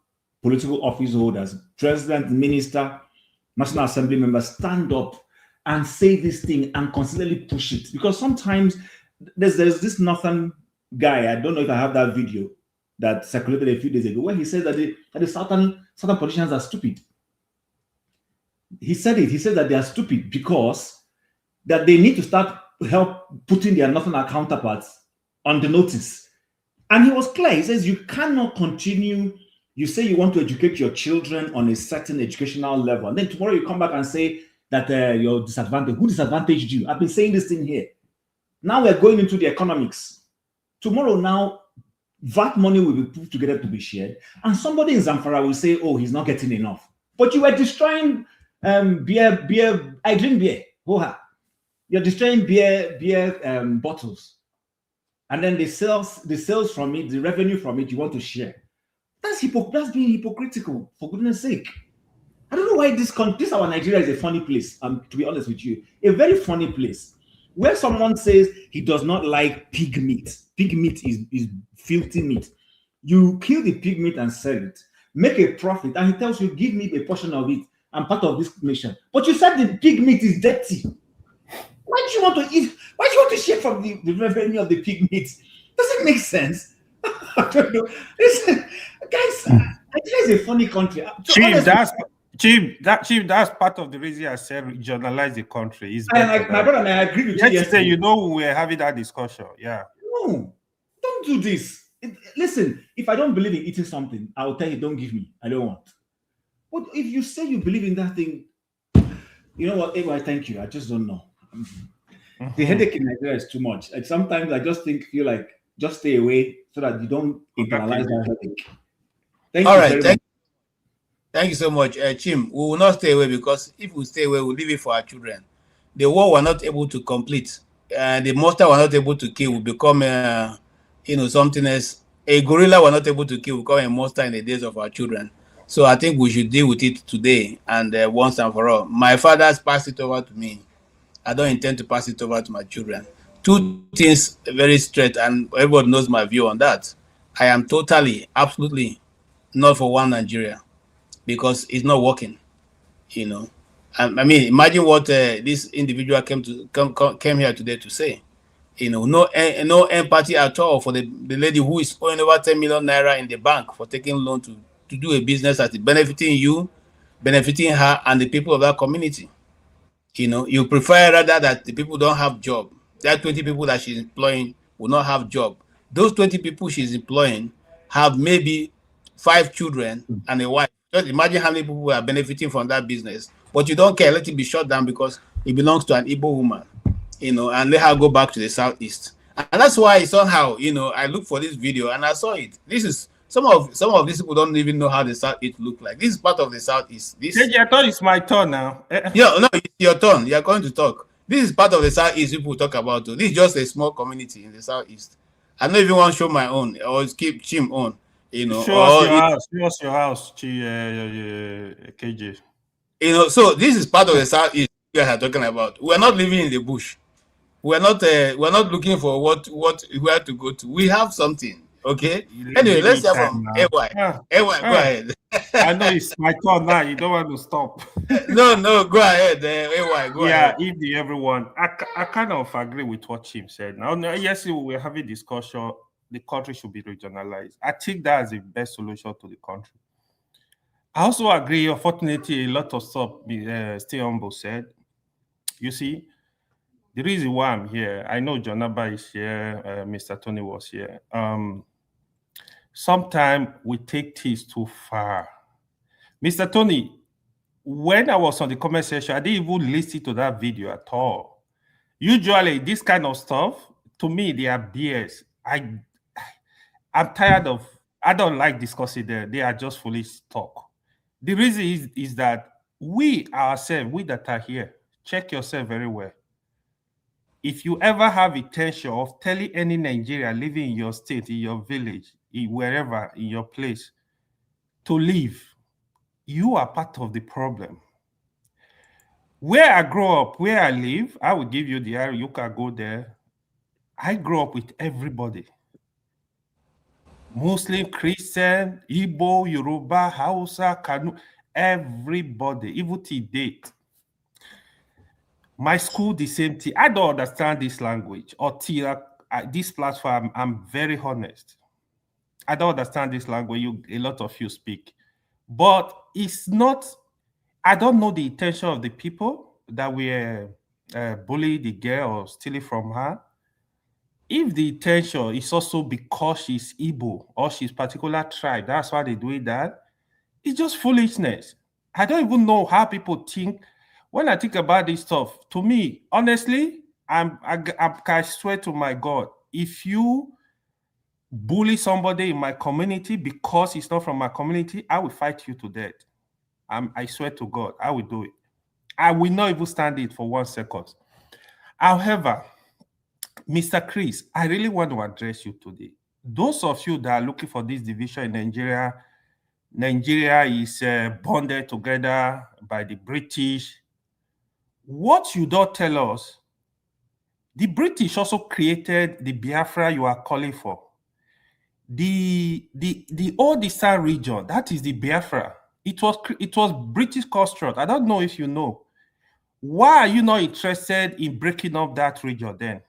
political office holders, president, minister, National Assembly members stand up and say this thing and constantly push it, because sometimes there's this northern guy, I don't know if I have that video that circulated a few days ago, where he said that the southern politicians are stupid. He said that they are stupid because that they need to start help putting their northern counterparts on the notice. And he was clear. He says you cannot continue. You say you want to educate your children on a certain educational level, and then tomorrow you come back and say that you're disadvantaged. Who disadvantaged you? I've been saying this thing here. Now we're going into the economics. Tomorrow now, VAT money will be put together to be shared, and somebody in Zamfara will say, oh, he's not getting enough. But you were destroying beer. I drink beer. You're destroying beer bottles. And then the sales from it, the revenue from it, you want to share. That's being hypocritical, for goodness sake. I don't know why this our Nigeria is a funny place, to be honest with you. A very funny place. Where someone says he does not like pig meat. Pig meat is filthy meat. You kill the pig meat and sell it, make a profit, and he tells you, give me a portion of it. I'm part of this nation. But you said the pig meat is dirty. Why do you want to eat? Why do you want to share from the revenue of the pig meat? Does it make sense? I don't know. Listen, guys, Nigeria is a funny country. Chief, that's part of the reason I said regionalize the country. Is my brother, and I agree with you. Yesterday, you know, we were having that discussion. Yeah. No, don't do this. Listen, if I don't believe in eating something, I'll tell you, don't give me. I don't want. But if you say you believe in that thing, you know what? Anyway, thank you. I just don't know. The headache in Nigeria is too much. Like sometimes I just feel like just stay away so that you don't internalize that headache. Thank you so much, Chim. We will not stay away, because if we stay away, we'll leave it for our children. The war we're not able to complete, the monster we're not able to kill will become, something else. A gorilla we're not able to kill will become a monster in the days of our children. So I think we should deal with it today and once and for all. My father's passed it over to me. I don't intend to pass it over to my children. Two things very straight, and everyone knows my view on that. I am totally, absolutely not for one Nigeria, because it's not working. I mean, imagine what this individual came here today to say. No empathy at all for the lady who is owing over 10 million naira in the bank for taking loan to do a business that is benefiting you, benefiting her, and the people of that community. You prefer rather that the people don't have job. That 20 people that she's employing will not have job. Those 20 people she's employing have maybe 5 children and a wife. Just imagine how many people are benefiting from that business. But you don't care. Let it be shut down because it belongs to an Igbo woman, and let her go back to the southeast. And that's why somehow, I looked for this video and I saw it. This is some of these people don't even know how the southeast look like. This is part of the southeast. I thought it's my turn now. Yeah, no, it's your turn. You're going to talk. This is part of the southeast people talk about. This is just a small community in the southeast. I don't even want to show my own or keep Chim on. Show us your house, KJ. So this is part of the southeast we are talking about. We're not living in the bush. We're not looking for where to go to. We have something. Okay. Anyway, let's hear from AY. Go ahead. I know it's my turn now. You don't want to stop. No, go ahead. AY, go ahead. Yeah, evening, everyone. I kind of agree with what Chim said. Now, yes, we're having discussion. The country should be regionalized. I think that's the best solution to the country. I also agree. Unfortunately, a lot of stuff stay humble said. You see, the reason why I'm here, I know Jonaba is here, Mr. Tony was here. Sometimes we take things too far. Mr. Tony, when I was on the comment section, I didn't even listen to that video at all. Usually, this kind of stuff, to me, they are BS. I'm tired of, I don't like discussing them. They are just foolish talk. The reason is that we ourselves, we that are here, check yourself very well. If you ever have intention of telling any Nigerian living in your state, in your village, wherever, in your place, to leave, you are part of the problem. Where I grow up, where I live, I will give you the area, you can go there. I grew up with everybody. Muslim, Christian, Igbo, Yoruba, Hausa, Kanu, everybody, even till date. My school, the same thing. I don't understand this language or till this platform. I'm very honest. I don't understand this language. A lot of you speak, but it's not. I don't know the intention of the people that were bullying the girl or stealing from her. If the intention is also because she's Igbo or she's particular tribe, that's why they're doing that. It's just foolishness. I don't even know how people think. When I think about this stuff, to me, honestly, I swear to my God, if you bully somebody in my community because it's not from my community, I will fight you to death. I swear to God, I will do it. I will not even stand it for 1 second. However, Mr. Chris, I really want to address you today. Those of you that are looking for this division in Nigeria, Nigeria is bonded together by the British. What you don't tell us, the British also created the Biafra you are calling for. The Old Eastern region, that is the Biafra. It was British construct. I don't know if you know. Why are you not interested in breaking up that region then?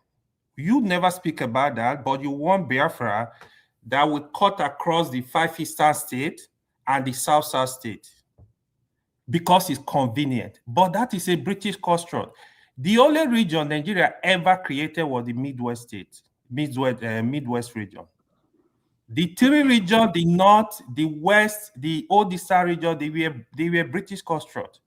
You never speak about that, but you want Biafra that will cut across the 5 eastern states and the South state because it's convenient. But that is a British construct. The only region Nigeria ever created was the Midwest state, Midwest region. The 3 regions, the North, the West, the Old Eastern region, they were British construct.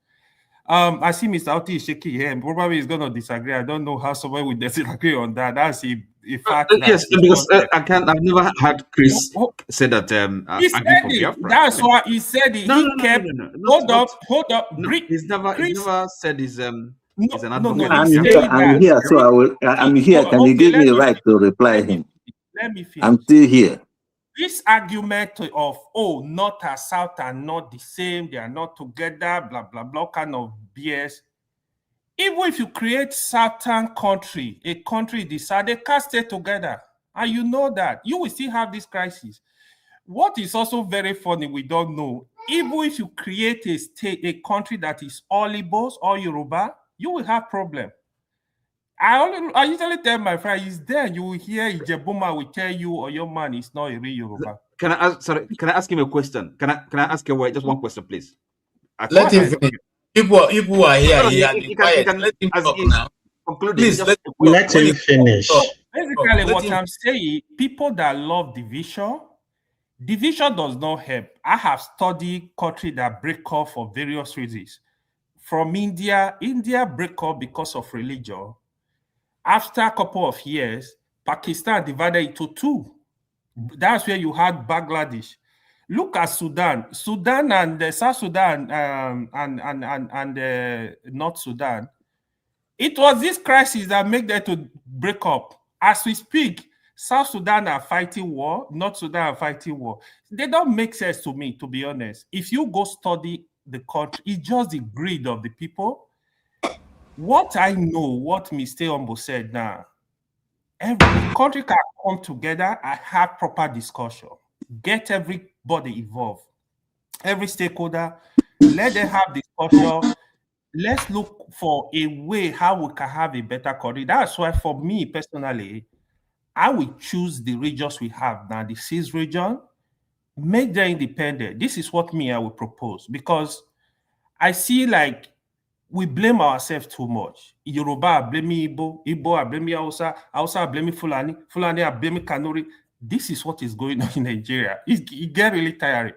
I see Mr. Oti is shaking here. Probably he's going to disagree. I don't know how someone would disagree on that. That's a fact. Yes, because I've never heard Chris say that. He said it. That's why he said it. No, he kept. Hold up. No, he's never said he's an advocate. I'm here, so I'm here. Can you give me the right to reply him? Let me finish. I'm still here. This argument of, North and South are not the same, they are not together, blah, blah, blah, kind of BS. Even if you create certain country, a country this side, they can't stay together. And you know that. You will still have this crisis. What is also very funny, we don't know, even if you create a state, a country that is all Igbos or Yoruba, you will have problem. I usually tell my friend, he's there, you will hear Ijebuma will tell you, or your man is not a real Yoruba. Can I ask him a question? Can I ask you just one question, please? Let him finish. People who are here, let him talk now. Please, let him finish. Basically, what I'm saying, people that love division does not help. I have studied countries that break up for various reasons. From India break up because of religion. After a couple of years, Pakistan divided into 2. That's where you had Bangladesh. Look at Sudan and South Sudan and North Sudan. It was this crisis that made them to break up. As we speak, South Sudan are fighting war, North Sudan are fighting war. They don't make sense to me, to be honest. If you go study the country, it's just the greed of the people. What I know, what Mr. Ombo said now, every country can come together and have proper discussion. Get everybody involved, every stakeholder, let them have discussion. Let's look for a way how we can have a better country. That's why for me personally, I will choose the regions we have now, the 6 region, make them independent. This is what I will propose, because I see like we blame ourselves too much. Yoruba are blaming Igbo, Igbo are blaming Hausa, Hausa are blaming Fulani, Fulani are blaming Kanuri. This is what is going on in Nigeria. It gets really tiring.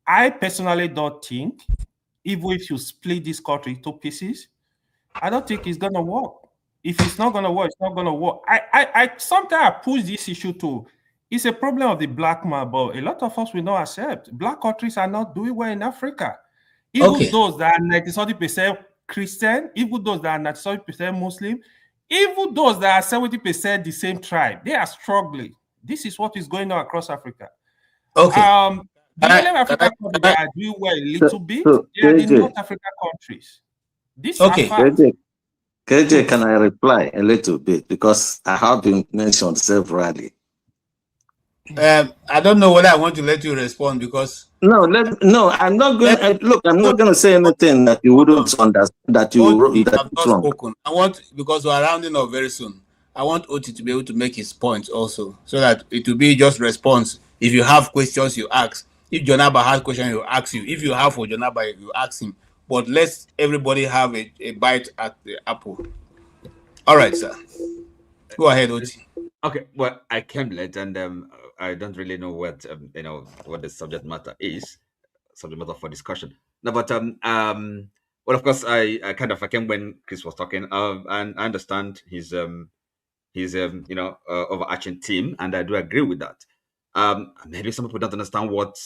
I personally don't think, even if you split this country into pieces, I don't think it's gonna work. If it's not gonna work, it's not gonna work. I sometimes I push this issue to it's a problem of the black man, but a lot of us will not accept. Black countries are not doing well in Africa. Even Okay. those that are 90% Christian, even those that are 90% Muslim, even those that are 70% the same tribe, they are struggling. This is what is going on across Africa. Okay. The only African countries that are doing well a little bit, they are the North African countries. These are facts. KJ, can I reply a little bit? Because I have been mentioned severally. I don't know whether I want to let you respond because no, I'm not going to look. I'm not going to say anything that you wouldn't understand. That you have that's not wrong. spoken. I want, because we're rounding up very soon, I want Oti to be able to make his point also, so that it will be just response. If you have questions, you ask. If Jonaba has questions, you ask you. If you have for Jonaba, you ask him. But let's everybody have a bite at the apple. All right, sir. Go ahead, Oti. Okay, well, I came late and I don't really know what what the subject matter is, subject matter for discussion. No, but well, of course, I came when Chris was talking, and I understand his overarching theme, and I do agree with that. Maybe some people don't understand what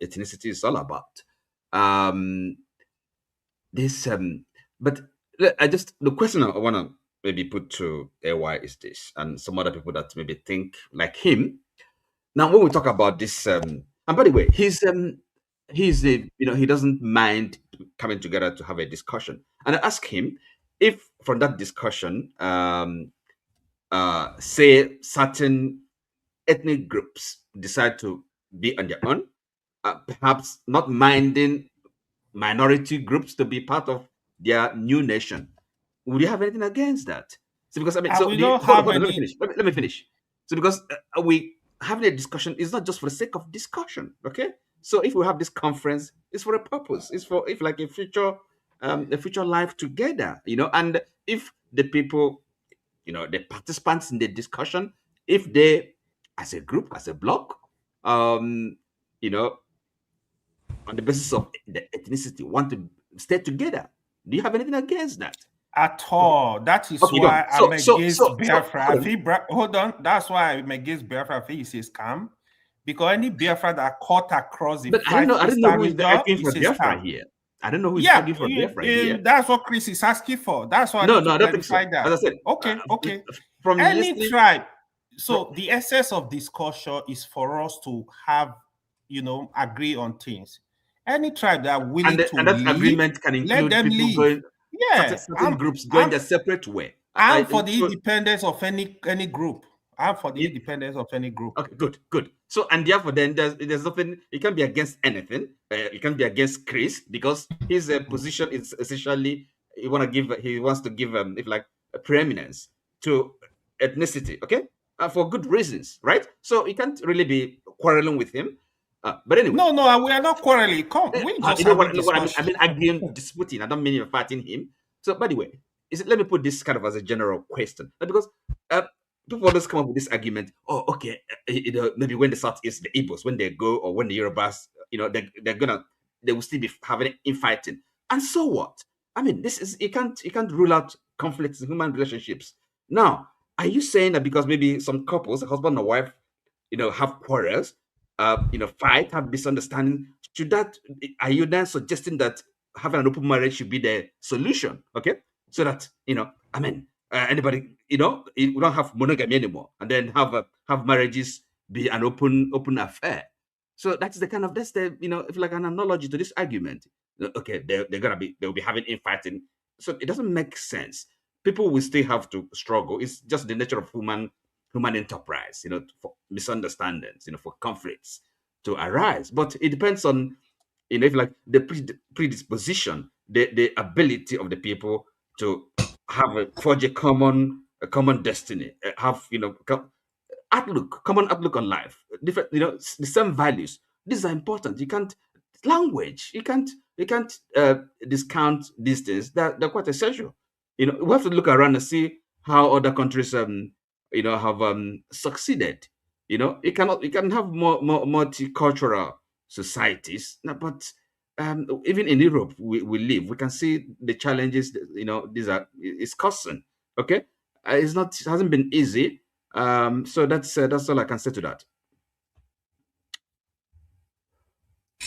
ethnicity is all about. But the question I want to maybe put to AY is this, and some other people that maybe think like him. Now, when we talk about this, and by the way, he doesn't mind coming together to have a discussion. And I ask him if from that discussion, say certain ethnic groups decide to be on their own, perhaps not minding minority groups to be part of their new nation. Would you have anything against that? So because we don't have any. Let me finish. Let me finish. So because we having a discussion is not just for the sake of discussion, okay? So if we have this conference, it's for a purpose. It's for a future life together, And if the people, the participants in the discussion, if they, as a group, as a block, on the basis of the ethnicity, want to stay together, do you have anything against that? At all. That is why I'm against Biafra. Hold on. That's why I'm against Biafra. I think it's a scam. Because any Biafra that cut across the I don't know who is arguing for Biafra here. I don't know who is arguing for Biafra here. That's what Chris is asking for. That's why I don't think so. That. As I said, okay. From any tribe. So the essence of discussion is for us to have, agree on things. Any tribe that are willing to and that leave, agreement can include let them people leave. going, certain groups going their separate way. I'm for the independence of any group. I'm for the independence of any group. Okay, good. So, and therefore, then there's nothing. You can't be against anything. You can't be against Chris because his position is essentially he wants to give a preeminence to ethnicity. Okay, for good reasons, right? So you can't really be quarreling with him. But anyway, no, we are not quarreling. Come, we just I mean arguing, disputing. I don't mean you're fighting him. So, by the way, let me put this kind of as a general question, because people always come up with this argument. Oh, okay, maybe when the Southeast, the Igbos, when they go, or when the Yorubas, they will still be having infighting. And so what? I mean, this is you can't rule out conflicts in human relationships. Now, are you saying that because maybe some couples, a husband and wife, have quarrels, fight, have misunderstanding, are you then suggesting that having an open marriage should be the solution? Okay, so that anybody, we don't have monogamy anymore, and then have marriages be an open affair. So that's if like an analogy to this argument. Okay, they'll be having infighting, so it doesn't make sense. People will still have to struggle. It's just the nature of human enterprise, for misunderstandings, for conflicts to arise. But it depends on, if like the predisposition, the ability of the people to forge a common destiny, have common outlook on life, different, the same values. These are important. You can't, language. You can't discount these things. They're quite essential. We have to look around and see how other countries have succeeded. You can have more multicultural societies, but even in Europe we live, we can see the challenges it's causing. Okay, it hasn't been easy. So that's all I can say to that.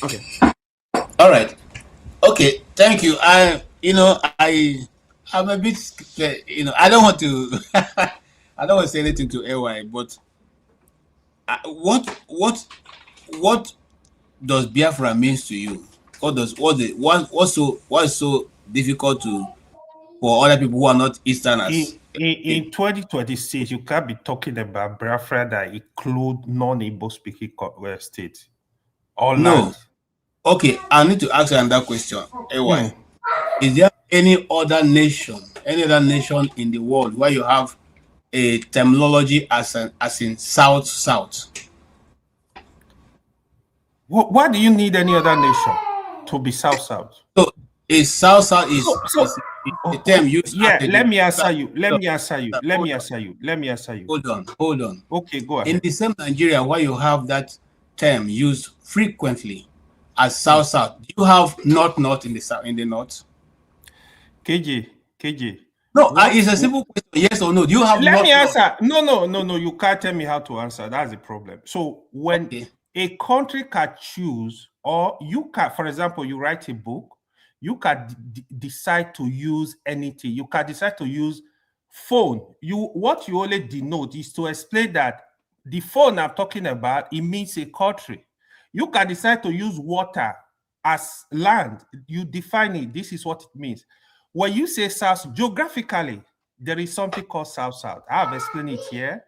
Okay. All right. Okay. Thank you. I'm a bit, I don't want to, I don't want to say anything to AY, but what does Biafra means to you? What's so difficult for other people who are not Easterners? In 2026, you can't be talking about Biafra that include non-Igbo speaking states or land. Okay, I need to ask you another question. AY. Is there any other nation in the world where you have a terminology as in South? Why do you need any other nation to be South? So a South is a term used. Yeah, let me answer you. Hold on. Okay, go ahead. In the same Nigeria where you have that term used frequently as South, do you have North in the north? KJ. No, it's a simple question. Yes or no? Do you have Let North? me answer. No. You can't tell me how to answer. That's the problem. So when a country can choose, or you can, for example, you write a book, you can decide to use anything. You can decide to use phone. What you only denote is to explain that the phone I'm talking about, it means a country. You can decide to use water as land. You define it. This is what it means. When you say South, geographically, there is something called South. I have explained it here,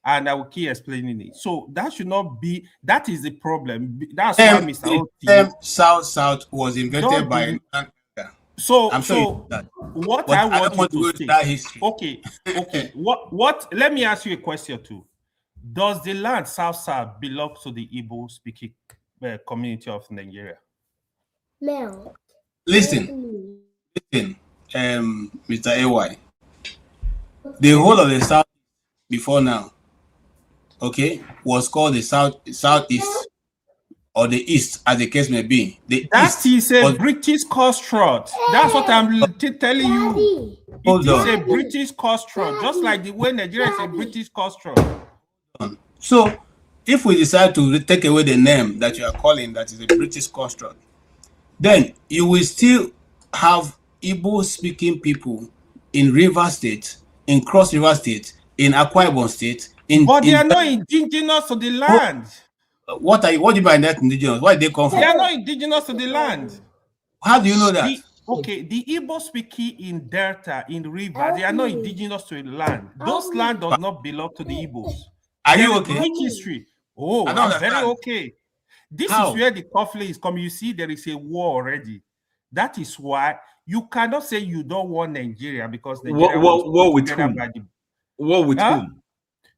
and I will keep explaining it. So that should not be, that is the problem. That's why Mr. The South was invented by I'm sure what I want you to say. That history. Okay. What? Let me ask you a question too. Does the land South belong to the Igbo speaking community of Nigeria? No. Listen, Mr. AY. The whole of the South before now, okay, was called the Southeast or the East, as the case may be. That is a British construct. That's what I'm telling you. It is a British construct, just like the way Nigeria is a British construct. So, if we decide to take away the name that you are calling that is a British construct, then you will still have Igbo-speaking people in River State, in Cross River State, in Akwa Ibom State. But they are not indigenous to the land. What do you mean by that indigenous? Where they come from? They are not indigenous to the land. How do you know that? The Igbo speaking in Delta, in River, they are not indigenous to the land. Those land does not belong to the Igbos. Are you okay? Rich history. Oh, I'm very okay. This is where the conflict is coming. You see, there is a war already. That is why you cannot say you don't want Nigeria because Nigeria war with whom? War with whom?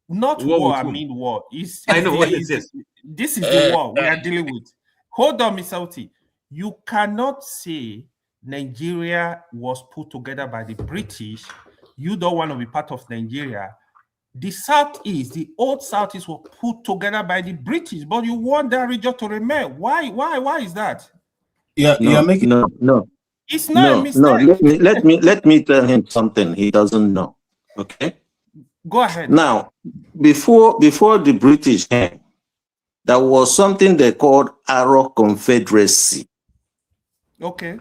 Not war. I mean war. I know what it is. This is the war we are dealing with. Hold on, Mr. Oti. You cannot say Nigeria was put together by the British. You don't want to be part of Nigeria. The Southeast, the old Southeast, was put together by the British, but you want that region to remain. Why is that? You're making no. It's not a mistake. No. Let me tell him something he doesn't know. Okay. Go ahead. Now, before the British came, there was something they called Arrow Confederacy. Okay.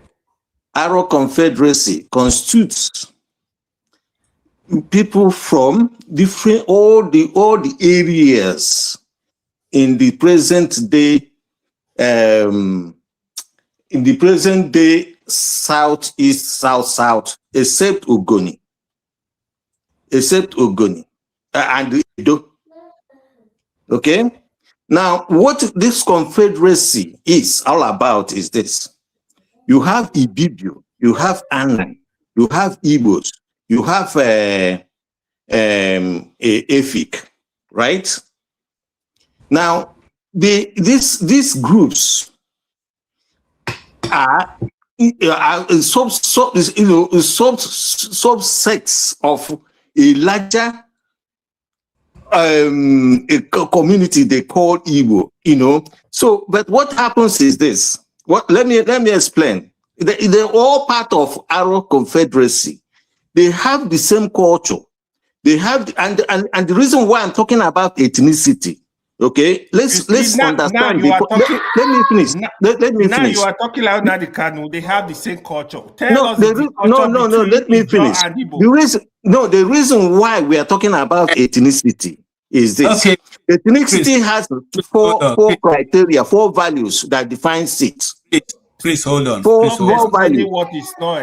Arrow Confederacy constitutes people from all the areas in the present day southeast, south, except Ogoni and Edo. Okay. Now, what this confederacy is all about is this: you have Ibibio, you have Annan, you have Igbos, you have Efik, right? Now, these groups are subsets of a larger community they call Igbo, So, but what happens is this. Let me explain. They're all part of Aro Confederacy. They have the same culture. They have, and the reason why I'm talking about ethnicity. Okay, let's understand. Now you are talking, let me finish. Let me now finish. you are talking about now the Kanu. They have the same culture. Tell No, us the culture no. between Let me Ijaw finish. and Igbo. The reason why we are talking about ethnicity is this. Okay. Ethnicity has four criteria, 4 values that defines it. Please hold on. Four Stop values. explaining what is not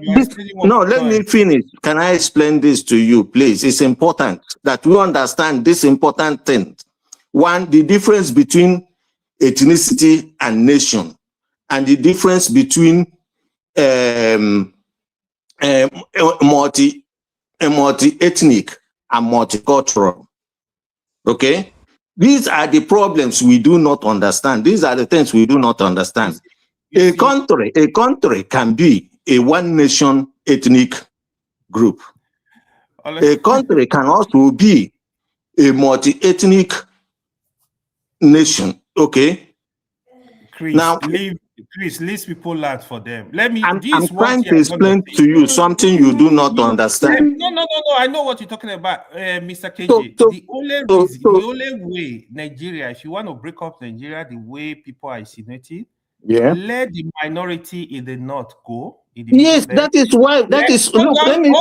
existing. Let me finish. Can I explain this to you, please? It's important that we understand this important thing. One, the difference between ethnicity and nation, and the difference between multi-ethnic and multicultural. Okay? These are the problems we do not understand. These are the things we do not understand. A country can be a one nation ethnic group. A country can also be a multi-ethnic nation. Okay? Chris, now, leave people land for them. Let me. I'm trying to explain to you something you do not understand. No. I know what you're talking about, Mr. KJ. The only way Nigeria, if you want to break up Nigeria, the way people are insinuating, let the minority in the north go. Yes, that is why. That is. Look, let me.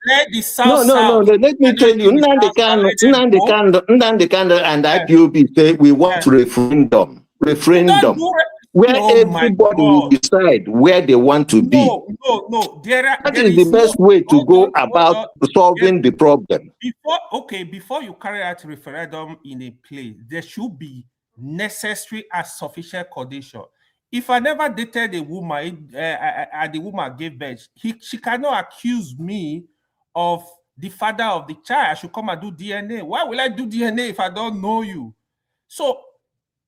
Let the south. No. Let me tell you, Nnamdi Kanu and IPOB say we want referendum. Where everybody will decide where they want to be. No. That is the best way to go about solving the problem. Before you carry out referendum in a place, there should be necessary and sufficient condition. If I never dated a woman and the woman gave birth, she cannot accuse me of the father of the child. I should come and do DNA. Why will I do DNA if I don't know you? So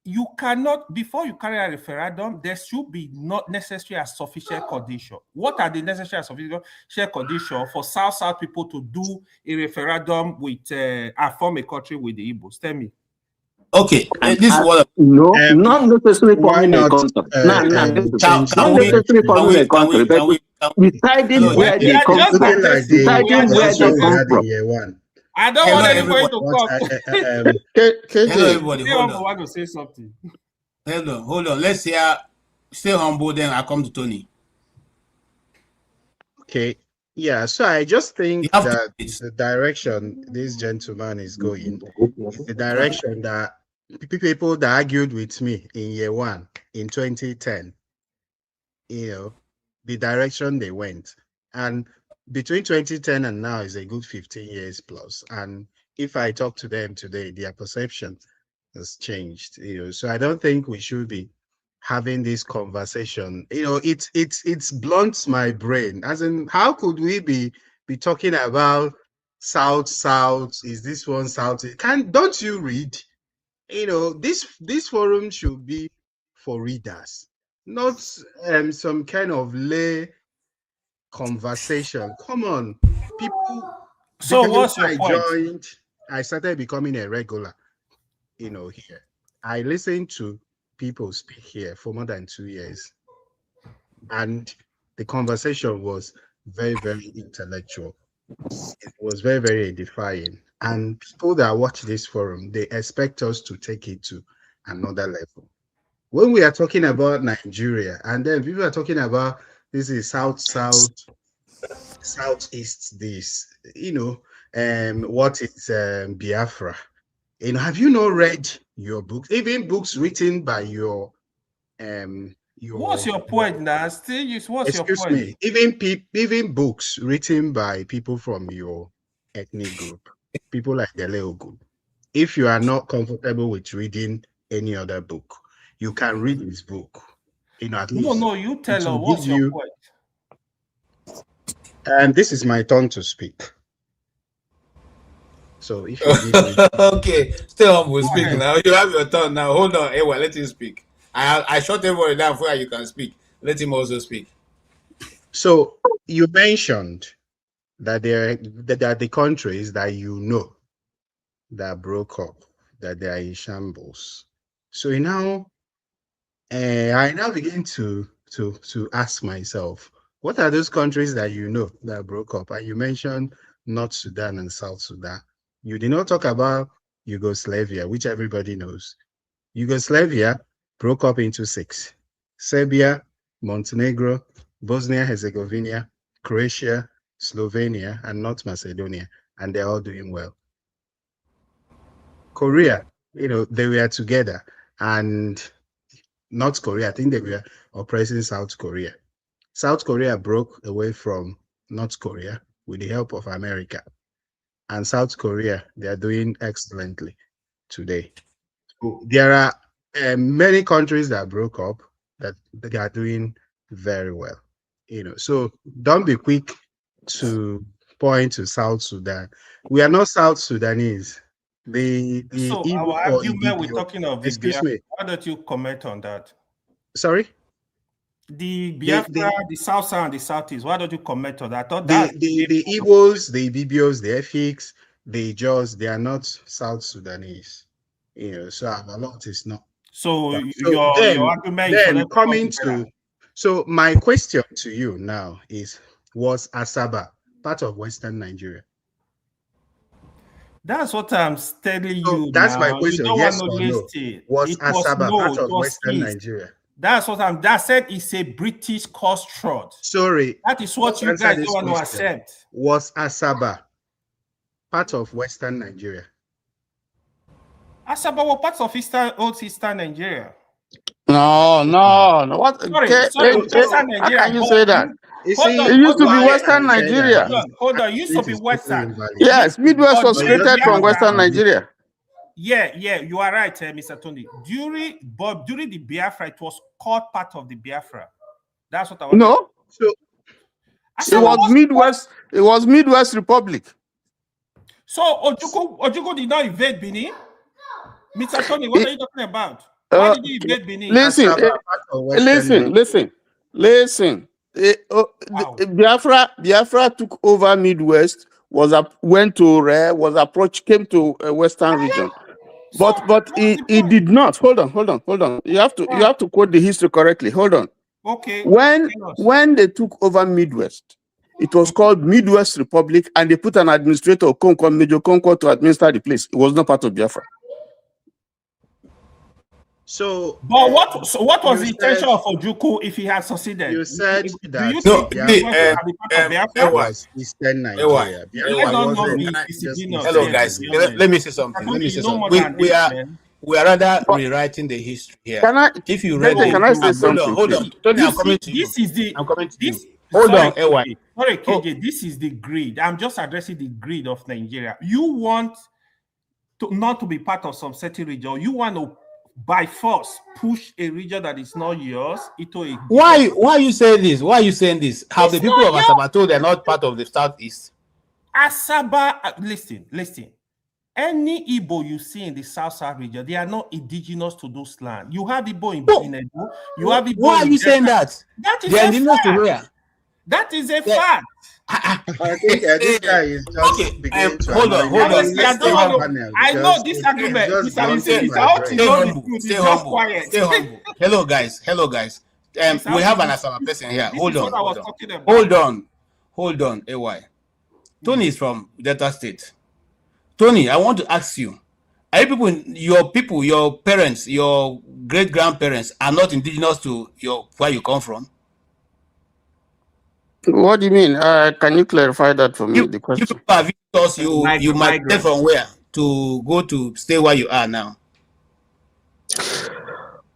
you cannot, before you carry a referendum, there should be not necessary and sufficient condition. What are the necessary and sufficient conditions for South people to do a referendum with and form a country with the Igbos? Tell me. Okay, this is what not necessarily forming a country. Not necessarily forming a country, but deciding where they come from. Deciding where they come from. I don't want anybody to come. Hello, everybody. Hold on. Want to say something. Hold on. Let's hear. Stay humble, then I come to Tony. Okay. Yeah, so I just think that the direction this gentleman is going is the direction that people that argued with me in year 1 in 2010, the direction they went. And between 2010 and now is a good 15 years plus. And if I talk to them today, their perception has changed. So I don't think we should be having this conversation. It's blunts my brain. As in, how could we be talking about South? Is this one South? Don't you read? This forum should be for readers, not some kind of lay conversation. Come on, people. So what's your point? I started becoming a regular, here. I listened to people speak here for more than 2 years. And the conversation was very, very intellectual. It was very, very edifying. And people that watch this forum, they expect us to take it to another level. When we are talking about Nigeria, and then people are talking about this is Southeast, this, what is Biafra? Have you not read your books, even books written by your what's your point now? What's your point? Me, even books written by people from your ethnic group, people like the Leogu. If you are not comfortable with reading any other book, you can read his book. At least. No, you tell her what's your point. And this is my turn to speak. So if you give me okay, stay humble, speak now. You have your turn now. Hold on, Ewa, let him speak. I shut everybody down before you can speak. Let him also speak. So you mentioned that there are the countries that you know that broke up, that they are in shambles. So now, I now begin to ask myself, what are those countries that you know that broke up? And you mentioned North Sudan and South Sudan. You did not talk about Yugoslavia, which everybody knows. Yugoslavia broke up into 6: Serbia, Montenegro, Bosnia-Herzegovina, Croatia, Slovenia, and North Macedonia, and they're all doing well. Korea, they were together, and North Korea, I think they were oppressing South Korea. South Korea broke away from North Korea with the help of America, and South Korea, they are doing excellently today. There are many countries that broke up that they are doing very well. So don't be quick to point to South Sudan. We are not South Sudanese. The So Igbo our or argument, we're Ibibio. talking of the Excuse Biafra. me. Why don't you comment on that? Sorry? The Biafra, the South South and the Southeast. Why don't you comment on that? I thought that The Igbos, the Ibibios, the Efiks, the Jaws, they are not South Sudanese. So our lot is not. So So your argument is for them to come coming together. to, so my question to you now is, was Asaba part of Western Nigeria? That's what I'm telling you That's my now. You question. don't Yes want to or no? listen. Was It was Asaba no, part it of was Western east. Nigeria? That's what that said it's a British construct. Sorry. That is what you answer guys this don't want to question. accept. Was Asaba part of Western Nigeria? Asaba was part of old Eastern Nigeria. No. What? Sorry, How Western Nigeria. can you say that? See, It used to be why Western I said that Nigeria. is Hold on. It used to this be is totally Western. invalid. Yes, Midwest But was during created from Biafra, Western Nigeria. Yeah, you are right, Mr. Tony. During the Biafra, it was called part of the Biafra. That's what I want. No, it was Midwest. It was Midwest Republic. So Ojukwu did not invade Benin. Mr. Tony, what are you talking about? Why did he invade Benin? Listen. Biafra took over Midwest. Went to came to Western region, but he did not. Hold on. You have to quote the history correctly. Hold on. Okay. When they took over Midwest, it was called Midwest Republic, and they put an administrator, Major Okonkwo, to administer the place. It was not part of Biafra. So, but what was the intention of Ojukwu if he had succeeded? You said that. Do you think Biafra was Eastern Nigeria? Hello, guys. Let me say something. We are rather rewriting the history here. If you read can I say something? Hold on. Tony, I'm coming to you. I'm coming to you. Hold on, AY. Sorry, KJ. This is the greed. I'm just addressing the greed of Nigeria. You want not to be part of some certain region. You want to, by force, push a region that is not yours into a. Why are you saying this? Why are you saying this? Have the people of Asaba told they're not part of the Southeast? Asaba, listen. Any Igbo you see in the South region, they are not indigenous to those lands. You have Igbo in Edo. You have Igbo. Why are you saying that? That is they're indigenous to where? That is a fact. I think this guy is just beginning to hold on. I know this argument. Stay humble. Hello, guys. We have an Asaba person here. Hold on, AY. Tony is from Delta State. Tony, I want to ask you, are you your parents, your great-grandparents are not indigenous to where you come from? What do you mean? Can you clarify that for me? The question. You might stay from where to go to stay where you are now.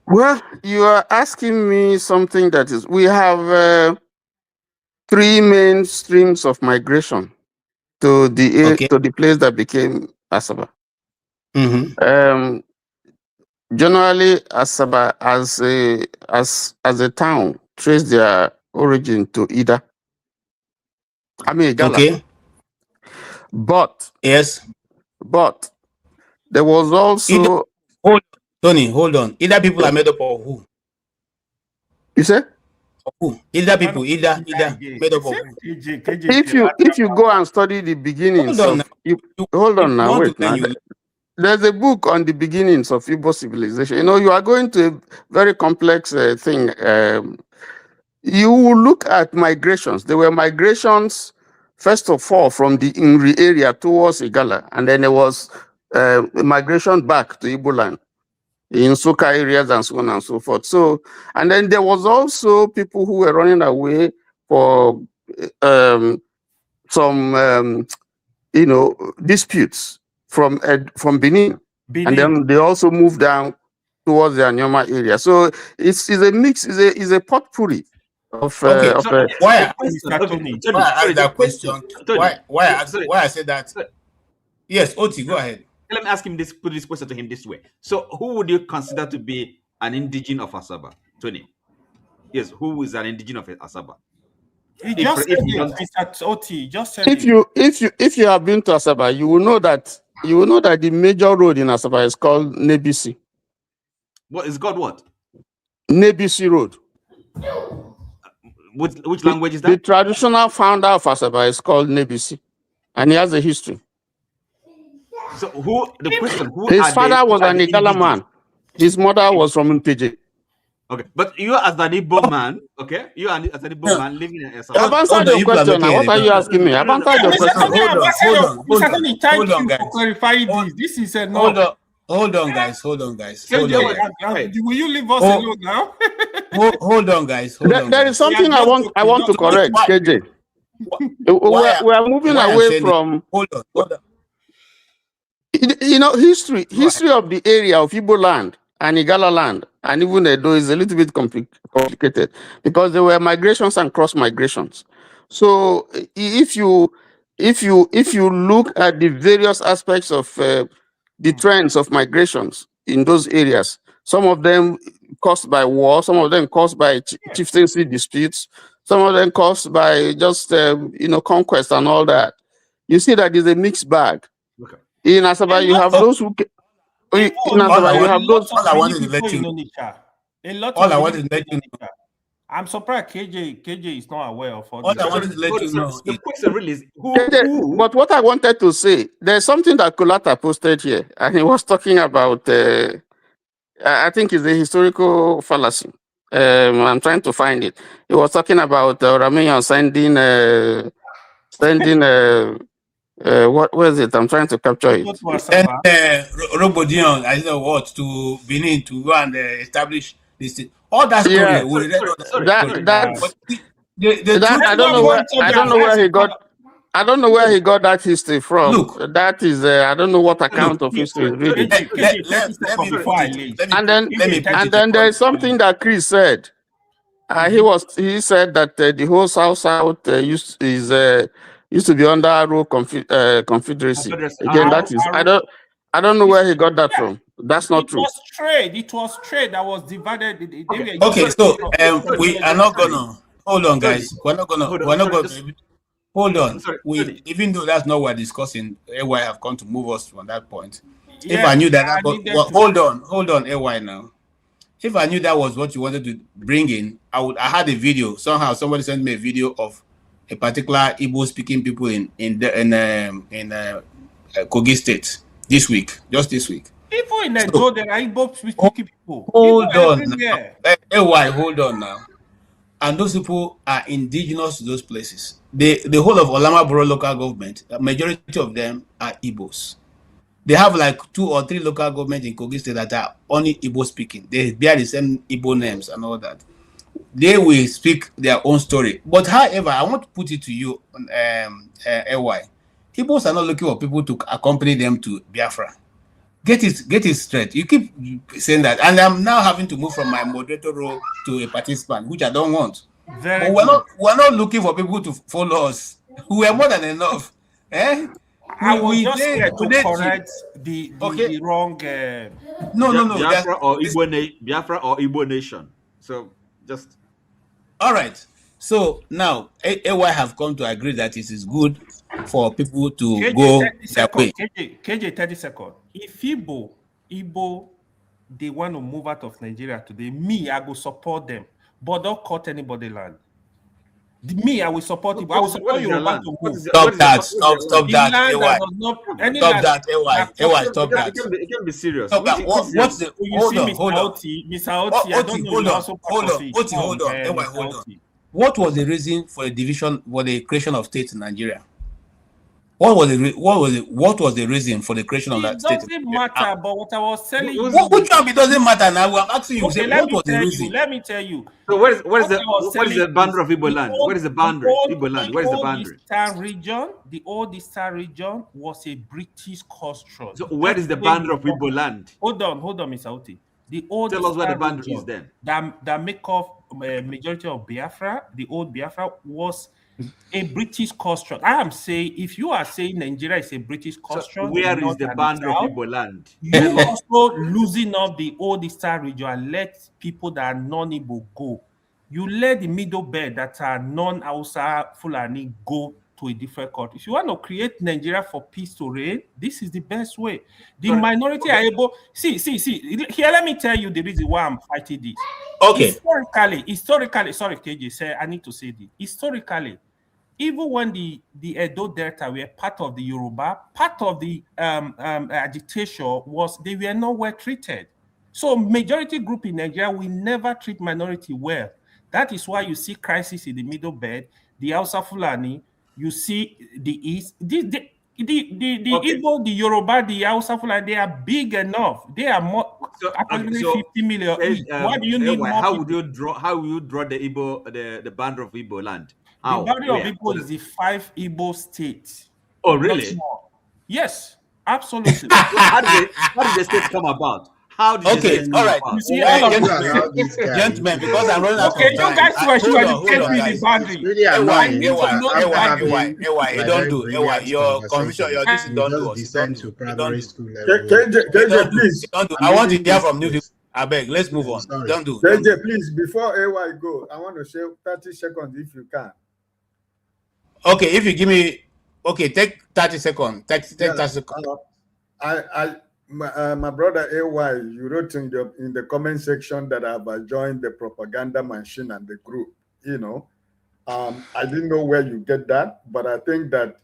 Well, you are asking me something that is. We have 3 main streams of migration to the place that became Asaba. Generally, Asaba as a town trace their origin to Ida. Igala. Okay. But there was also Tony, hold on. Ida people are made up of who? You said? Who? Either people, either made up of who? If you go and study the beginnings Hold on of hold if on you now, want to wait learn, now. you There's a book on the beginnings of Igbo civilization. You know, you are going to a very complex thing. You will look at migrations. There were migrations, first of all, from the Inri area towards Igala, and then there was migration back to Igbo land in Soka areas and so on and so forth. So, and then there was also people who were running away for some disputes from Benin, and then they also moved down towards the Anyoma area. So it's a mix, is a potpourri of okay. Why I asked that question? Why I said that? Yes, Oti, go ahead. Let me ask him this. Put this question to him this way. So, who would you consider to be an indigenous of Asaba, Tony? Yes, who is an indigenous of Asaba? He just said it, Mr. Oti. Just said if you have been to Asaba, you will know that the major road in Asaba is called Nebisi. What is called what? Nebisi Road. Which language is that? The traditional founder of Asaba is called Nebisi, and he has a history. So the question, his father was an Igala man. His mother was from Mpeje. Okay, but you as an Igbo man, okay? You as an Igbo man living in Asaba. I've answered your question now. What are you asking me? I've answered your question. Hold on, guys. Clarify this. This is a no. Hold on, guys. Hold on. Will you leave us alone now? hold on, guys. There is something I want to correct, KJ. We are moving away from. Hold on. You know, history of the area of Igbo land and Igala land and even Edo is a little bit complicated because there were migrations and cross migrations. So if you look at the various aspects of the trends of migrations in those areas, some of them caused by war, some of them caused by chieftaincy disputes, some of them caused by just conquest and all that. You see that there's a mixed bag. Okay. In Asaba, you have those who. In Asaba, you have those. All I wanted to let you know. All I wanted to let you know. I'm surprised KJ is not aware of all I wanted to let you know. The question really is who? But what I wanted to say, there's something that Kulata posted here, and he was talking about. I think it's a historical fallacy. I'm trying to find it. He was talking about Ramayan sending. What is it? I'm trying to capture it. Robodion, I don't know what, to Benin to go and establish this. All that story. Yeah. I don't know where he got. I don't know where he got that history from. Look, that is I don't know what account of history is reading. And then there is something that Chris said. He said that the whole South used to be under Aro Confederacy. Again, that is I don't know where he got that from. That's not true. It was trade that was divided. Okay, so we are not gonna hold on, guys. We're not gonna hold on. Even though that's not what we're discussing, AY have come to move us from that point. If I knew that, hold on, AY now. If I knew that was what you wanted to bring in, I had a video. Somehow somebody sent me a video of a particular Igbo speaking people in Kogi State just this week. People in Edo, there are Igbo speaking people. Hold on now. And those people are indigenous to those places. The whole of Olama Borough local government, the majority of them are Igbos. They have like 2 or 3 local governments in Kogi State that are only Igbo speaking. They bear the same Igbo names and all that. They will speak their own story. But however, I want to put it to you, AY. Igbos are not looking for people to accompany them to Biafra. Get it straight. You keep saying that, and I'm now having to move from my moderator role to a participant, which I don't want. But we're not looking for people to follow us. We are more than enough. I was just here to correct the wrong. No. Biafra or Igbo nation. So just. All right. So now AY have come to agree that it is good for people to go their way. KJ, 30 seconds. If Igbo, they want to move out of Nigeria today, I go support them. but don't cut anybody land. Me, I will support it. I What will is support their Yoruba land? to What move. is the, Stop what is the, that. what is their Stop. land? Stop The that. land that AY. does not Come on. any Stop land that. AY. that AY. Stop that. It can be serious. Stop that. What's the? So you Hold see, on. Mr. Hold on. Oti, Mr. Oti, I don't Oti, know, hold you're on. also part Hold of on. it. Oti, Come, hold on. AY, Mr. hold on. Oti. What was the reason for the division, for the creation of states in Nigeria? What was the reason for the creation of It that state in doesn't Nigeria? matter, but what I was telling you. Which one? It doesn't matter now. I'm asking you. Say, Okay, let what me was the tell you. reason? Let me tell you. So what is What I was what is telling the is boundary of Igbo land? What is the boundary? Igbo land. Where is the boundary? The old Eastern region was a British construct. So where Just is the the way boundary you of talk. Igbo land? Hold on, Mr. Oti. The old Tell us where the Eastern boundary is region then. that make up majority of Biafra, the old Biafra, was a British construct. I am saying, if you are saying Nigeria is a British So construct, the where is north the and the boundary of south, Igbo land? you Tell us. also losing up the old Eastern region and let people that are non-Igbo go. You let the middle belt that are non-Hausa Fulani go to a different country. If you want to create Nigeria for peace to reign, this is the best way. The minority are able. See. Here, let me tell you the reason why I'm fighting this. Okay. Historically, sorry, KJ, say I need to say this. Historically, even when the Edo Delta were part of the Yoruba, part of the agitation was they were not well treated. So majority group in Nigeria will never treat minority well. That is why you see crisis in the middle belt, the Hausa Fulani, you see the East. The Igbo, the Yoruba, the Hausa Fulani, they are big enough. They are more approximately 50 million each. Why do you need more how people? would you draw the Igbo the boundary of Igbo land? The How? boundary of Where? Igbo is the 5 Igbo states. Oh, Not really? more. Yes, absolutely. How did the states come about? How did the Okay, states all come right. about? You see, all of You you. allow this guy Gentlemen, to because I'm running out Okay, of continue. you time. guys were Hold sure on, you hold gave on, me the guys. It's boundary. really I annoying need to that know the after boundary. having You like don't very do. brilliant Your confusion, conversations, your this you you don't do just us. You don't descend do. to You don't primary do. school level. You KJ, don't do. You please. don't do. I'm I want to leaving hear this from new people. place. I beg, let's move I'm on. sorry. Don't do. Don't do. KJ, please, before AY go, I want to say 30 seconds if you can. Okay, if you give me, okay, take 30 seconds. Take Yeah. 30 seconds. My brother AY, you wrote in the comment section that I've joined the propaganda machine and the group. I didn't know where you get that, but I think that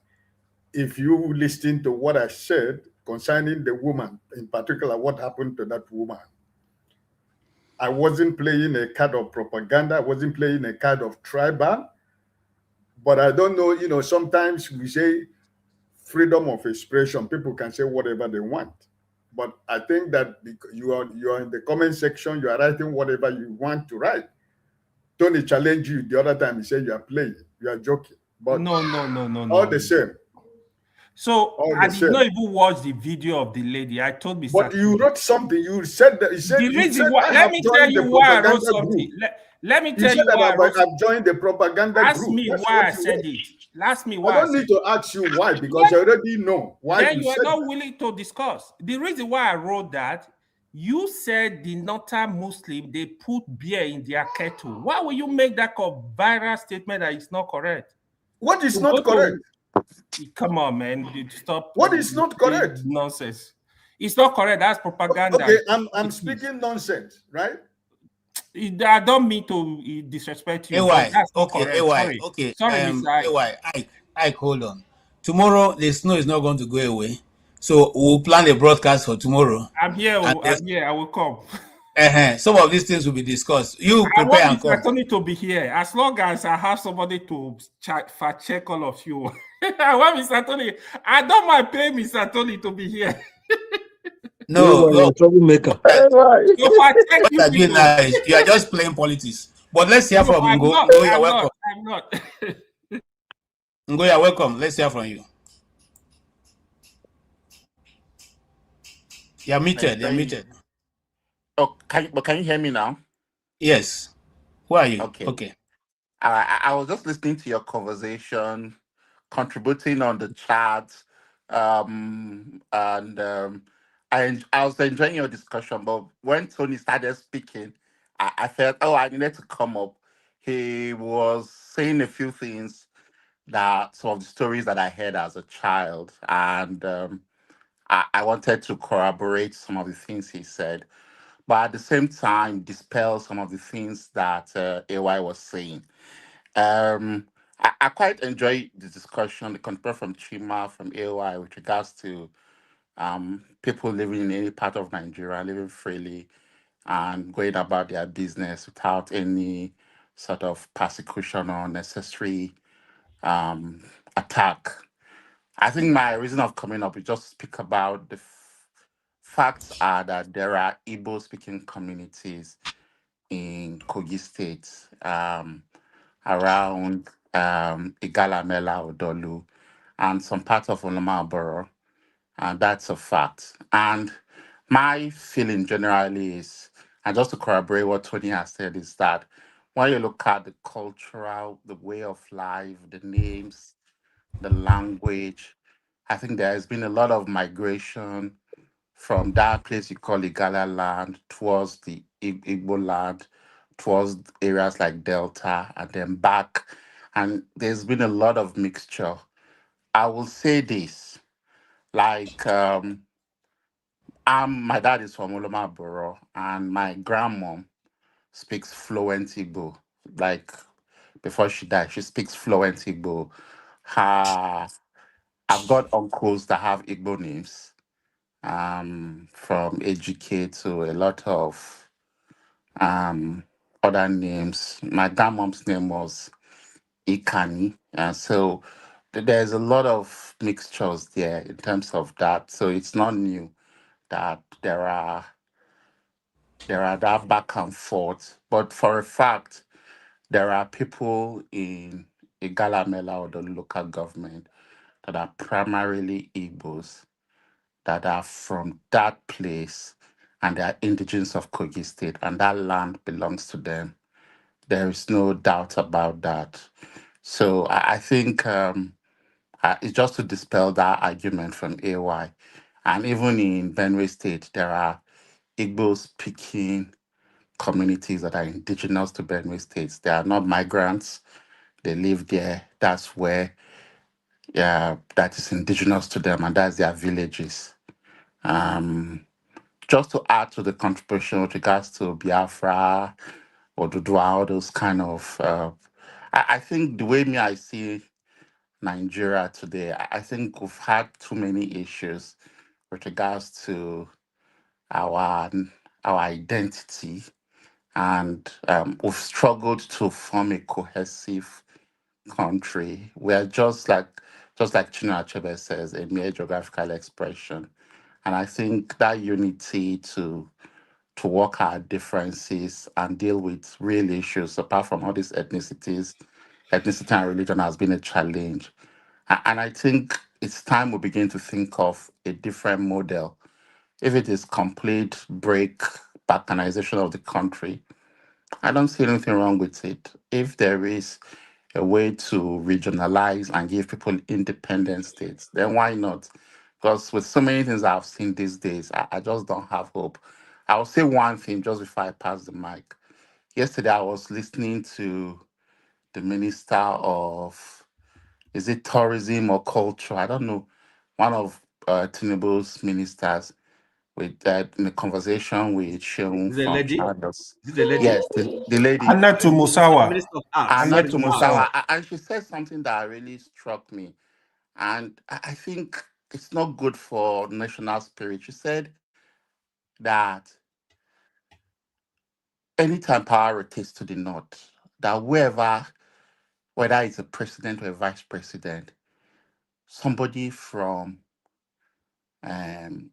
if you listen to what I said concerning the woman, in particular, what happened to that woman, I wasn't playing a card of propaganda. I wasn't playing a card of tribal. But I don't know, sometimes we say freedom of expression. People can say whatever they want. But I think that you are in the comment section, you are writing whatever you want to write. Tony challenged you the other time. He said you are playing, you are joking. But No. all the same. So All I the did not same. even watch the video of the lady. I told Mr. But you wrote something. You said that The you reason said why, I let have me tell joined you the why I wrote propaganda group. something. Let me You tell said you why I wrote that something. I've joined the propaganda Ask group. me That's why what I you said wrote. it. Ask me I why I don't said need to ask you why because it. I already know why Then you you are said not that. willing to discuss. The reason why I wrote that, you said the northern Muslim, they put beer in their kettle. Why will you make that viral statement that it's not correct? What is not correct? Come on, man. Stop. What is not correct? Nonsense. It's not correct. That's propaganda. Okay, I'm speaking nonsense, right? I don't mean to disrespect you, but AY, that's not okay, correct. AY, okay, Sorry, Mr. Ike. Ike, hold on. Tomorrow the snow is not going to go away, so we'll plan a broadcast for tomorrow. I'm here. And I'm here. I will come. Some of these things will be discussed. You I prepare want and Mr. come. Tony to be here. As long as I have somebody to fact check all of you. I want Mr. Tony. I don't mind paying Mr. Tony to be here. No, you're a troublemaker. So fact check what you you are doing people. now is you are just playing politics. But let's hear No, from I'm Ngo. not. Ngo, you're welcome. I'm not. Ngo, you're welcome. Let's hear from you. You're muted. You're muted. Oh, can you hear me now? Yes. Who are you? Okay. I was just listening to your conversation, contributing on the chat, and I was enjoying your discussion. But when Tony started speaking, I felt, oh, I needed to come up. He was saying a few things that some of the stories that I heard as a child, and I wanted to corroborate some of the things he said. but at the same time dispel some of the things that AY was saying. I quite enjoy the discussion, the contribution from Chima, from AY with regards to people living in any part of Nigeria, living freely and going about their business without any sort of persecution or necessary um, attack. I think my reason of coming up is just to speak about the facts are that there are Igbo speaking communities in Kogi State, around Igalamela, Odolu, and some parts of Oloma Borough, and that's a fact. And my feeling generally is, and just to corroborate what Tony has said, is that when you look at the cultural, the way of life, the names, the language, I think there has been a lot of migration from that place you call Igala land towards the Igbo land, towards areas like Delta, and then back. And there's been a lot of mixture. I will say this, like, my dad is from Oloma Borough, and my grandmom speaks fluent Igbo. Like, before she died, she speaks fluent Igbo. Her, I've got uncles that have Igbo names, from AGK to a lot of other names. My grandmom's name was Ikani, and so there's a lot of mixtures there in terms of that. So it's not new that there are that back and forth. But for a fact, there are people in Igalamela or the local government that are primarily Igbos that are from that place and they are indigenous of Kogi State, and that land belongs to them. There is no doubt about that. So I think it's just to dispel that argument from AY. And even in Benue State, there are Igbo speaking communities that are indigenous to Benue State. They are not migrants, they live there. That's where, yeah, that is indigenous to them, and that's their villages. Um, just to add to the contribution with regards to Biafra or Dudua, all those kind of, I think the way me I see Nigeria today, I think we've had too many issues with regards to our our identity, and we've struggled to form a cohesive country. We're just like Chinua Achebe says, a mere geographical expression. And I think that unity to work our differences and deal with real issues apart from all these ethnicity and religion has been a challenge. And I think it's time we begin to think of a different model. If it is complete break, balkanization of the country, I don't see anything wrong with it. If there is a way to regionalize and give people independent states, then why not? Because with so many things I've seen these days, I just don't have hope. I'll say one thing just before I pass the mic. Yesterday, I was listening to the Minister of, is it tourism or culture? I don't know, one of Tinubu's ministers with in a conversation with Sheung Is it a from lady? Charles. Is it a lady? Yes, the lady. Annette The Musawa. Minister of Arts. Annette Annette Musawa. Musawa, and she said something that really struck me. And I think it's not good for national spirit. She said that anytime power rotates to the north, that wherever, whether it's a president or a vice president, somebody from, um,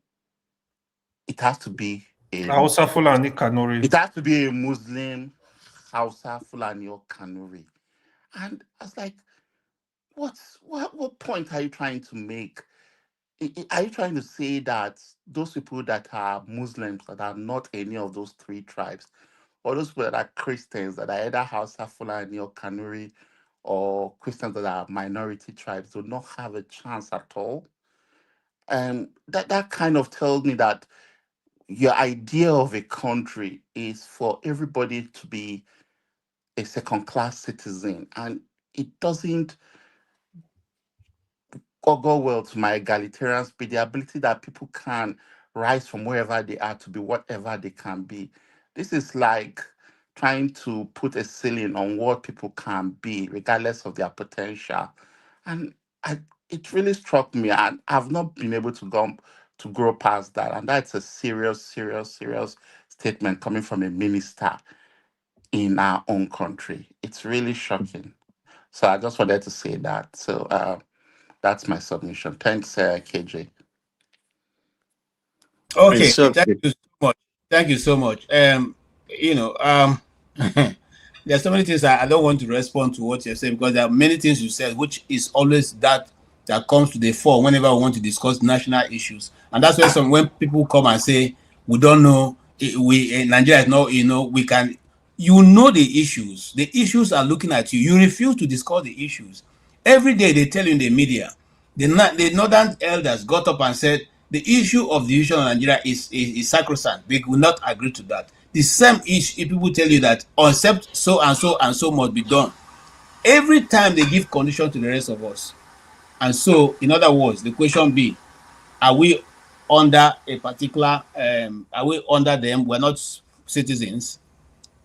it has to be a, Hausa Fulani Kanuri. it has to be a Muslim, Hausa, Fulani, or Kanuri. And I was like, what point are you trying to make? Are you trying to say that those people that are Muslims that are not any of those three tribes, or those people that are Christians that are either Hausa, Fulani, or Kanuri, or Christians that are minority tribes, do not have a chance at all? And that kind of tells me that your idea of a country is for everybody to be a second class citizen, and it doesn't go well to my egalitarian spirit, the ability that people can rise from wherever they are to be whatever they can be. This is like trying to put a ceiling on what people can be, regardless of their potential. And it really struck me, and I've not been able to grow past that. And that's a serious, serious, serious statement coming from a minister in our own country. It's really shocking. So I just wanted to say that. So that's my submission. Thanks, KJ. Okay, It's thank okay. you so much. Thank you so much. You know, there's so many things I don't want to respond to what you're saying, because there are many things you said, which is always that comes to the fore whenever we want to discuss national issues. And that's why when people come and say we don't know, we Nigeria is not, we can, the issues. The issues are looking at you. You refuse to discuss the issues. Every day they tell you in the media, the northern elders got up and said the issue of the division of Nigeria is sacrosanct. They will not agree to that. The same issue, people tell you that except so and so and so must be done. Every time they give condition to the rest of us. And so, in other words, the question be, are we under a particular, are we under them? We're not citizens.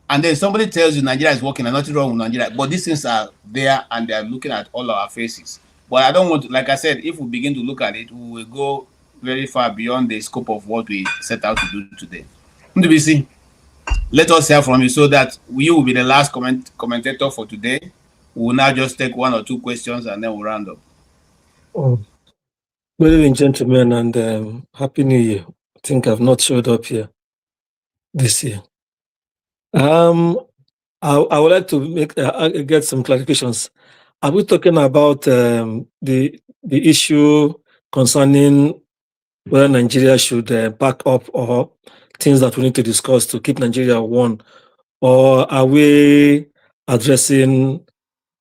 And then somebody tells you Nigeria is working and nothing wrong with Nigeria, but these things are there and they are looking at all our faces. But I don't want to, like I said, if we begin to look at it, we will go very far beyond the scope of what we set out to do today. NDBC, let us hear from you so that you will be the last commentator for today. We will now just take one or two questions and then we'll round up. Oh. Good evening, gentlemen, and Happy New Year. I think I've not showed up here this year. I would like to get some clarifications. Are we talking about the issue concerning whether Nigeria should back up, or things that we need to discuss to keep Nigeria one, or are we addressing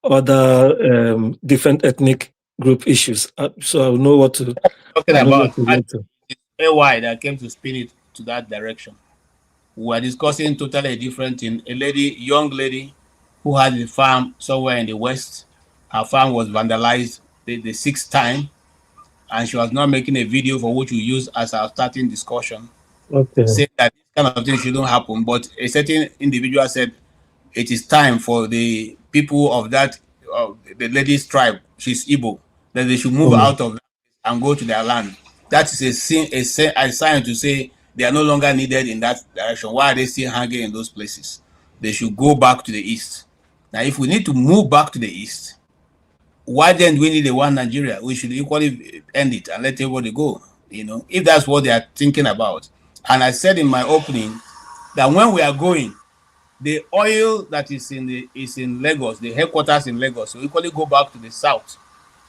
other different ethnic group issues? So I'll know what to. Talking about AY that came to spin it to that direction. We are discussing totally different thing. Young lady who had a farm somewhere in the west. Her farm was vandalized the sixth time, and she was now making a video for which we use as our starting discussion. Okay. Saying that this kind of thing shouldn't happen, but a certain individual said it is time for the people of that the lady's tribe, she's Igbo, that they should move out of that and go to their land. That is a sign to say they are no longer needed in that direction. Why are they still hanging in those places? They should go back to the east. Now, if we need to move back to the east, why then do we need a one Nigeria? We should equally end it and let everybody go. If that's what they are thinking about. And I said in my opening that when we are going, the oil that is in Lagos, the headquarters in Lagos, will equally go back to the south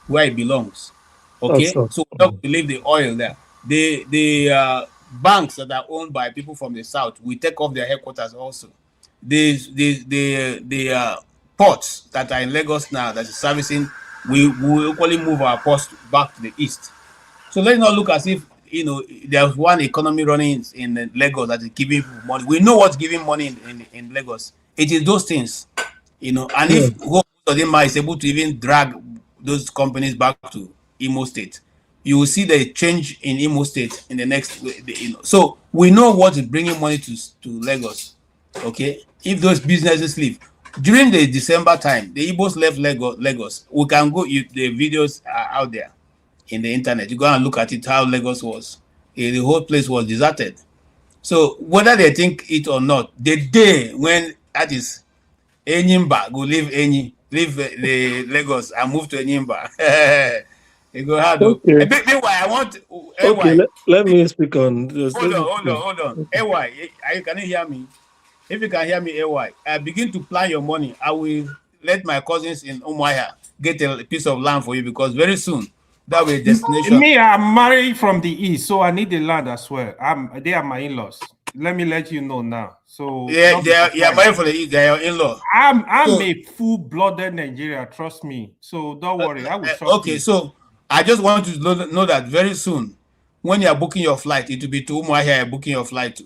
where it belongs. Okay, so we don't leave the oil there. The banks that are owned by people from the south, we take off their headquarters also. The ports that are in Lagos now that is servicing, we will equally move our ports back to the east. So let's not look as if there's one economy running in Lagos that is giving money. We know what's giving money in Lagos. It is those things, and if Uzodinma is able to even drag those companies back to Imo State, you will see the change in Imo State in the next. So we know what is bringing money to Lagos. Okay, if those businesses leave during the December time, the Igbos left Lagos. We can go. The videos are out there in the internet. You go and look at it, how Lagos was. The whole place was deserted. So whether they think it or not, the day when that is Enyimba go leave the Lagos and move to Enyimba. You go hard. Okay. Meanwhile, I want okay. Let me speak on this. Hold on. AY, can you hear me? If you can hear me, AY, I begin to plan your money. I will let my cousins in Umuahia get a piece of land for you, because very soon that will be destination. Me, I'm married from the east, so I need the land as well. They are my in-laws. Let me let you know now. So they are married from the east. They are your in-law. I'm a full-blooded Nigerian. Trust me. So don't worry. I will shock you. Okay, so I just want to know that very soon, when you are booking your flight, it will be to Umuahia you're booking your flight to,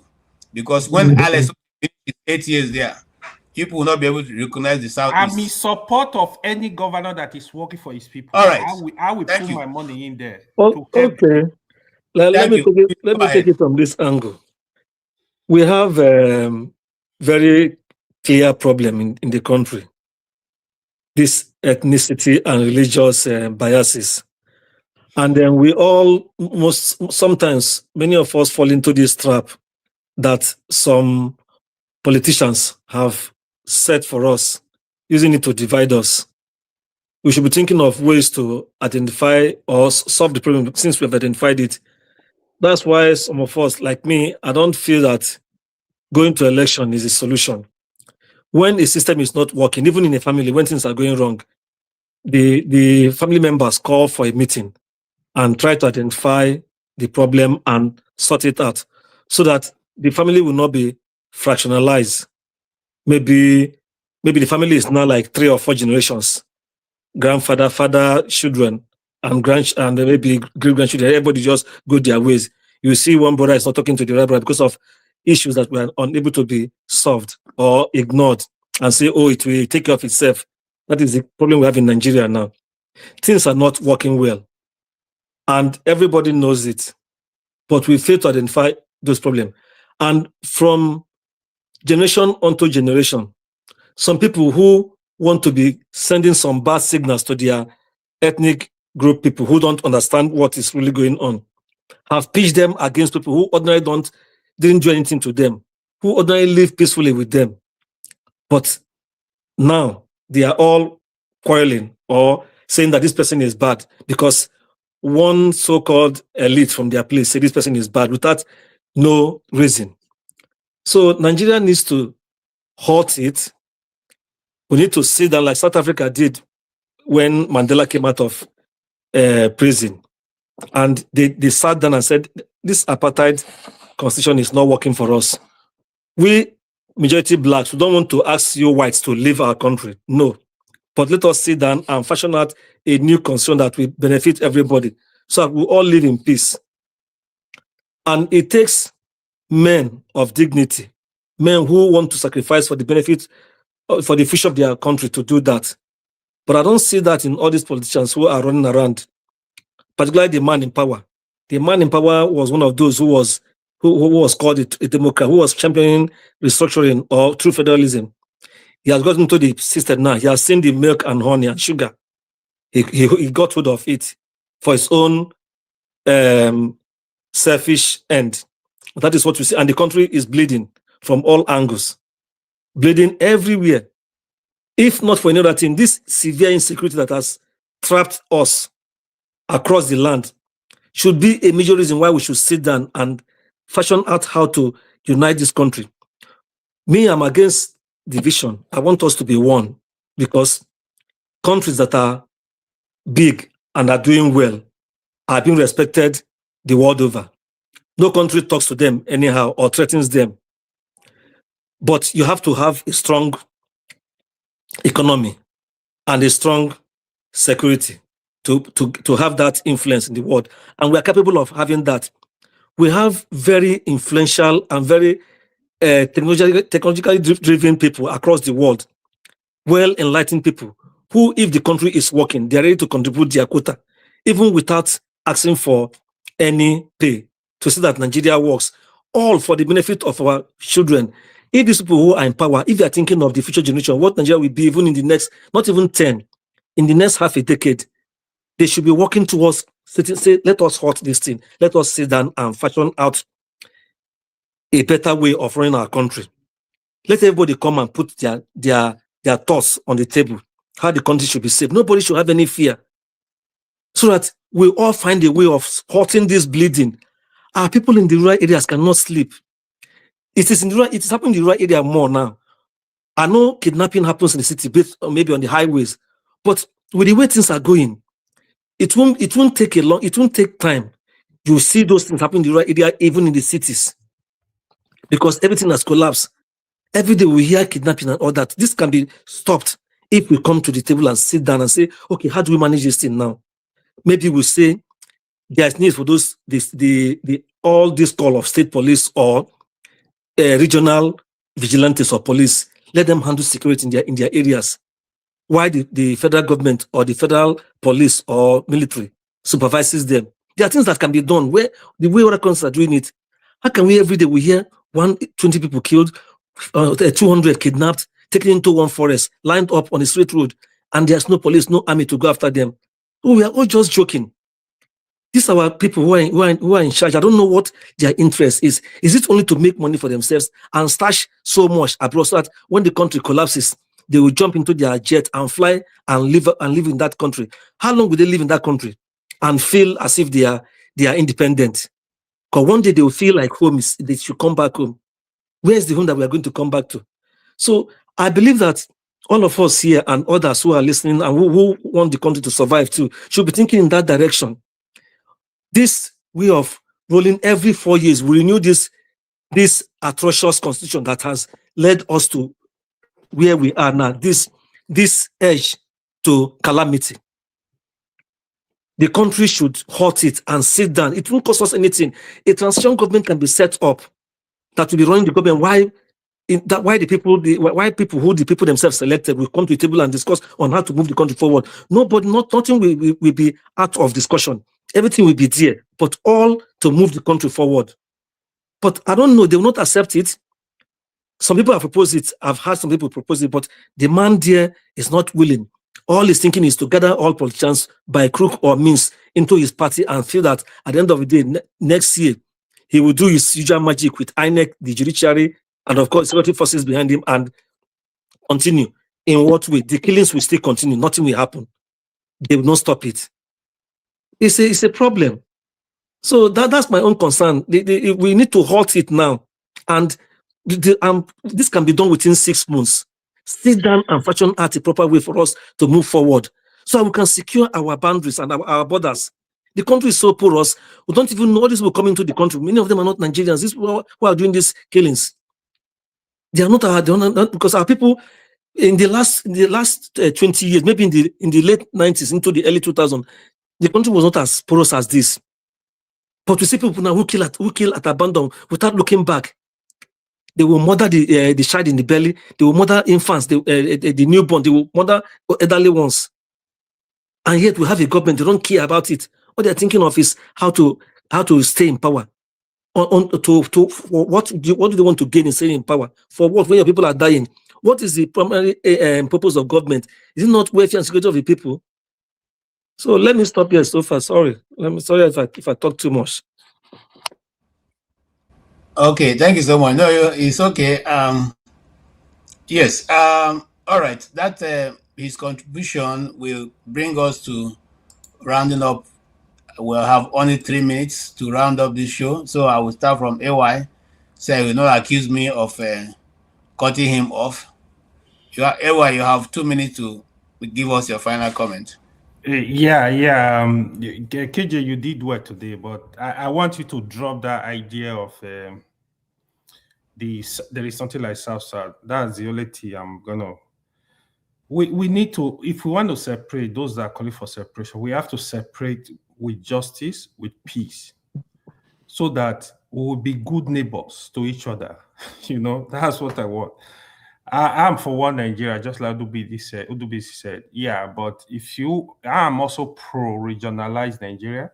because when Alex is 8 years there, people will not be able to recognize the Southeast. I'm in support of any governor that is working for his people. All right. I will put my money in there. Okay. Thank you. Let Go me take ahead. it from this angle. We have very clear problem in the country. This ethnicity and religious biases. And then we all sometimes many of us fall into this trap that some politicians have set for us, using it to divide us. We should be thinking of ways to identify or solve the problem since we have identified it. That's why some of us, like me, I don't feel that going to election is a solution. When a system is not working, even in a family, when things are going wrong, the family members call for a meeting and try to identify the problem and sort it out so that the family will not be fractionalized. Maybe the family is now like 3 or 4 generations, grandfather, father, children, and maybe great grandchildren. Everybody just go their ways. You see one brother is not talking to the other brother because of issues that were unable to be solved or ignored, and say, oh, it will take care of itself. That is the problem we have in Nigeria now. Things are not working well, and everybody knows it, but we fail to identify those problems. And from generation onto generation, some people who want to be sending some bad signals to their ethnic group people who don't understand what is really going on have pitched them against people who ordinarily didn't do anything to them, who ordinarily live peacefully with them. But now they are all quarreling or saying that this person is bad because one so-called elite from their place say this person is bad without no reason. So Nigeria needs to halt it. We need to sit down like South Africa did when Mandela came out of prison. And they sat down and said, this apartheid constitution is not working for us. We, majority blacks, we don't want to ask you whites to leave our country. No. But let us sit down and fashion out a new constitution that will benefit everybody so that we all live in peace. And it takes men of dignity, men who want to sacrifice for the benefit, for the future of their country to do that. But I don't see that in all these politicians who are running around, particularly the man in power. The man in power was one of those who was called a Democrat, who was championing restructuring or true federalism. He has gotten into the system now. He has seen the milk and honey and sugar. He got hold of it for his own selfish end. That is what we see. And the country is bleeding from all angles, bleeding everywhere. If not for another thing, this severe insecurity that has trapped us across the land should be a major reason why we should sit down and fashion out how to unite this country. Me, I'm against division. I want us to be one because countries that are big and are doing well are being respected the world over. No country talks to them anyhow or threatens them. But you have to have a strong economy and a strong security to have that influence in the world. And we are capable of having that. We have very influential and very technologically driven people across the world, well-enlightened people who, if the country is working, they're ready to contribute their quota, even without asking for any pay, to see that Nigeria works, all for the benefit of our children. If these people who are in power, if they are thinking of the future generation, what Nigeria will be even in the next, not even 10, in the next half a decade, they should be working towards, say, let us halt this thing. Let us sit down and fashion out a better way of running our country. Let everybody come and put their thoughts on the table, how the country should be safe. Nobody should have any fear. So that we all find a way of halting this bleeding. Our people in the rural areas cannot sleep. It is happening in the rural area more now. I know kidnapping happens in the city, maybe on the highways, but with the way things are going, it won't take time. You see those things happening in the rural area, even in the cities, because everything has collapsed. Every day we hear kidnapping and all that. This can be stopped if we come to the table and sit down and say, okay, how do we manage this thing now? Maybe we'll say there's need for all this call of state police or regional vigilantes or police. Let them handle security in their areas. Why the federal government or the federal police or military supervises them? There are things that can be done where the way other countries are doing it. How can we every day we hear 120 people killed, 200 kidnapped, taken into one forest, lined up on a straight road, and there's no police, no army to go after them? Oh, we are all just joking. These are our people who are in charge. I don't know what their interest is. Is it only to make money for themselves and stash so much abroad so that when the country collapses, they will jump into their jet and fly and live in that country? How long will they live in that country and feel as if they are independent? Because one day they will feel like they should come back home. Where's the home that we are going to come back to? So I believe that all of us here and others who are listening and who want the country to survive too should be thinking in that direction. This way of rolling every 4 years, we renew this atrocious constitution that has led us to where we are now, this edge to calamity. The country should halt it and sit down. It won't cost us anything. A transition government can be set up that will be running the government. Why people who the people themselves selected will come to the table and discuss on how to move the country forward. Nothing will be out of discussion. Everything will be there, but all to move the country forward. But I don't know, they will not accept it. Some people have proposed it. I've heard some people propose it, but the man there is not willing. All he's thinking is to gather all politicians by crook or means into his party and feel that at the end of the day, next year, he will do his usual magic with INEC, the judiciary, and of course, security forces behind him and continue. In what way? The killings will still continue. Nothing will happen. They will not stop it. It's a problem. So that's my own concern. We need to halt it now. And this can be done within 6 months. Sit down and fashion out a proper way for us to move forward so we can secure our boundaries and our borders. The country is so porous, we don't even know these people coming to the country. Many of them are not Nigerians. These people who are doing these killings, they are not because our people in the last 20 years, maybe in the late 90s into the early 2000s, the country was not as porous as this. But we see people now who kill at abandon without looking back. They will murder the child in the belly. They will murder infants, the newborn. They will murder elderly ones. And yet we have a government. They don't care about it. What they're thinking of is how to stay in power. What do they want to gain in staying in power? For what? When your people are dying, what is the primary purpose of government? Is it not welfare and security of the people? So let me stop here so far. Sorry if I talk too much. Okay, thank you so much. No, it's okay. Yes. All right. That his contribution will bring us to rounding up. We'll have only 3 minutes to round up this show. So I will start from AY. So you will not accuse me of cutting him off. AY, you have 2 minutes to give us your final comment. Yeah. KJ, you did well today, but I want you to drop that idea of there is something like South. That's the only thing I'm gonna. We need to, if we want to separate those that are calling for separation, we have to separate with justice, with peace, so that we will be good neighbors to each other. That's what I want. I'm for one Nigeria, just like Udubisi said. Yeah, but I'm also pro-regionalized Nigeria.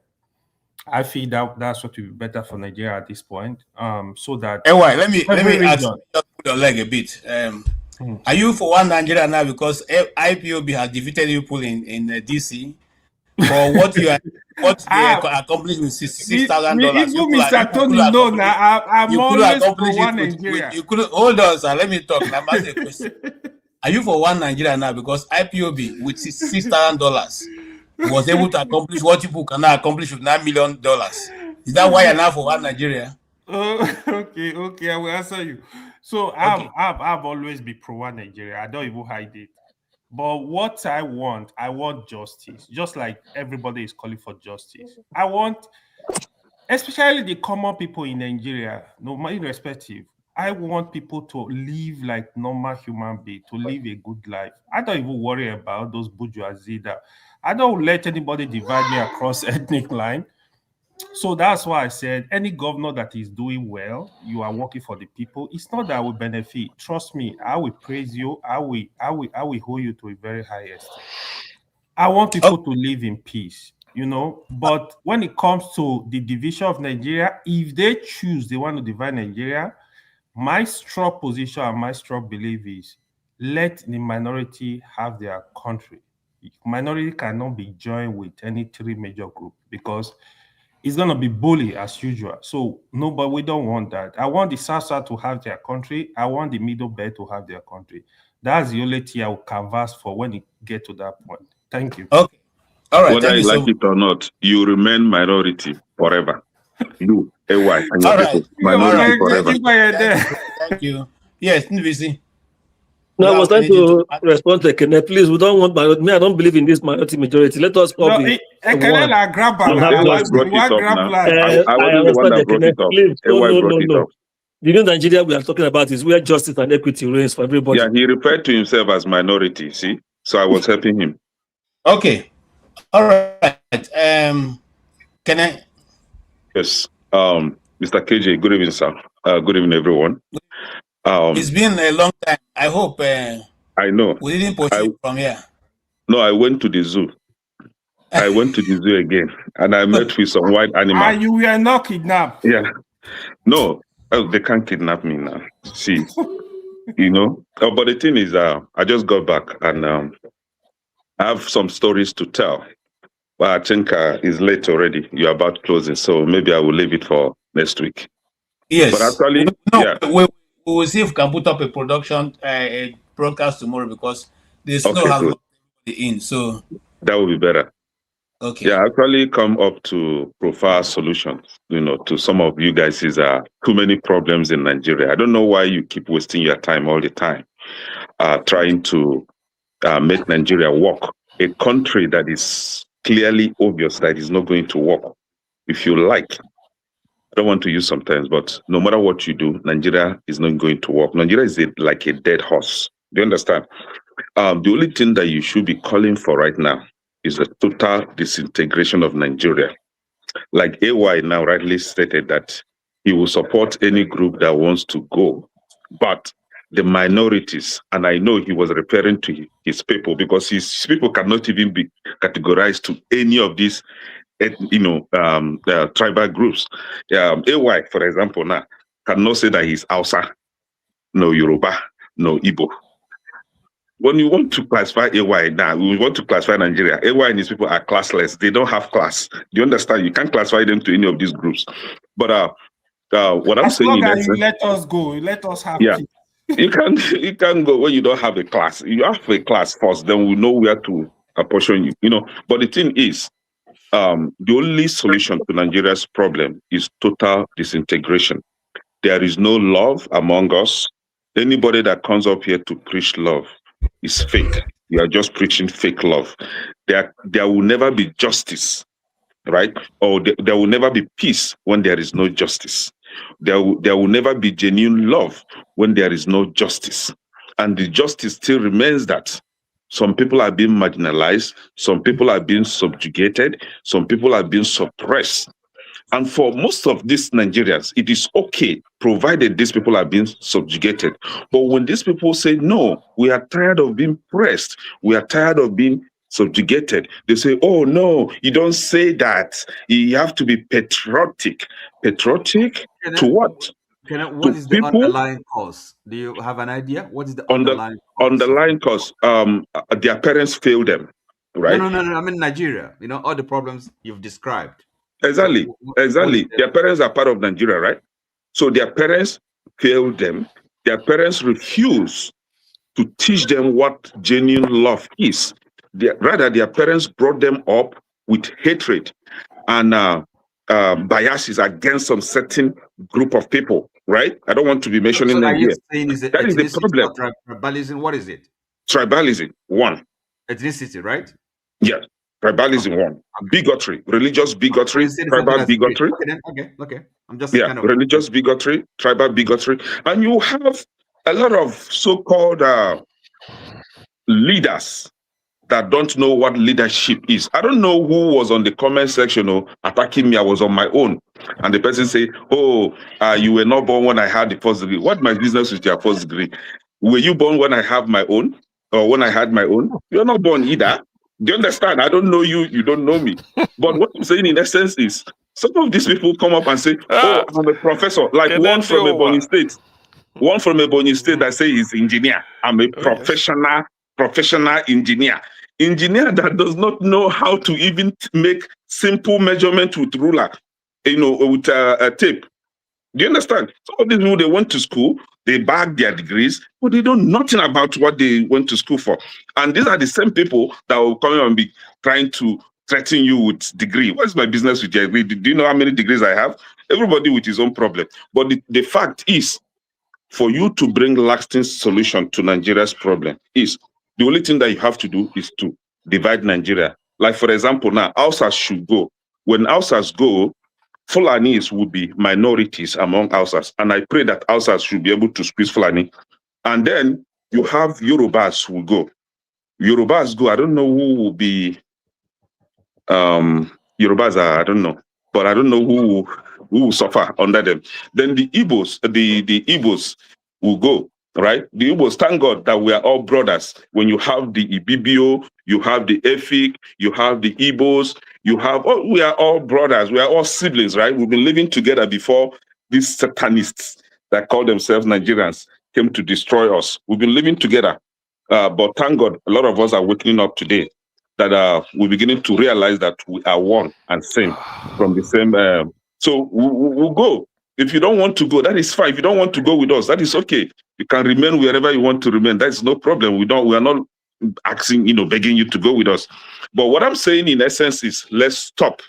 I feel that's what will be better for Nigeria at this point. So that let me ask, just put your leg a bit. Are you for one Nigeria now because IPOB has defeated people in DC for what they accomplished with $6,000? Even Mr. Tony, no, I'm always for one Nigeria. You couldn't hold on, sir. Let me talk. I'm asking a question. Are you for one Nigeria now because IPOB with $6,000 was able to accomplish what people cannot accomplish with $9 million? Is that why you're now for one Nigeria? Okay, I will answer you. So I've always been pro one Nigeria. I don't even hide it. But what I want justice, just like everybody is calling for justice. I want, especially the common people in Nigeria, no matter irrespective, I want people to live like normal human beings, to live a good life. I don't even worry about those bourgeoisie that I don't let anybody divide me across ethnic line. So that's why I said any governor that is doing well, you are working for the people. It's not that I will benefit. Trust me, I will praise you. I will hold you to a very high esteem. I want people to live in peace. you know. But when it comes to the division of Nigeria, if they choose they want to divide Nigeria, my strong position and my strong belief is let the minority have their country. Minority cannot be joined with any three major groups because it's going to be bully as usual. So no, but we don't want that. I want the South to have their country. I want the Middle Belt to have their country. That's the only thing I will canvas for when it get to that point. Thank you. Okay. All right. Whether Thank you you like so it or not, you remain minority forever. You, AY, and your All people, right. minority forever. Thank you. Yes, NVC. No, I was trying to respond to Kenneth. Please, we don't want minority. Me, I don't believe in this minority majority. Let us all be one. And have AY justice. brought it up now. I I wasn't the one understand that that brought Kenneth. it up. Please, AY brought it no. up. The new Nigeria we are talking about is where justice and equity reigns for everybody. Yeah, he referred to himself as minority, see? So I was helping him. Okay. All right. Can I? Yes. Mr. KJ, good evening, sir. Good evening, everyone. It's been a long time. I hope I know. we didn't push you from here. No, I went to the zoo. I went to the zoo again, and I met with some wild animals. And you were not kidnapped. Yeah. No, they can't kidnap me now. See, you know. But the thing is, I just got back, and I have some stories to tell. Well, I think it's late already. You're about closing, so maybe I will leave it for next week. Yes. But actually, we will see if we can put up a production, a broadcast tomorrow because the snow has locked everybody in. So that will be better. Okay. Yeah, actually come up to profile solutions, you know, to some of you guys is too many problems in Nigeria. I don't know why you keep wasting your time all the time trying to make Nigeria work. A country that is clearly obvious that is not going to work. If you like, I don't want to use sometimes, but no matter what you do, Nigeria is not going to work. Nigeria is like a dead horse. Do you understand? The only thing that you should be calling for right now is the total disintegration of Nigeria. Like AY now rightly stated that he will support any group that wants to go, but the minorities, and I know he was referring to his people because his people cannot even be categorized to any of these, tribal groups. AY, for example, now cannot say that he's Hausa, no Yoruba, no Igbo. When you want to classify AY now, we want to classify Nigeria. AY and his people are classless. They don't have class. Do you understand? You can't classify them to any of these groups. But what I'm saying is, you let us go, let us have yeah, peace. you can go when you don't have a class. You have a class first, then we know where to apportion you. You know. But the thing is, the only solution to Nigeria's problem is total disintegration. There is no love among us. Anybody that comes up here to preach love is fake. You are just preaching fake love. There will never be justice, right? Or there will never be peace when there is no justice. There will never be genuine love when there is no justice. And the justice still remains that some people are being marginalized, some people are being subjugated, some people are being suppressed. And for most of these Nigerians, it is okay, provided these people are being subjugated. But when these people say, no, we are tired of being pressed, we are tired of being subjugated, they say, oh, no, you don't say that. You have to be patriotic. Patriotic to what? What is the underlying cause? Do you have an idea? What is the underlying cause? Underlying cause, their parents failed them, right? No. I mean Nigeria. You know, all the problems you've described. Exactly. So exactly. Their parents are part of Nigeria, right? So their parents failed them. Their parents refuse to teach them what genuine love is. Rather, their parents brought them up with hatred and biases against some certain group of people, right? I don't want to be mentioning them here. That is the problem. Tribalism, what is it? Tribalism, one. Ethnicity, right? Yeah. Tribalism, one. Bigotry, religious bigotry, tribal bigotry. Okay. I'm just kind of religious bigotry, tribal bigotry, and you have a lot of so-called leaders that don't know what leadership is. I don't know who was on the comment section attacking me. I was on my own, and the person say, "Oh, you were not born when I had the first degree." What my business with your first degree? Were you born when I have my own, or when I had my own? You're not born either. Do you understand? I don't know you, you don't know me. But what I'm saying in essence is some of these people come up and say, oh, I'm a professor. Like one from Ebony State. One from Ebony State that say he's engineer. I'm a professional engineer. Engineer that does not know how to even make simple measurement with ruler, with a tape. Do you understand? Some of these people, they went to school, they bag their degrees, but they know nothing about what they went to school for. And these are the same people that will come and be trying to threaten you with degree. What is my business with your degree? Do you know how many degrees I have? Everybody with his own problem. But the fact is, for you to bring lasting solution to Nigeria's problem is the only thing that you have to do is to divide Nigeria. Like, for example, now, Hausas should go. When Hausas go, Fulanis will be minorities among Hausas. And I pray that Hausas should be able to squeeze Fulani. And then you have Yorubas who go. Yorubas go, I don't know who will be, Yorubas are, I don't know. But I don't know who will suffer under them. Then the Igbos, the Igbos will go, right? The Igbos, thank God that we are all brothers. When you have the Ibibio, you have the Efik, you have the Igbos, we are all brothers. We are all siblings, right? We've been living together before these satanists that call themselves Nigerians came to destroy us. We've been living together. But thank God, a lot of us are waking up today that we're beginning to realize that we are one and same from the same. So we'll go. If you don't want to go, that is fine. If you don't want to go with us, that is okay. You can remain wherever you want to remain. That is no problem. We are not asking, begging you to go with us. But what I'm saying in essence is let's stop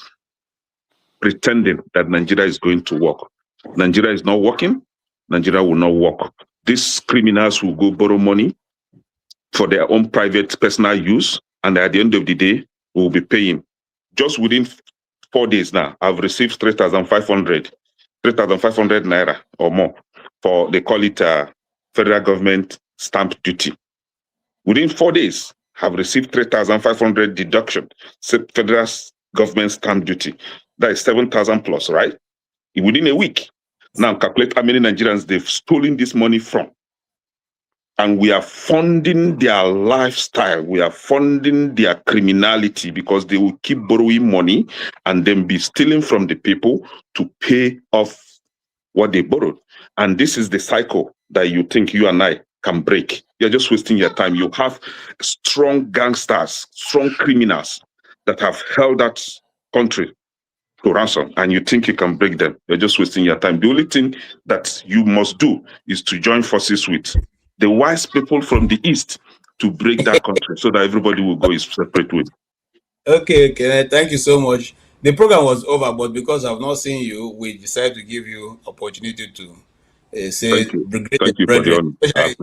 pretending that Nigeria is going to work. Nigeria is not working. Nigeria will not work. These criminals will go borrow money for their own private personal use. And at the end of the day, we'll be paying. Just within 4 days now, I've received 3,500 naira or more for, they call it federal government stamp duty. Within 4 days, I've received 3,500 deduction, federal government stamp duty. That is 7,000 plus, right? Within a week. Now calculate how many Nigerians they've stolen this money from. And we are funding their lifestyle. We are funding their criminality because they will keep borrowing money and then be stealing from the people to pay off what they borrowed. And this is the cycle that you think you and I can break. You're just wasting your time. You have strong gangsters, strong criminals that have held that country to ransom, and you think you can break them. You're just wasting your time. The only thing that you must do is to join forces with the wise people from the East to break that country so that everybody will go his separate way. Okay, thank you so much. The program was over, but because I've not seen you, we decided to give you opportunity to say Thank you. greet Thank the you for the brethren,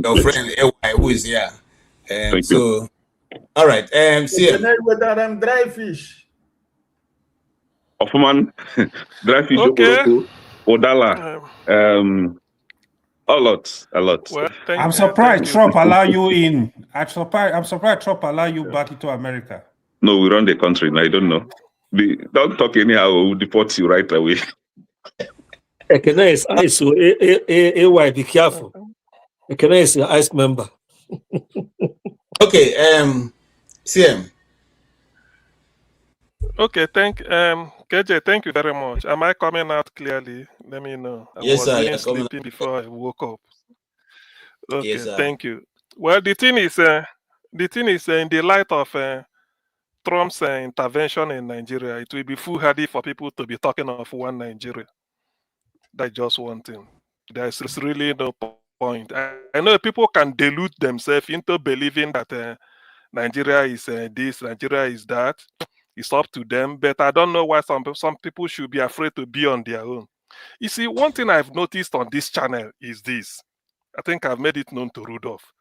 honor. especially your friend AY who is here. Thank you. So, all right, see with them dry fish. Offerman, dry fish, Okay. Odala, a lot. Well, I'm surprised Trump allow you in. I'm surprised Trump allow you back into America. No, we run the country. I don't know. Don't talk anyhow. We'll deport you right away. Ekene is ICE, so AY, be careful. Ekene is your ICE member. Okay, CM. Okay, KJ, thank you very much. Am I coming out clearly? Let me know. Yes, sir. I You're was coming sleeping before I woke up. Okay, Yes, sir. thank you. Well, the thing is in the light of Trump's intervention in Nigeria, it will be foolhardy for people to be talking of one Nigeria. That's just one thing. There's really no point. I know people can delude themselves into believing that Nigeria is this, Nigeria is that. It's up to them, but I don't know why some people should be afraid to be on their own. You see, one thing I've noticed on this channel is this. I think I've made it known to Rudolph.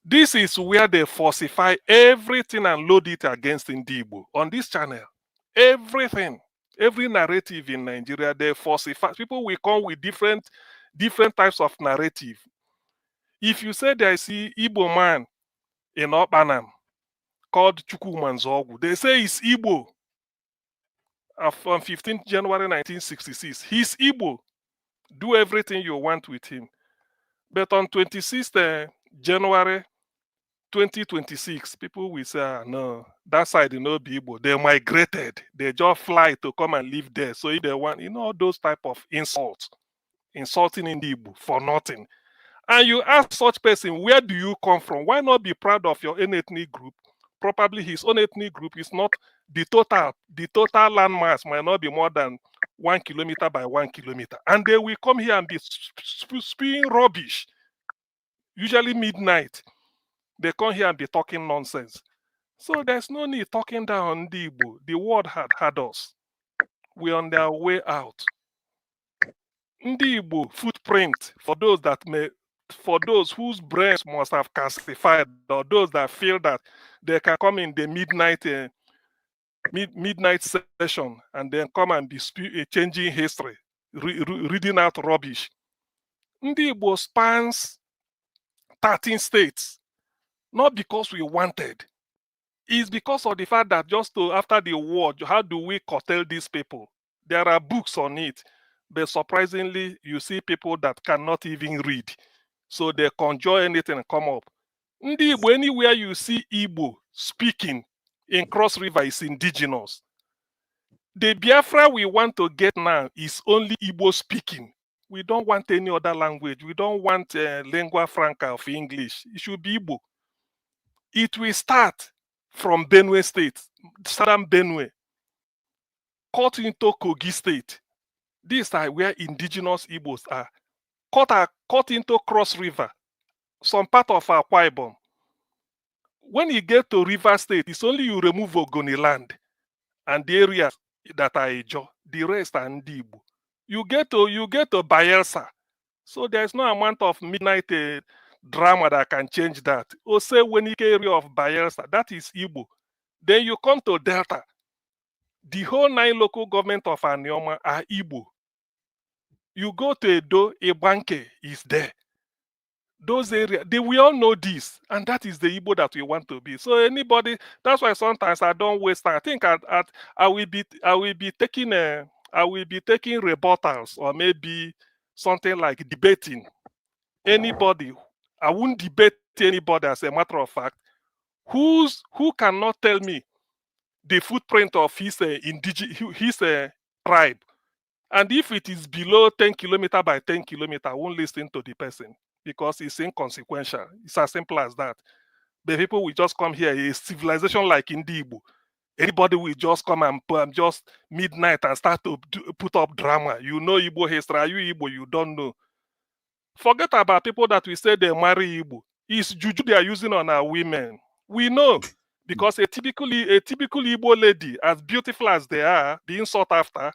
This is where they falsify everything and load it against Ndigbo. On this channel, everything, every narrative in Nigeria, they falsify. People will come with different types of narrative. If you say there is an Igbo man in Opanam called Chukwumanzogu, they say it's Igbo. On 15th January 1966, he's Igbo. Do everything you want with him. But on 26th January 2026, people will say, ah, no, that side, you know, people, they migrated. They just fly to come and live there. So if they want, all those type of insults, insulting in the Igbo for nothing. And you ask such person, where do you come from? Why not be proud of your own ethnic group? Probably his own ethnic group is not the total landmass might not be more than 1 kilometer by 1 kilometer. And they will come here and be spewing rubbish. Usually midnight. They come here and be talking nonsense. So there's no need talking down on the Igbo. The world had us. We're on their way out. Ndi Igbo footprint for those whose brains must have calcified, or those that feel that they can come in the midnight session and then come and be changing history, reading out rubbish. Ndi Igbo spans 13 states, not because we wanted. It's because of the fact that after the war, how do we curtail these people? There are books on it, but surprisingly, you see people that cannot even read. So they conjure anything and come up. Ndi Igbo, anywhere you see Igbo speaking in Cross River is indigenous. The Biafra we want to get now is only Igbo speaking. We don't want any other language. We don't want lingua franca of English. It should be Igbo. It will start from Benue State, southern Benue, cut into Kogi State. These are where indigenous Igbos are. Cut into Cross River, some part of Akwa Ibom. When you get to River State, it's only you remove Ogoni land and the areas that are Ejo. The rest are Ndi Igbo. You get to Bayelsa. So there's no amount of midnight drama that can change that. Ose Wenike area of Bayelsa, that is Igbo. Then you come to Delta. The whole 9 local government of Anioma are Igbo. You go to Edo, Ebanke is there. Those areas, we all know this, and that is the Igbo that we want to be. So anybody, that's why sometimes I don't waste time. I think I will be taking rebuttals, or maybe something like debating anybody. I won't debate anybody, as a matter of fact, who cannot tell me the footprint of his tribe. And if it is below 10 kilometer by 10 kilometer, I won't listen to the person because it's inconsequential. It's as simple as that. The people will just come here, a civilization like Ndi Igbo. Anybody will just come and just midnight and start to put up drama. You know Igbo history. Are you Igbo? You don't know. Forget about people that we say they marry Igbo. It's juju they are using on our women. We know. Because a typical Igbo lady, as beautiful as they are, being sought after,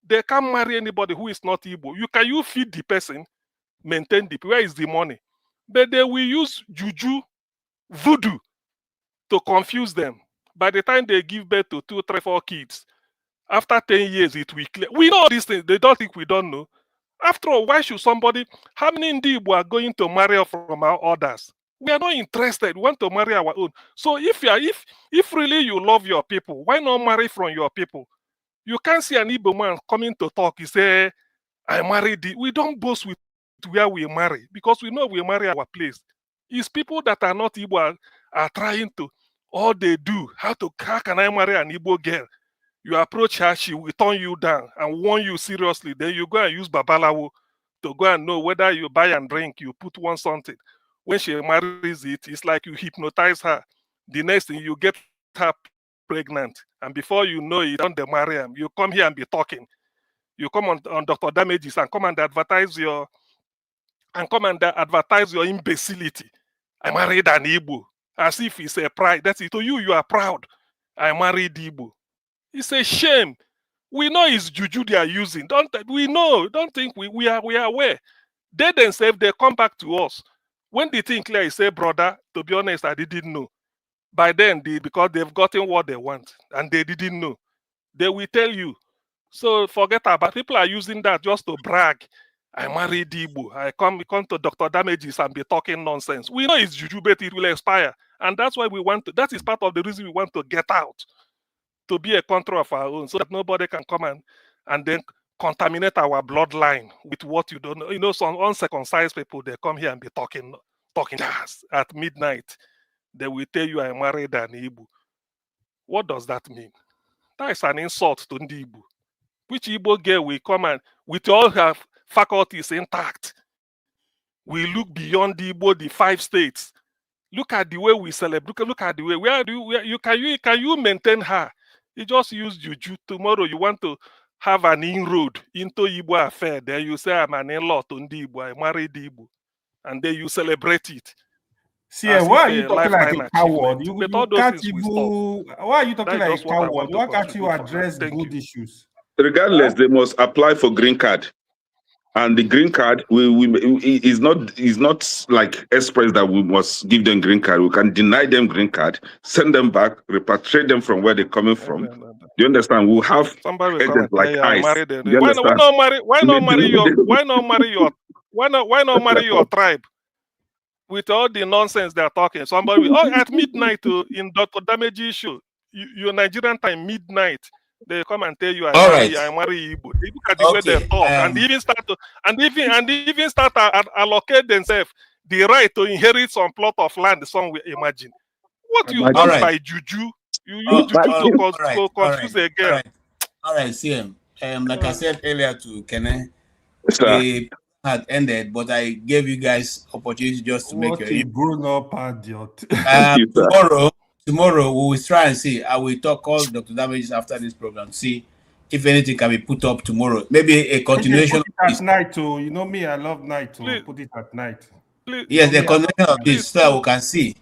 they can't marry anybody who is not Igbo. You feed the person, maintain where is the money? But they will use juju, voodoo to confuse them. By the time they give birth to 2, 3, 4 kids, after 10 years, it will clear. We know these things. They don't think we don't know. After all, why should how many Ndi Igbo are going to marry from our others? We are not interested. We want to marry our own. So if really you love your people, why not marry from your people? You can't see an Igbo man coming to talk. He say, I married. We don't boast with where we marry because we know we marry our place. It's people that are not Igbo are trying to, all they do, how can I marry an Igbo girl? You approach her, she will turn you down and warn you seriously. Then you go and use Babalawo to go and know whether you buy and drink, you put one something. When she marries it, it's like you hypnotize her. The next thing, you get her pregnant. And before you know it, don't marry him. You come here and be talking. You come on Dr. Damages and come and advertise your imbecility. I married an Igbo. As if it's a pride. That's it. To you, you are proud. I married Igbo. It's a shame. We know it's juju they are using. Don't think we are aware. They themselves, they come back to us. When the thing clear, you say, brother, to be honest, I didn't know. By then, because they've gotten what they want and they didn't know, they will tell you. So forget about people are using that just to brag. I married Igbo. I come to Dr. Damages and be talking nonsense. We know it's juju, but it will expire. And that's why we want to, that is part of the reason we want to get out, to be a country of our own, so that nobody can come and then contaminate our bloodline with what you don't know. You know, some uncircumcised people, they come here and be talking jazz at midnight. they will tell you I married an Igbo. What does that mean? That is an insult to Ndi Igbo. Which Igbo girl will come and, with all her faculties intact, we look beyond the Igbo, the 5 states. Look at the way we celebrate. Look at the way. Can you maintain her? You just use juju. Tomorrow you want to have an inroad into Igbo affair. Then you say I'm an in-law to Ndi Igbo. I married Igbo, and then you celebrate it. See, why are you talking like a coward? You can't even. Why are you talking like a coward? Why can't you address good issues? Regardless, they must apply for green card. And the green card is not like express that we must give them green card. We can deny them green card, send them back, repatriate them from where they're coming from. Do you understand? We'll have agents like ICE. Why not marry your tribe? With all the nonsense they're talking, somebody at midnight in Dr. Damage issue, your Nigerian time midnight. They come and tell you I marry Igbo. They look at the way they talk and even start to allocate themselves the right to inherit some plot of land somewhere. Imagine what you do by juju. You use juju to confuse a girl. All right, CM. Like I said earlier to Kene, the had ended, but I gave you guys opportunity just to make your grown-up idiot. Tomorrow we will try and see. I will call Dr. Damages after this program. See if anything can be put up tomorrow. Maybe a continuation. Put it at night too. You know me, I love night too. Put it at night. Yes, the continuation of this, so that we can see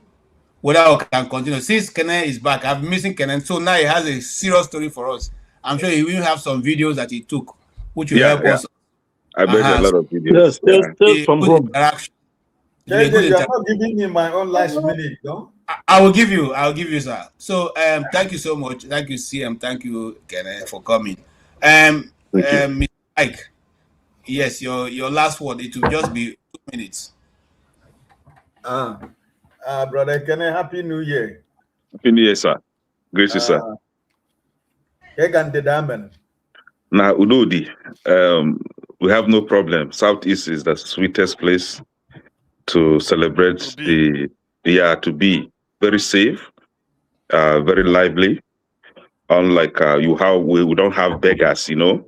whether we can continue. Since Kenen is back, I've been missing Kenen, so now he has a serious story for us. I'm sure he will have some videos that he took, which will help us. I bet a lot of videos. Yes, from home. You're not giving me my own last minute, no? I will give you, sir. So thank you so much. Thank you, CM. Thank you, Kenneth, for coming. Mr. Mike, yes, your last word. It will just be 2 minutes. Brother Kenneth, Happy New Year. Happy New Year, sir. Great, sir. Now, Udodi, we have no problem. Southeast is the sweetest place to celebrate to be very safe, very lively. Unlike we don't have beggars, you know.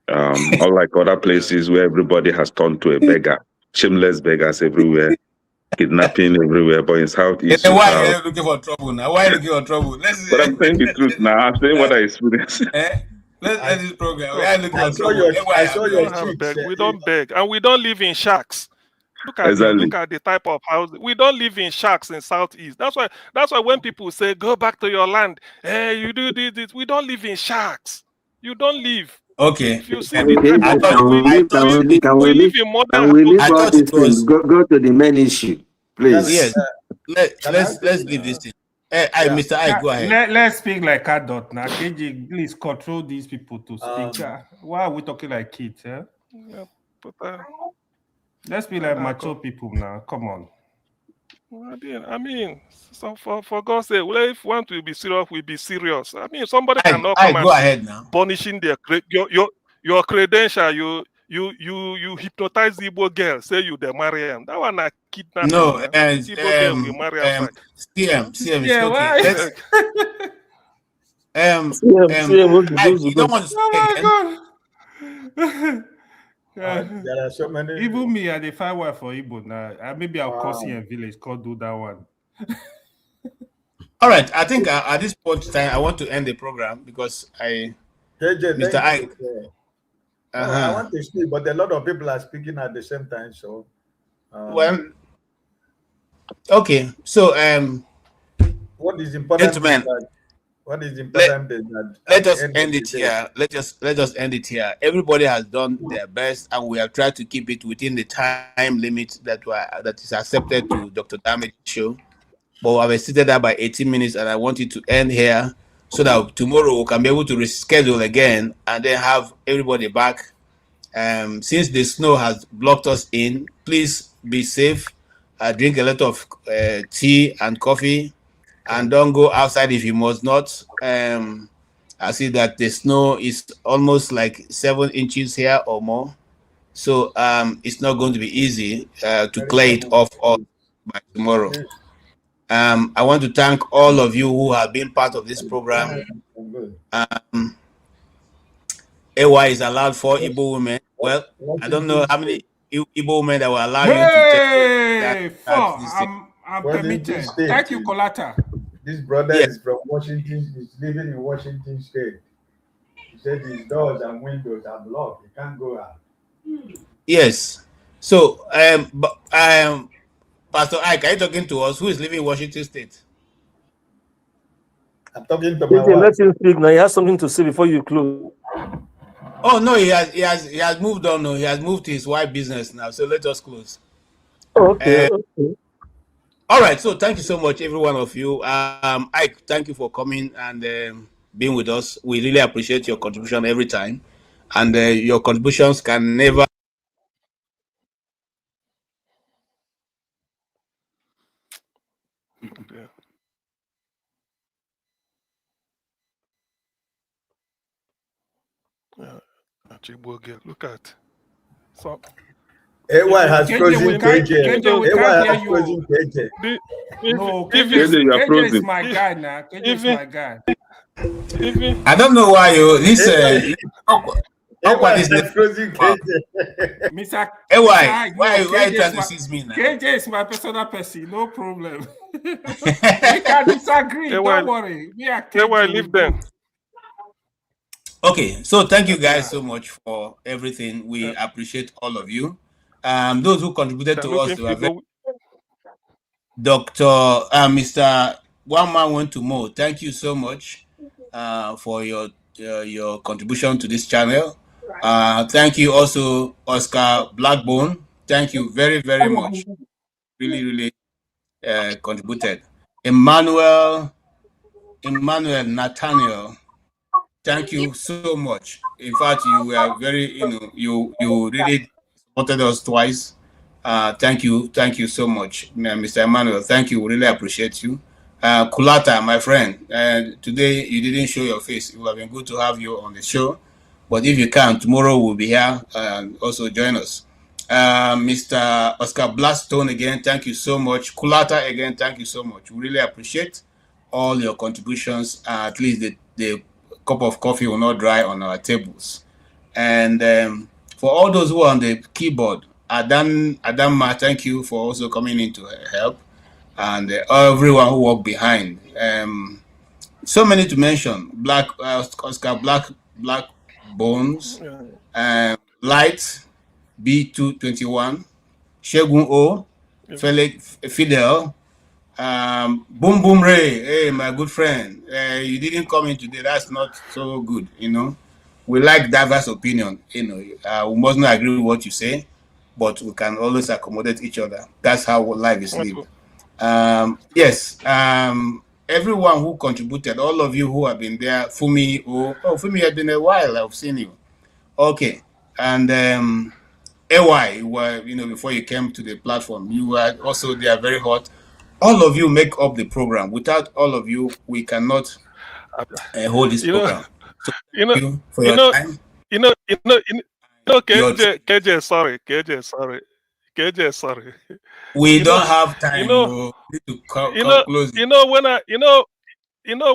Unlike other places where everybody has turned to a beggar, shameless beggars everywhere, kidnapping everywhere. But in Southeast, why are you looking for trouble now? Why are you looking for trouble? But I'm saying the truth now. I'm saying what I experienced. Let's end this program. We are looking for trouble. We don't beg, and we don't live in shacks. Look at look at the type of house. We don't live in shacks in Southeast. That's why when people say go back to your land, hey, you do this. We don't live in shacks. You don't live. Okay. If you see the type we live in modern. We leave all these things. Go to the main issue, please. Yes. Let's leave this thing. Mr. I, go ahead. Let's speak like adult now. KJ, please control these people to speak. Why are we talking like kids? Eh? Yeah, but, let's be like mature people now. Come on. I mean, so for God's sake, well, if we want to be serious, we be serious. I mean, somebody cannot come go ahead now. Punishing your credential. You hypnotize the Igbo girl, say you the marry him. That one I kidnap. No, Igbo girl will marry him. CM, yeah, why? You don't want to say there are so many. Even me, I define wife for Igbo now. Maybe I'll call in a village. Call do that one. All right, I think at this point in time, I want to end the program because Mr. Ike. I want to speak, but a lot of people are speaking at the same time. So, okay. So, what is important? Gentlemen, what is important is that let us end it here. Let us end it here. Everybody has done their best, and we have tried to keep it within the time limit that is accepted to Dr. Damage's show. But we have exceeded that by 18 minutes, and I want it to end here so that tomorrow we can be able to reschedule again and then have everybody back. Since the snow has blocked us in, please be safe. Drink a lot of tea and coffee, and don't go outside if you must not. I see that the snow is almost like 7 inches here or more, so it's not going to be easy to clear it off by tomorrow. I want to thank all of you who have been part of this program. AY is allowed 4 Igbo women. Well, I don't know how many Igbo women that will allow you to take that. Hey, four. I'm permitted. Thank you, Colata. This brother is from Washington. He's living in Washington State. He said his doors and windows are blocked. He can't go out. Yes. So, Pastor Ike, are you talking to us? Who is living in Washington State? I'm talking to my Okay, wife. let him speak now. He has something to say before you close. Oh no, he has moved on. No, he has moved to his wife business now. So let us close. Okay. Okay. All right. So thank you so much, every one of you. Ike, thank you for coming and being with us. We really appreciate your contribution every time, and your contributions can never. Look at. So, AY has frozen we can't KJ. hear you. KJ. No, KJ is my guy now. KJ is my guy. I don't know why you this AY has frozen KJ. Mr. AY, Mr. why you trying to my, seize me now? KJ is my personal person, no problem. We can disagree. Don't worry. We are KJ. Leave them. Okay, so thank you guys so much for everything. We appreciate all of you. Those who contributed to us, were very... Dr. Mr. One Man Went to Mo, thank you so much for your contribution to this channel. Thank you also, Oscar Blackbone. Thank you very, very much. Really, really contributed. Emmanuel Nathaniel, thank you so much. In fact, you were very, you really supported us twice. Thank you so much, Mr. Emmanuel. Thank you, we really appreciate you. Kulata, my friend, today you didn't show your face. It would have been good to have you on the show, but if you can, tomorrow we'll be here and also join us. Mr. Oscar Blastone again, thank you so much. Kulata again, thank you so much. We really appreciate all your contributions. At least the cup of coffee will not dry on our tables. And for all those who are on the keyboard, Adama, thank you for also coming in to help. And everyone who worked behind. So many to mention. Oscar Black Bones, Light, B221, Shegun O, Felix Fidel, Boom Boom Ray, hey, my good friend. You didn't come in today. That's not so good, We like diverse opinion, we must not agree with what you say, but we can always accommodate each other. That's how life is lived. Yes, everyone who contributed, all of you who have been there, Fumi, Fumi has been a while, I've seen you. Okay, and AY, before you came to the platform, you were also there, very hot. All of you make up the program. Without all of you, we cannot hold this program. So thank you for your time. KJ, sorry. We don't have time. We need to close it.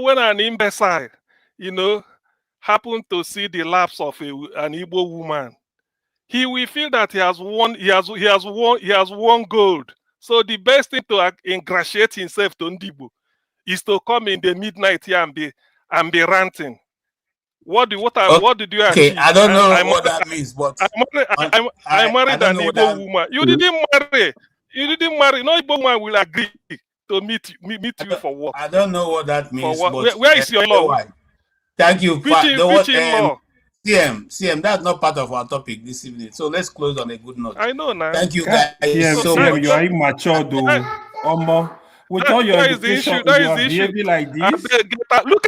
When an imbecile, happen to see the lapse of an Igbo woman, he will feel that he has won gold. So the best thing to ingratiate himself to Ndibo is to come in the midnight here and be ranting. What did you achieve? Okay, I don't know what that means, but I married an Igbo woman. You didn't marry. No Igbo woman will agree to meet you for work. I don't know what that means. But where is your law? Thank you. law? CM, that's not part of our topic this evening. So let's close on a good note. I know now. Thank you guys so much. You are immature though. With all your education, you are behaving like this.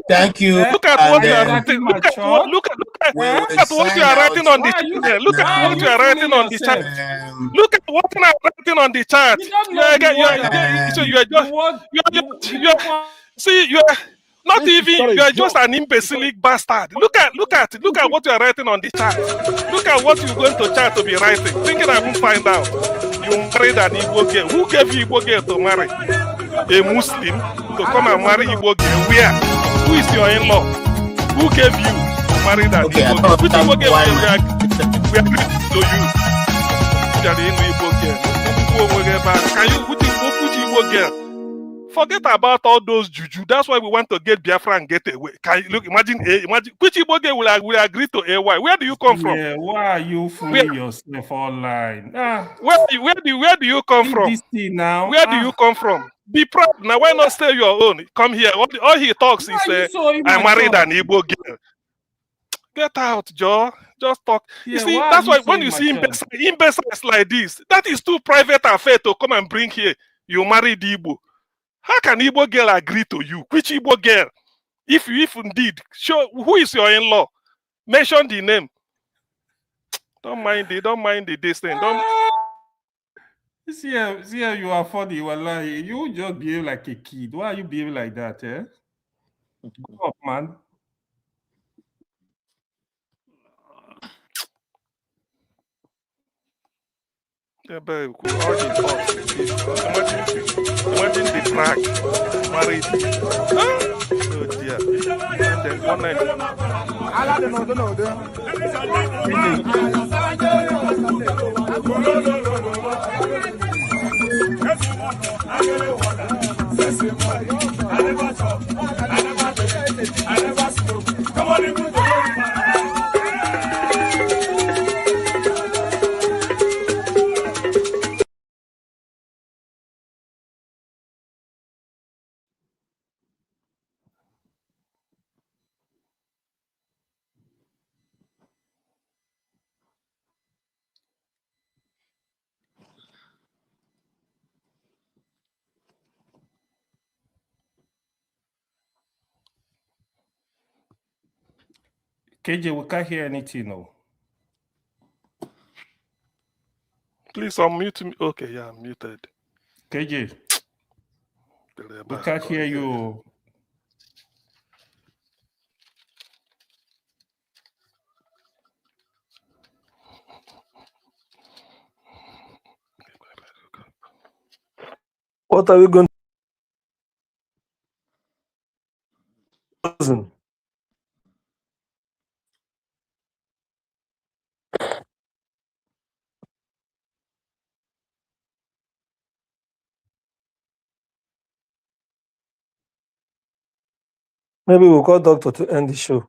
Thank you. Look at what you are writing. Look at what you are writing on the chat. Look at what you are writing on the chat. Look at what you are writing on the chat. You are not even. You are just an imbecilic bastard. Look at what you are writing on the chat. Look at what you're going to chat to be writing. Thinking I won't find out. You married an Igbo girl. Who gave you Igbo girl to marry? a Muslim to come and marry Igbo girl? Where? Who is your in-law? Who gave you to marry that Okay, I Igbo girl? don't Which Igbo understand girl why we agreed to you? That Igbo girl. Can you which Igbo girl? Forget about all those juju. That's why we want to get Biafra and get away. Can you look? Imagine which Igbo girl will agree to AY? Where do you come from? Yeah, why are you fooling yourself online? Where do you come from? This thing now. Where do you come from? Be proud. Now, why not stay your own? Come here. All he talks is, I married an Igbo girl. Get out, Joe. Just talk. Yeah, you see, why that's are you why when so you see immature? imbeciles like this, that is too private affair to come and bring here. You married Igbo. How can Igbo girl agree to you? Which Igbo girl? If indeed, show who is your in-law? Mention the name. Don't mind this thing. Don't. See how you are funny, wallahi. You just behave like a kid. Why are you behaving like that, eh? Go up, man. Yeah, babe, all he talks is this. Imagine the drag married. Oh dear. And then one night. KJ, we can't hear anything, no. Please unmute me. Okay, yeah, I'm muted. KJ, we can't hear you. What are we going to do? Maybe we'll call doctor to end the show.